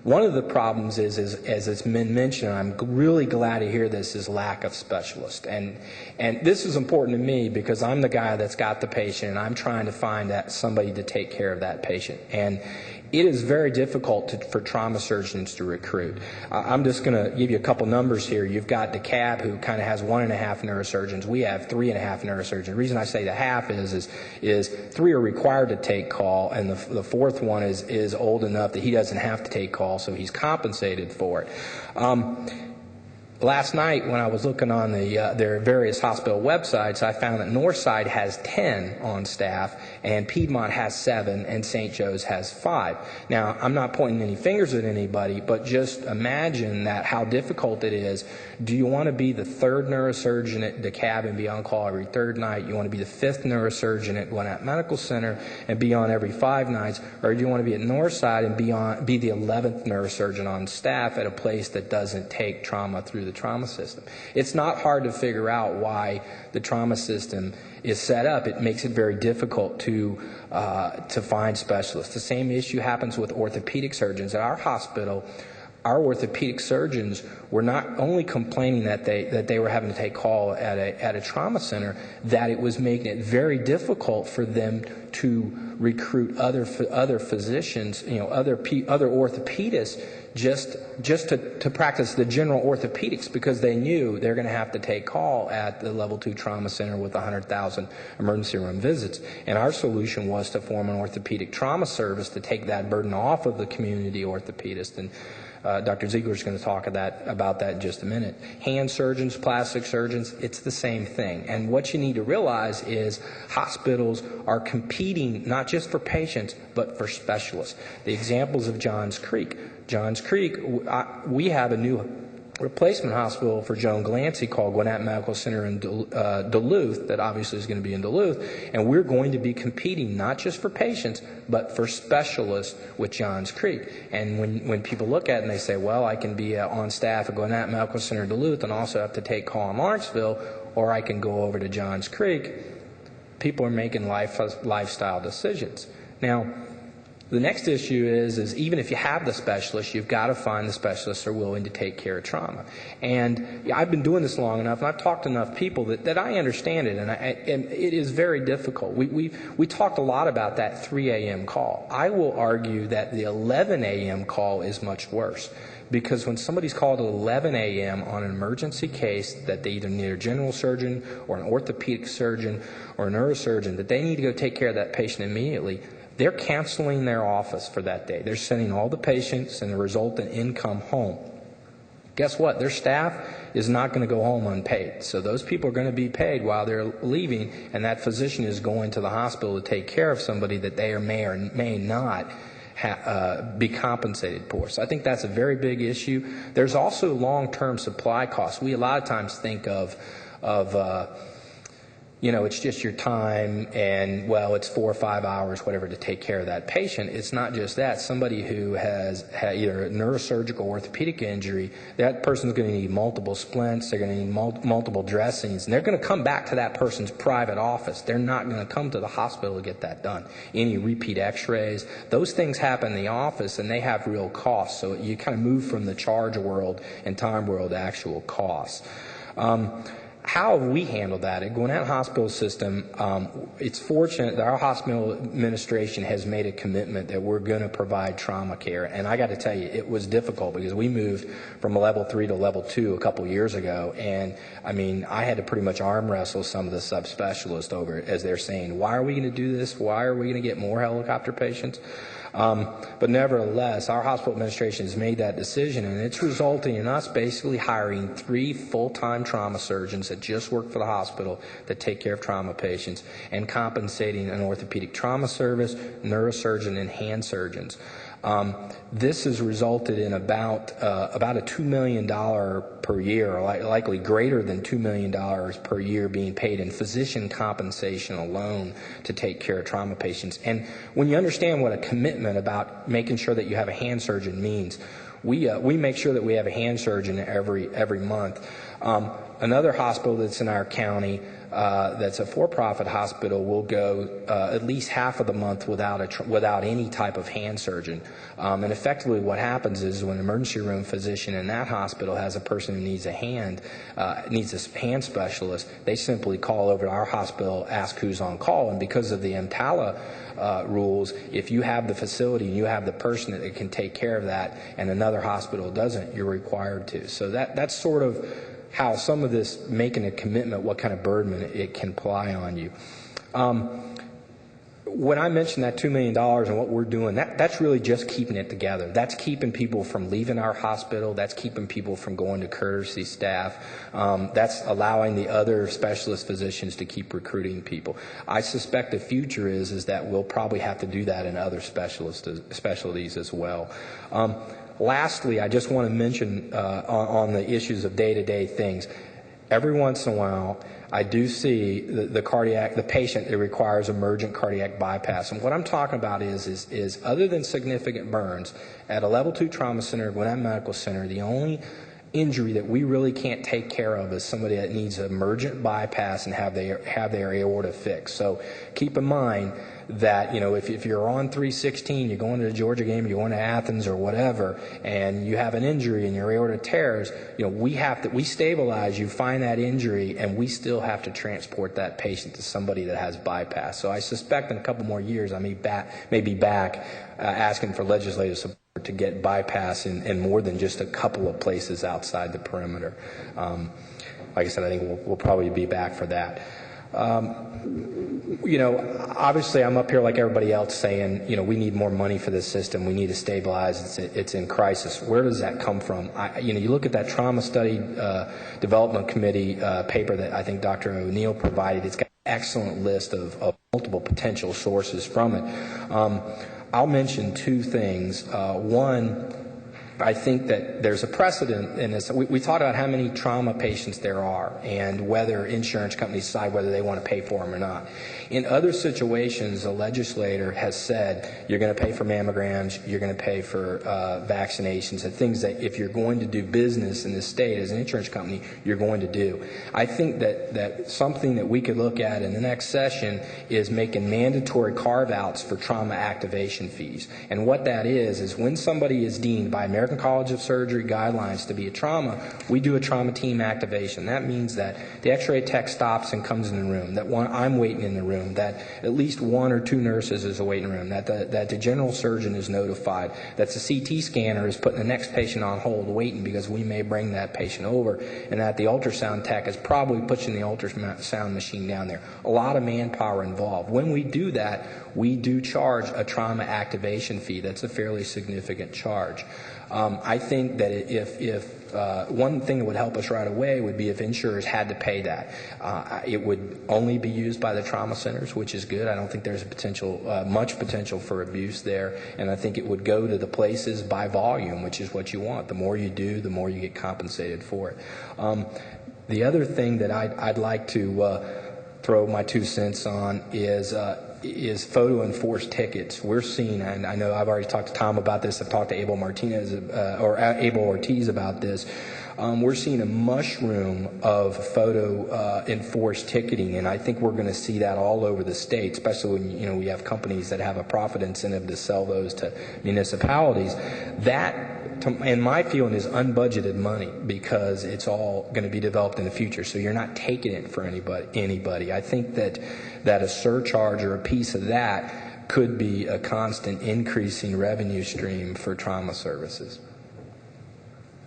One of the problems is, as it's been mentioned, and I'm really glad to hear this, is lack of specialists. And this is important to me because I'm the guy that's got the patient, and I'm trying to find somebody to take care of that patient. And it is very difficult for trauma surgeons to recruit. I'm just going to give you a couple numbers here. You've got DeKalb, who kind of has 1.5 neurosurgeons. We have 3.5 neurosurgeons. The reason I say the half is 3 are required to take call, and the fourth one is old enough that he doesn't have to take call, so he's compensated for it. Last night, when I was looking on their various hospital websites, I found that Northside has 10 on staff, and Piedmont has 7, and St. Joe's has 5. Now, I'm not pointing any fingers at anybody, but just imagine how difficult it is. Do you want to be the 3rd neurosurgeon at DeKalb and be on call every 3rd night? You want to be the 5th neurosurgeon at Gwinnett Medical Center and be on every 5 nights? Or do you want to be at Northside and be the 11th neurosurgeon on staff at a place that doesn't take trauma through the trauma system? It's not hard to figure out why the trauma system is set up. It makes it very difficult to find specialists. The same issue happens with orthopedic surgeons. At our hospital, our orthopedic surgeons were not only complaining that they were having to take call at a trauma center, that it was making it very difficult for them to recruit other physicians, other orthopedists, just to practice the general orthopedics, because they knew they're going to have to take call at the level 2 trauma center with 100,000 emergency room visits. And our solution was to form an orthopedic trauma service to take that burden off of the community orthopedist. And Dr. Ziegler is going to talk about that in just a minute. Hand surgeons, plastic surgeons, it's the same thing. And what you need to realize is hospitals are competing not just for patients, but for specialists. The examples of Johns Creek. Johns Creek, we have a new replacement hospital for Joan Glancy called Gwinnett Medical Center in Duluth, that obviously is going to be in Duluth, and we're going to be competing not just for patients, but for specialists with Johns Creek. And when people look at it and they say, well, I can be on staff at Gwinnett Medical Center in Duluth and also have to take call in Lawrenceville, or I can go over to Johns Creek, people are making lifestyle decisions. Now, the next issue is even if you have the specialist, you've got to find the specialists who are willing to take care of trauma. And I've been doing this long enough, and I've talked to enough people that I understand it, and it is very difficult. We talked a lot about that 3 a.m. call. I will argue that the 11 a.m. call is much worse, because when somebody's called at 11 a.m. on an emergency case that they either need a general surgeon or an orthopedic surgeon or a neurosurgeon, that they need to go take care of that patient immediately, they're canceling their office for that day. They're sending all the patients and the resultant income home. Guess what? Their staff is not going to go home unpaid. So those people are going to be paid while they're leaving, and that physician is going to the hospital to take care of somebody that they may or may not be compensated for. So I think that's a very big issue. There's also long-term supply costs. We a lot of times think of it's just your time and, well, it's 4 or 5 hours, whatever, to take care of that patient. It's not just that. Somebody who has had either a neurosurgical orthopedic injury, that person's going to need multiple splints, they're going to need multiple dressings, and they're going to come back to that person's private office. They're not going to come to the hospital to get that done. Any repeat x-rays, those things happen in the office, and they have real costs. So you kind of move from the charge world and time world to actual costs. How have we handled that? At Gwinnett Hospital System, it's fortunate that our hospital administration has made a commitment that we're going to provide trauma care. And I got to tell you, it was difficult because we moved from a level 3 to level 2 a couple years ago. And I mean, I had to pretty much arm wrestle some of the subspecialists over it as they're saying, why are we going to do this? Why are we going to get more helicopter patients? But nevertheless, our hospital administration has made that decision, and it's resulting in us basically hiring 3 full-time trauma surgeons that just work for the hospital that take care of trauma patients, and compensating an orthopedic trauma service, neurosurgeon, and hand surgeons. This has resulted in about a $2 million per year, or likely greater than $2 million per year being paid in physician compensation alone to take care of trauma patients. And when you understand what a commitment about making sure that you have a hand surgeon means, we make sure that we have a hand surgeon every month. Another hospital that's in our county, that's a for-profit hospital, will go at least half of the month without any type of hand surgeon. And effectively what happens is when an emergency room physician in that hospital has a person who needs a hand specialist, they simply call over to our hospital, ask who's on call, and because of the EMTALA rules, if you have the facility and you have the person that can take care of that and another hospital doesn't, you're required to. So that's sort of how some of this making a commitment, what kind of burden it can apply on you. When I mentioned that $2 million and what we're doing, that's really just keeping it together. That's keeping people from leaving our hospital. That's keeping people from going to courtesy staff. That's allowing the other specialist physicians to keep recruiting people. I suspect the future is that we'll probably have to do that in other specialties as well. Lastly, I just want to mention on the issues of day-to-day things, every once in a while, I do see the patient that requires emergent cardiac bypass. And what I'm talking about is other than significant burns, at a level 2 trauma center, Gwinnett Medical Center, the only injury that we really can't take care of is somebody that needs emergent bypass and have their aorta fixed. So keep in mind that, if you're on 316, you're going to the Georgia game, you're going to Athens or whatever, and you have an injury and your aorta tears, we stabilize you, find that injury, and we still have to transport that patient to somebody that has bypass. So I suspect in a couple more years I may be back asking for legislative support to get bypass in more than just a couple of places outside the perimeter. Like I said, I think we'll probably be back for that. Obviously I'm up here like everybody else saying, we need more money for this system. We need to stabilize. It's in crisis. Where does that come from? You look at that Trauma Study Development Committee paper that I think Dr. O'Neill provided. It's got an excellent list of multiple potential sources from it. I'll mention 2 things. One, I think that there's a precedent in this. We talked about how many trauma patients there are and whether insurance companies decide whether they want to pay for them or not. In other situations, a legislator has said you're going to pay for mammograms, you're going to pay for vaccinations, and things that if you're going to do business in this state as an insurance company, you're going to do. I think that something that we could look at in the next session is making mandatory carve-outs for trauma activation fees. And what that is when somebody is deemed by American College of Surgery guidelines to be a trauma, we do a trauma team activation. That means that the x-ray tech stops and comes in the room, that I'm waiting in the room, that at least 1 or 2 nurses is awaiting in the room, that the general surgeon is notified, that the CT scanner is putting the next patient on hold waiting because we may bring that patient over, and that the ultrasound tech is probably pushing the ultrasound machine down there. A lot of manpower involved. When we do that, we do charge a trauma activation fee. That's a fairly significant charge. I think that if one thing that would help us right away would be if insurers had to pay that. It would only be used by the trauma centers, which is good. I don't think there's much potential for abuse there, and I think it would go to the places by volume, which is what you want. The more you do, the more you get compensated for it. The other thing that I'd like to throw my 2 cents on is photo enforced tickets. We're seeing, and I know I've already talked to Tom about this. I've talked to Abel Ortiz about this. We're seeing a mushroom of photo enforced ticketing, and I think we're going to see that all over the state, especially when we have companies that have a profit incentive to sell those to municipalities. That, in my feeling, is unbudgeted money because it's all going to be developed in the future. So you're not taking it for anybody. I think that a surcharge or a piece of that could be a constant increasing revenue stream for trauma services.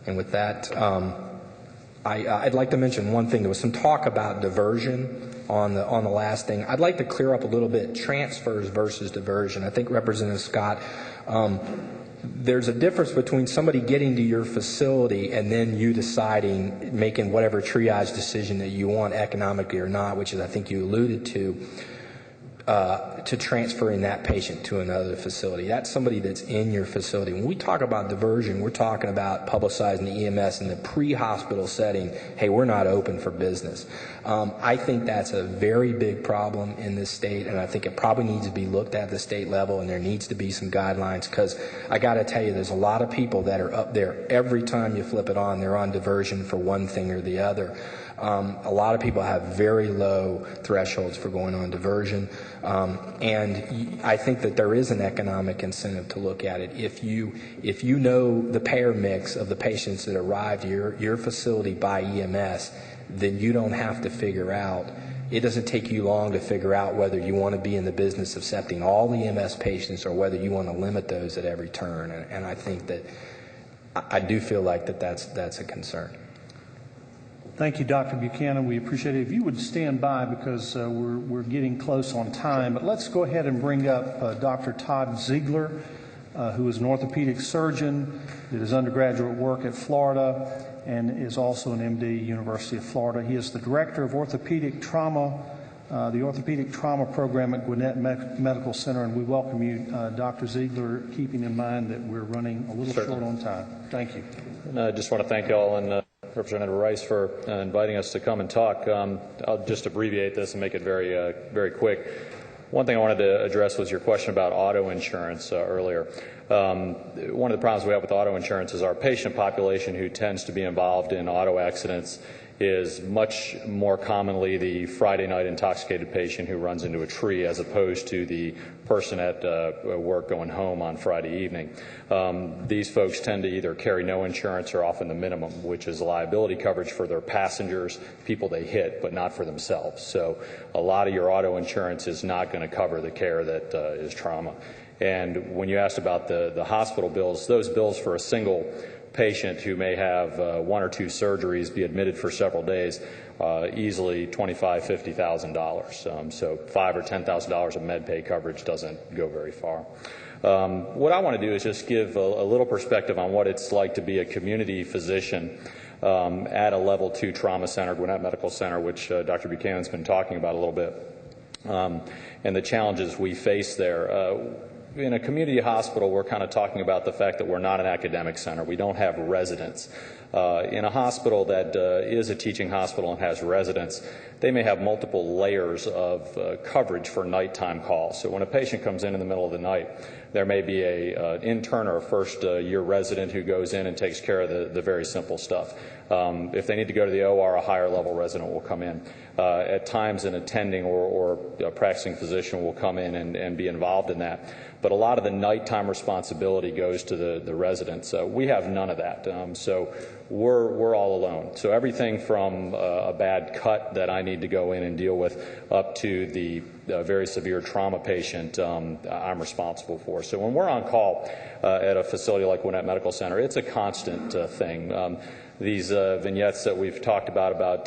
And with that, I'd like to mention one thing. There was some talk about diversion on the last thing. I'd like to clear up a little bit transfers versus diversion. I think Representative Scott, there's a difference between somebody getting to your facility and then you deciding, making whatever triage decision that you want economically or not, which is I think you alluded to transferring that patient to another facility. That's somebody that's in your facility. When we talk about diversion, we're talking about publicizing the EMS in the pre-hospital setting. Hey, we're not open for business. I think that's a very big problem in this state, and I think it probably needs to be looked at the state level, and there needs to be some guidelines, because I got to tell you, there's a lot of people that are up there. Every time you flip it on, they're on diversion for one thing or the other. A lot of people have very low thresholds for going on diversion, and I think that there is an economic incentive to look at it. If you know the payer mix of the patients that arrive to your facility by EMS, then you don't have to figure out. It doesn't take you long to figure out whether you want to be in the business of accepting all the EMS patients or whether you want to limit those at every turn. And I think that I do feel like that's a concern. Thank you, Dr. Buchanan. We appreciate it. If you would stand by, because we're getting close on time. But let's go ahead and bring up Dr. Todd Ziegler, who is an orthopedic surgeon, did his undergraduate work at Florida, and is also an MD, University of Florida. He is the director of orthopedic trauma, the orthopedic trauma program at Gwinnett Medical Center, and we welcome you, Dr. Ziegler, keeping in mind that we're running a little short on time. Thank you. And I just want to thank you all and Representative Rice for inviting us to come and talk. I'll just abbreviate this and make it very, very quick. One thing I wanted to address was your question about auto insurance earlier. One of the problems we have with auto insurance is our patient population who tends to be involved in auto accidents is much more commonly the Friday night intoxicated patient who runs into a tree as opposed to the person at work going home on Friday evening. These folks tend to either carry no insurance or often the minimum, which is liability coverage for their passengers, people they hit, but not for themselves. So a lot of your auto insurance is not going to cover the care that is trauma. And when you asked about the hospital bills, those bills for a single patient who may have one or two surgeries, be admitted for several days, easily $25,000, $50,000. So $5,000 or $10,000 of med pay coverage doesn't go very far. What I want to do is just give a little perspective on what it's like to be a community physician at a level 2 trauma center, Gwinnett Medical Center, which Dr. Buchanan's been talking about a little bit, and the challenges we face there. In a community hospital, we're kind of talking about the fact that we're not an academic center. We don't have residents. In a hospital that is a teaching hospital and has residents, they may have multiple layers of coverage for nighttime calls. So when a patient comes in the middle of the night, there may be an intern or a first-year resident who goes in and takes care of the very simple stuff. If they need to go to the OR, a higher-level resident will come in. At times, an attending or a practicing physician will come in and be involved in that. But a lot of the nighttime responsibility goes to the residents. We have none of that. So we're all alone. So everything from a bad cut that I need to go in and deal with up to the very severe trauma patient I'm responsible for. So when we're on call at a facility like Gwinnett Medical Center, it's a constant thing. These vignettes that we've talked about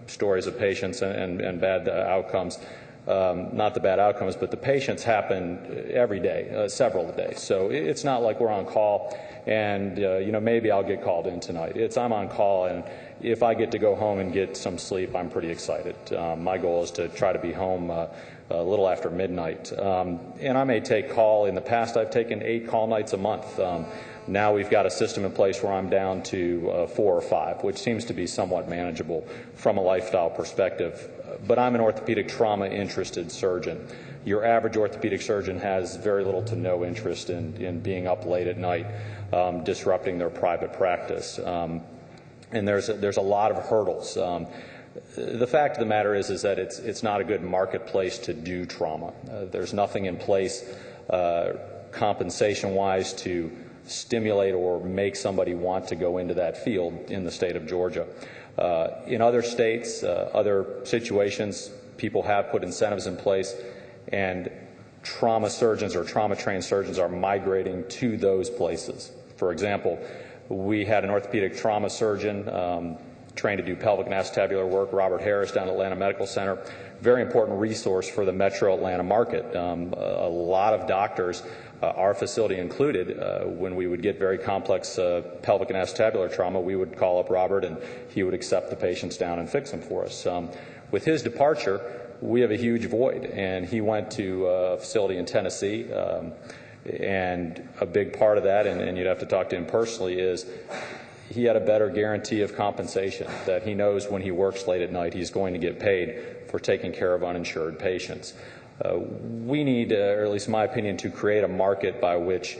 stories of patients and bad outcomes, not the bad outcomes, but the patients happen every day, several days. So it's not like we're on call and, maybe I'll get called in tonight. I'm on call, and if I get to go home and get some sleep, I'm pretty excited. My goal is to try to be home a little after midnight. And I may take call. In the past, I've taken 8 call nights a month. Now we've got a system in place where I'm down to 4 or 5, which seems to be somewhat manageable from a lifestyle perspective. but I'm an orthopedic trauma interested surgeon. Your average orthopedic surgeon has very little to no interest in being up late at night, disrupting their private practice. And there's a lot of hurdles. The fact of the matter is that it's not a good marketplace to do trauma. There's nothing in place compensation-wise to stimulate or make somebody want to go into that field in the state of Georgia. In other states, other situations, people have put incentives in place, and trauma surgeons or trauma-trained surgeons are migrating to those places. For example, we had an orthopedic trauma surgeon trained to do pelvic and acetabular work, Robert Harris, down at Atlanta Medical Center. Very important resource for the metro Atlanta market. A lot of doctors, our facility included, when we would get very complex pelvic and acetabular trauma, we would call up Robert and he would accept the patients down and fix them for us. With his departure, we have a huge void, and he went to a facility in Tennessee, and a big part of that, and you'd have to talk to him personally, is he had a better guarantee of compensation, that he knows when he works late at night he's going to get paid for taking care of uninsured patients. We need, or at least in my opinion, to create a market by which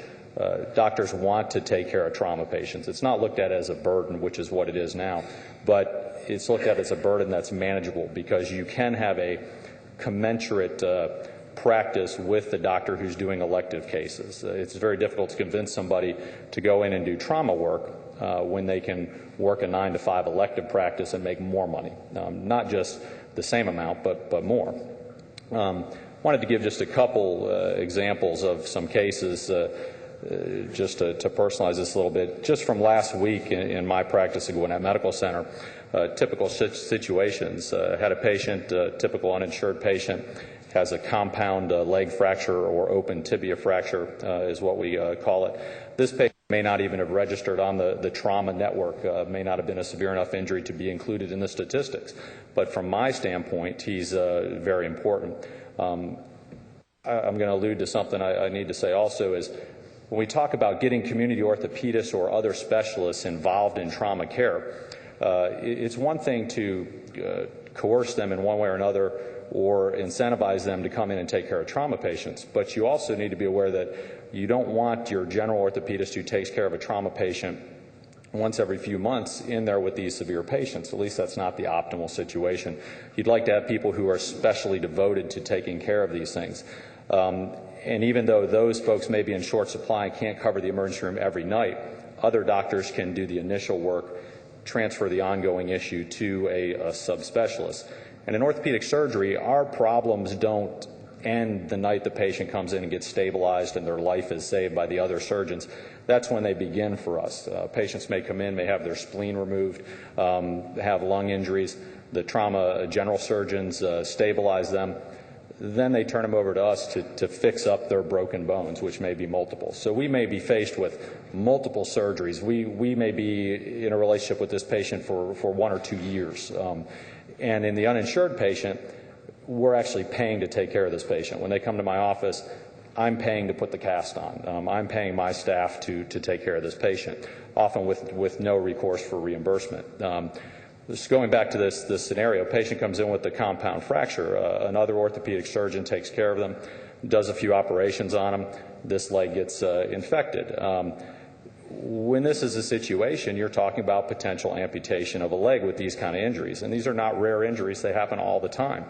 doctors want to take care of trauma patients. It's not looked at as a burden, which is what it is now, but it's looked at as a burden that's manageable, because you can have a commensurate practice with the doctor who's doing elective cases. It's very difficult to convince somebody to go in and do trauma work when they can work a 9 to 5 elective practice and make more money. Not just the same amount, but more. Wanted to give just a couple examples of some cases just to personalize this a little bit. Just from last week in my practice at Gwinnett Medical Center, typical situations. Had a patient, typical uninsured patient, has a compound leg fracture or open tibia fracture is what we call it. This patient may not even have registered on the trauma network, may not have been a severe enough injury to be included in the statistics. But from my standpoint, he's very important. I'm going to allude to something I need to say also is, when we talk about getting community orthopedists or other specialists involved in trauma care, it's one thing to coerce them in one way or another or incentivize them to come in and take care of trauma patients, but you also need to be aware that you don't want your general orthopedist who takes care of a trauma patient once every few months in there with these severe patients. At least that's not the optimal situation. You'd like to have people who are specially devoted to taking care of these things. And even though those folks may be in short supply and can't cover the emergency room every night, other doctors can do the initial work, transfer the ongoing issue to a subspecialist. And in orthopedic surgery, our problems don't end the night the patient comes in and gets stabilized and their life is saved by the other surgeons. That's when they begin for us. Patients may come in, may have their spleen removed, have lung injuries. The trauma general surgeons stabilize them. Then they turn them over to us to fix up their broken bones, which may be multiple. So we may be faced with multiple surgeries. We may be in a relationship with this patient for 1 or 2 years. And in the uninsured patient, we're actually paying to take care of this patient. When they come to my office, I'm paying to put the cast on. I'm paying my staff to take care of this patient, often with no recourse for reimbursement. Just going back to this scenario, a patient comes in with a compound fracture. Another orthopedic surgeon takes care of them, does a few operations on them. This leg gets infected. When this is a situation, you're talking about potential amputation of a leg with these kind of injuries. And these are not rare injuries. They happen all the time.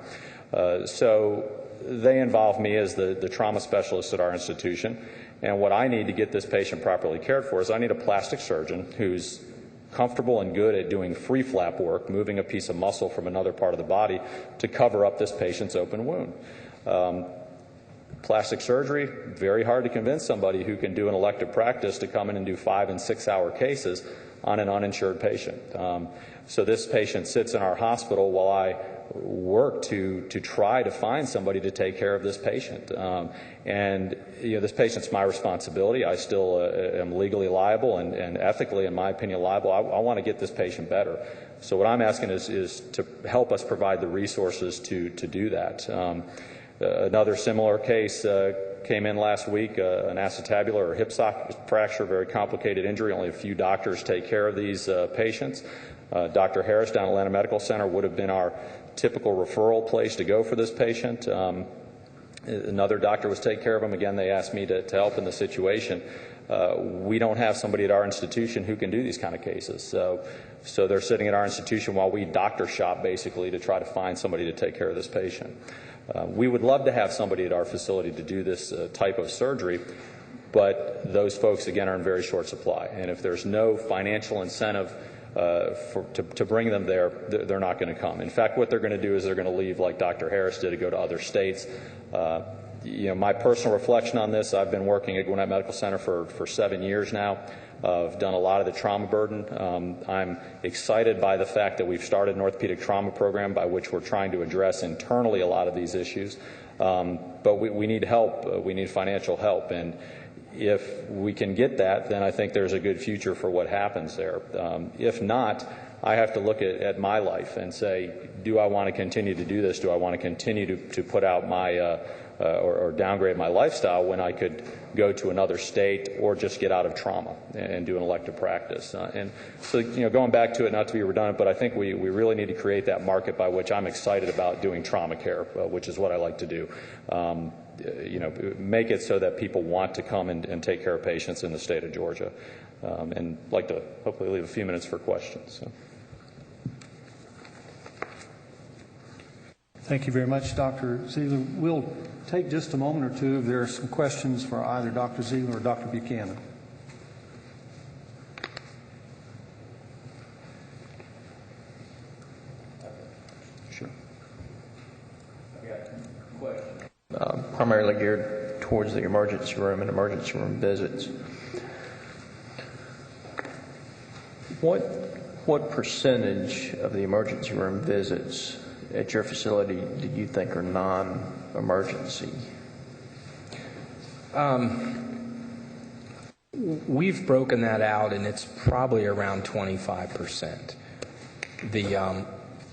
So they involve me as the trauma specialist at our institution. And what I need to get this patient properly cared for is I need a plastic surgeon who's comfortable and good at doing free flap work, moving a piece of muscle from another part of the body to cover up this patient's open wound. Plastic surgery, very hard to convince somebody who can do an elective practice to come in and do 5- and 6-hour cases on an uninsured patient. So this patient sits in our hospital while I work to try to find somebody to take care of this patient. And this patient's my responsibility. I still am legally liable and ethically, in my opinion, liable. I want to get this patient better. So what I'm asking is to help us provide the resources to do that. Another similar case came in last week, an acetabular or hip socket fracture, very complicated injury. Only a few doctors take care of these patients. Dr. Harris down at Atlanta Medical Center would have been our typical referral place to go for this patient. Another doctor was taking care of him. Again, they asked me to help in the situation. We don't have somebody at our institution who can do these kind of cases. So they're sitting at our institution while we doctor shop, basically, to try to find somebody to take care of this patient. We would love to have somebody at our facility to do this type of surgery, but those folks, again, are in very short supply. And if there's no financial incentive to bring them there, they're not going to come. In fact, what they're going to do is they're going to leave like Dr. Harris did, to go to other states. My personal reflection on this, I've been working at Gwinnett Medical Center for 7 years now. I've done a lot of the trauma burden. I'm excited by the fact that we've started an orthopedic trauma program by which we're trying to address internally a lot of these issues. But we need help. We need financial help. And if we can get that, then I think there's a good future for what happens there. If not, I have to look at my life and say, do I want to continue to do this? Do I want to continue to put out my or downgrade my lifestyle when I could go to another state or just get out of trauma and do an elective practice? And so, going back to it, not to be redundant, but I think we really need to create that market by which I'm excited about doing trauma care, which is what I like to do. Make it so that people want to come and take care of patients in the state of Georgia. And like to hopefully leave a few minutes for questions. So. Thank you very much, Dr. Ziegler. We'll take just a moment or two if there are some questions for either Dr. Ziegler or Dr. Buchanan. Sure. I've got a question. Primarily geared towards the emergency room and emergency room visits. What percentage of the emergency room visits at your facility do you think are non-emergency? We've broken that out, and it's probably around 25%.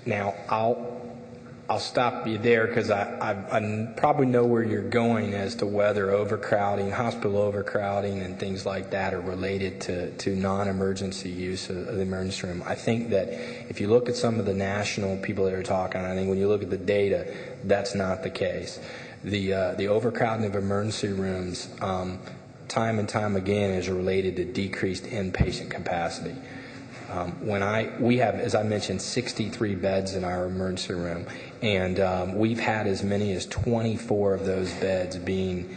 Now I'll stop you there because I probably know where you're going as to whether overcrowding, hospital overcrowding, and things like that are related to non-emergency use of the emergency room. I think that if you look at some of the national people that are talking, I think when you look at the data, that's not the case. The overcrowding of emergency rooms, time and time again, is related to decreased inpatient capacity. We have, as I mentioned, 63 beds in our emergency room, and we've had as many as 24 of those beds being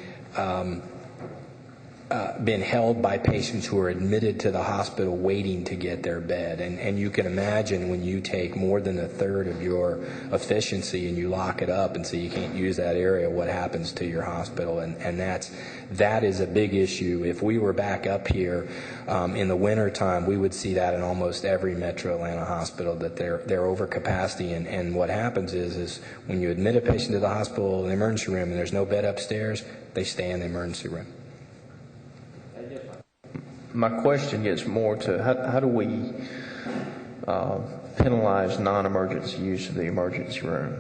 held by patients who are admitted to the hospital waiting to get their bed. And you can imagine when you take more than a third of your efficiency and you lock it up and so you can't use that area, what happens to your hospital. And that is a big issue. If we were back up here in the wintertime, we would see that in almost every metro Atlanta hospital, that they're over capacity. And what happens is when you admit a patient to the hospital in the emergency room and there's no bed upstairs, they stay in the emergency room. My question gets more to how do we penalize non-emergency use of the emergency room,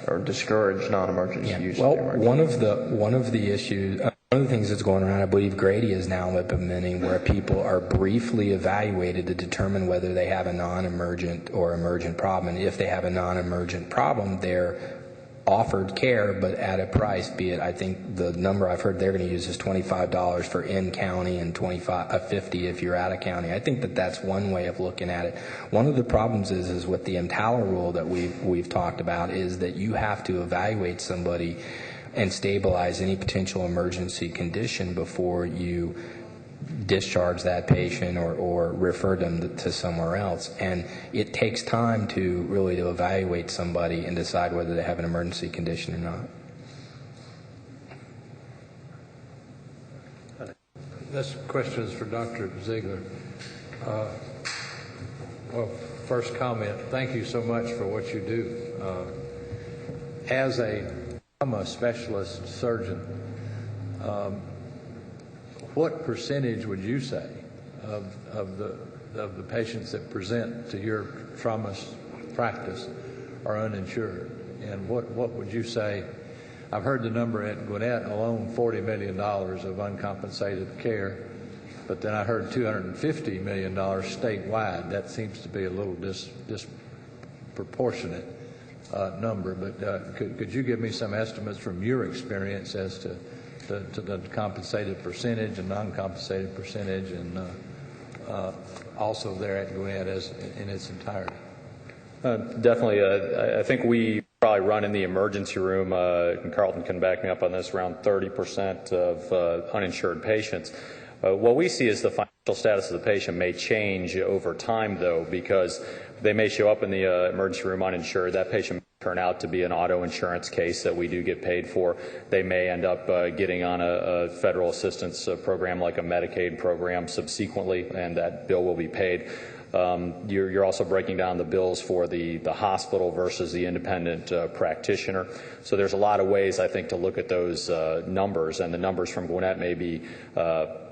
or discourage non-emergency use of the emergency room? One of the issues, one of the things that's going around, I believe Grady is now implementing, where people are briefly evaluated to determine whether they have a non-emergent or emergent problem. And if they have a non-emergent problem, they're offered care, but at a price, be it, I think the number I've heard they're going to use is $25 for in-county and $50 if you're out of county. I think that's one way of looking at it. One of the problems is with the EMTALA rule that we've talked about, is that you have to evaluate somebody and stabilize any potential emergency condition before you discharge that patient or refer them to somewhere else. And it takes time to evaluate somebody and decide whether they have an emergency condition or not. This question is for Dr. Ziegler. Well, first comment, thank you so much for what you do. As a trauma specialist surgeon, what percentage would you say of the patients that present to your trauma practice are uninsured? And what would you say? I've heard the number at Gwinnett alone, $40 million of uncompensated care, but then I heard $250 million statewide. That seems to be a little proportionate number, but could you give me some estimates from your experience as to the compensated percentage and non-compensated percentage, and also there at Gwinnett in its entirety? Definitely. I think we probably run in the emergency room, and Carlton can back me up on this, around 30% of uninsured patients. What we see is the financial status of the patient may change over time, though, because they may show up in the emergency room uninsured. That patient may turn out to be an auto insurance case that we do get paid for. They may end up getting on a federal assistance program like a Medicaid program subsequently, and that bill will be paid. You're also breaking down the bills for the hospital versus the independent practitioner. So there's a lot of ways, I think, to look at those numbers, and the numbers from Gwinnett may be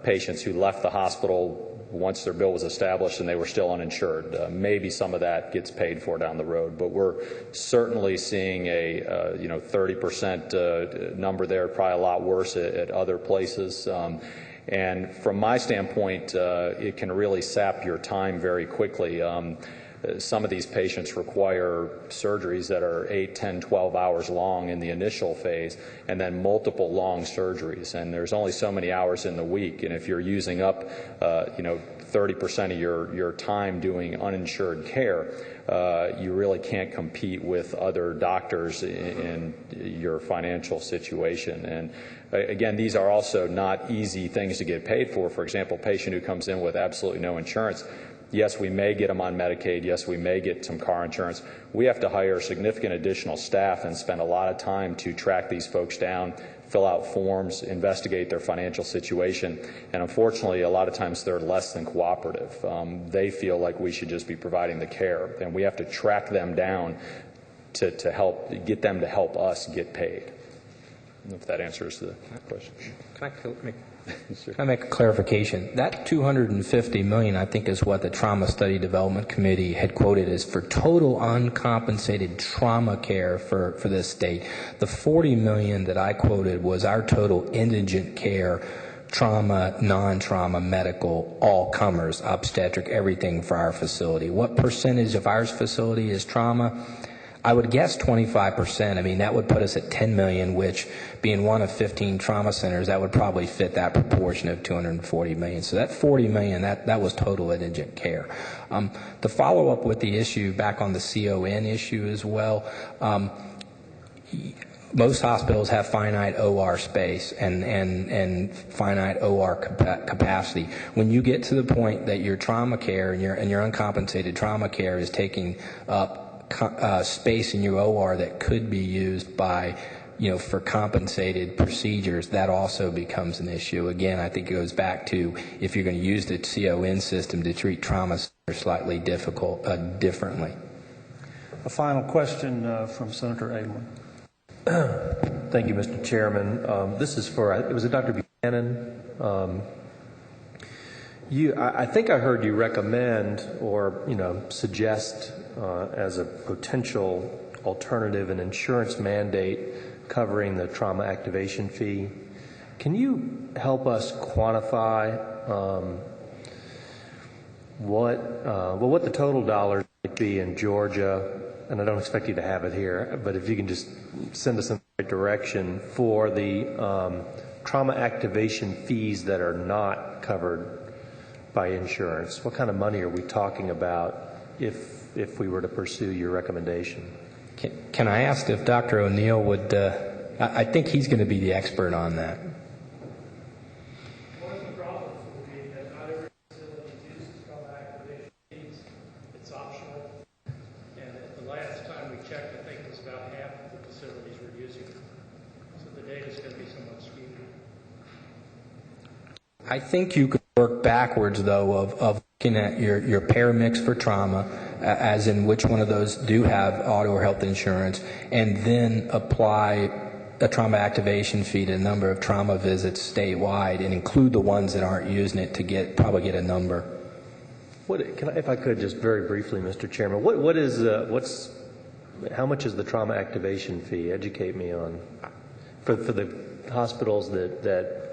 patients who left the hospital once their bill was established and they were still uninsured. Maybe some of that gets paid for down the road, but we're certainly seeing a 30% number there, probably a lot worse at other places. And from my standpoint, it can really sap your time very quickly. Some of these patients require surgeries that are 8, 10, 12 hours long in the initial phase, and then multiple long surgeries. And there's only so many hours in the week. And if you're using up, 30% of your time doing uninsured care, you really can't compete with other doctors in your financial situation. And again, these are also not easy things to get paid for. For example, a patient who comes in with absolutely no insurance, yes, we may get them on Medicaid. Yes, we may get some car insurance. We have to hire significant additional staff and spend a lot of time to track these folks down, fill out forms, investigate their financial situation. And unfortunately, a lot of times they're less than cooperative. They feel like we should just be providing the care, and we have to track them down to help get them to help us get paid. I don't know if that answers the question. Can I make a clarification? That $250 million, I think, is what the Trauma Study Development Committee had quoted as for total uncompensated trauma care for this state. The $40 million that I quoted was our total indigent care, trauma, non-trauma, medical, all comers, obstetric, everything for our facility. What percentage of our facility is trauma? I would guess 25%. I mean, that would put us at $10 million, which, being one of 15 trauma centers, that would probably fit that proportion of $240 million. So that $40 million, that was total indigent care. The follow-up with the issue, back on the CON issue as well, most hospitals have finite OR space and finite OR capacity. When you get to the point that your trauma care and your uncompensated trauma care is taking up space in your OR that could be used by, for compensated procedures, that also becomes an issue. Again, I think it goes back to if you're going to use the CON system to treat trauma slightly differently. A final question from Senator Abelman. Thank you, Mr. Chairman. This is for, it was Dr. Buchanan. I think I heard you recommend or, suggest as a potential alternative an insurance mandate covering the trauma activation fee. Can you help us quantify what the total dollars might be in Georgia? And I don't expect you to have it here, but if you can just send us in the right direction for the trauma activation fees that are not covered by insurance. What kind of money are we talking about if we were to pursue your recommendation? Can I ask if Dr. O'Neill would, I think he's going to be the expert on that. One of the problems would be that not every facility uses trauma activation fees. It's optional. And the last time we checked, I think it was about half of the facilities were using it. So the data is going to be somewhat skewed. I think you could work backwards, though, of looking at your payer mix for trauma, as in which one of those do have auto or health insurance, and then apply a trauma activation fee to a number of trauma visits statewide and include the ones that aren't using it to probably get a number. If I could just very briefly, Mr. Chairman, how much is the trauma activation fee? Educate me on for the hospitals that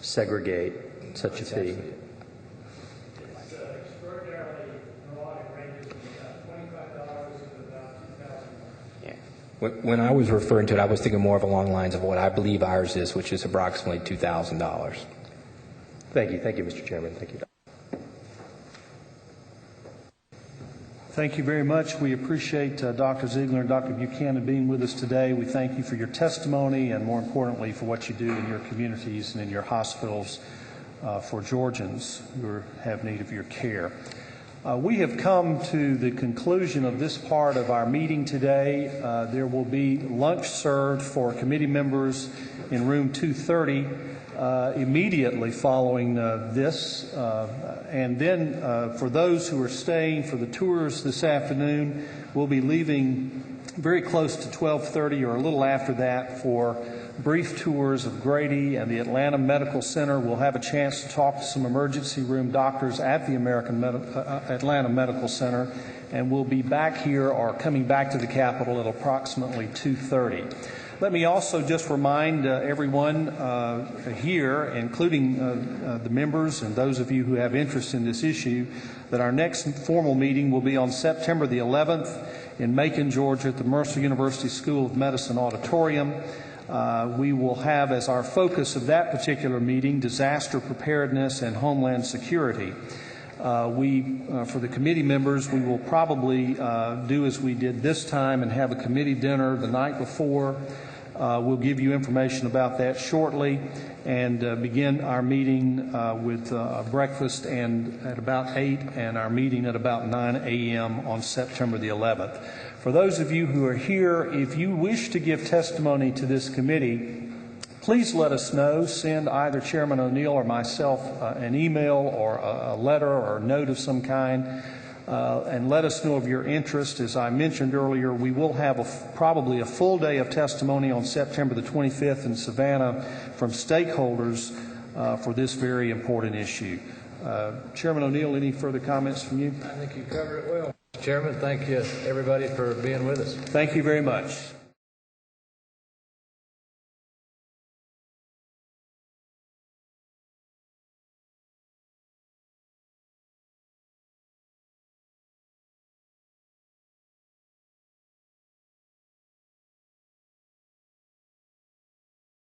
segregate such a fee. It's extraordinarily broad. It ranges from about $25 When I was referring to it, I was thinking more of along the lines of what I believe ours is, which is approximately $2,000. Thank you. Thank you, Mr. Chairman. Thank you. Thank you very much. We appreciate Dr. Ziegler and Dr. Buchanan being with us today. We thank you for your testimony and, more importantly, for what you do in your communities and in your hospitals for Georgians who have need of your care. We have come to the conclusion of this part of our meeting today. There will be lunch served for committee members in room 230 immediately following this. And then for those who are staying for the tours this afternoon, we'll be leaving very close to 12:30 or a little after that for brief tours of Grady and the Atlanta Medical Center. We'll have a chance to talk to some emergency room doctors at the Atlanta Medical Center, and we'll be back here or coming back to the Capitol at approximately 2:30. Let me also just remind everyone here, including the members and those of you who have interest in this issue, that our next formal meeting will be on September the 11th in Macon, Georgia, at the Mercer University School of Medicine Auditorium. We will have as our focus of that particular meeting disaster preparedness and homeland security. For the committee members, we will probably do as we did this time and have a committee dinner the night before. We'll give you information about that shortly and begin our meeting with breakfast and at about 8 and our meeting at about 9 a.m. on September the 11th. For those of you who are here, if you wish to give testimony to this committee, please let us know. Send either Chairman O'Neill or myself an email or a letter or a note of some kind, and let us know of your interest. As I mentioned earlier, we will have probably a full day of testimony on September the 25th in Savannah from stakeholders for this very important issue. Chairman O'Neill, any further comments from you? I think you covered it well. Chairman, thank you, everybody, for being with us. Thank you very much.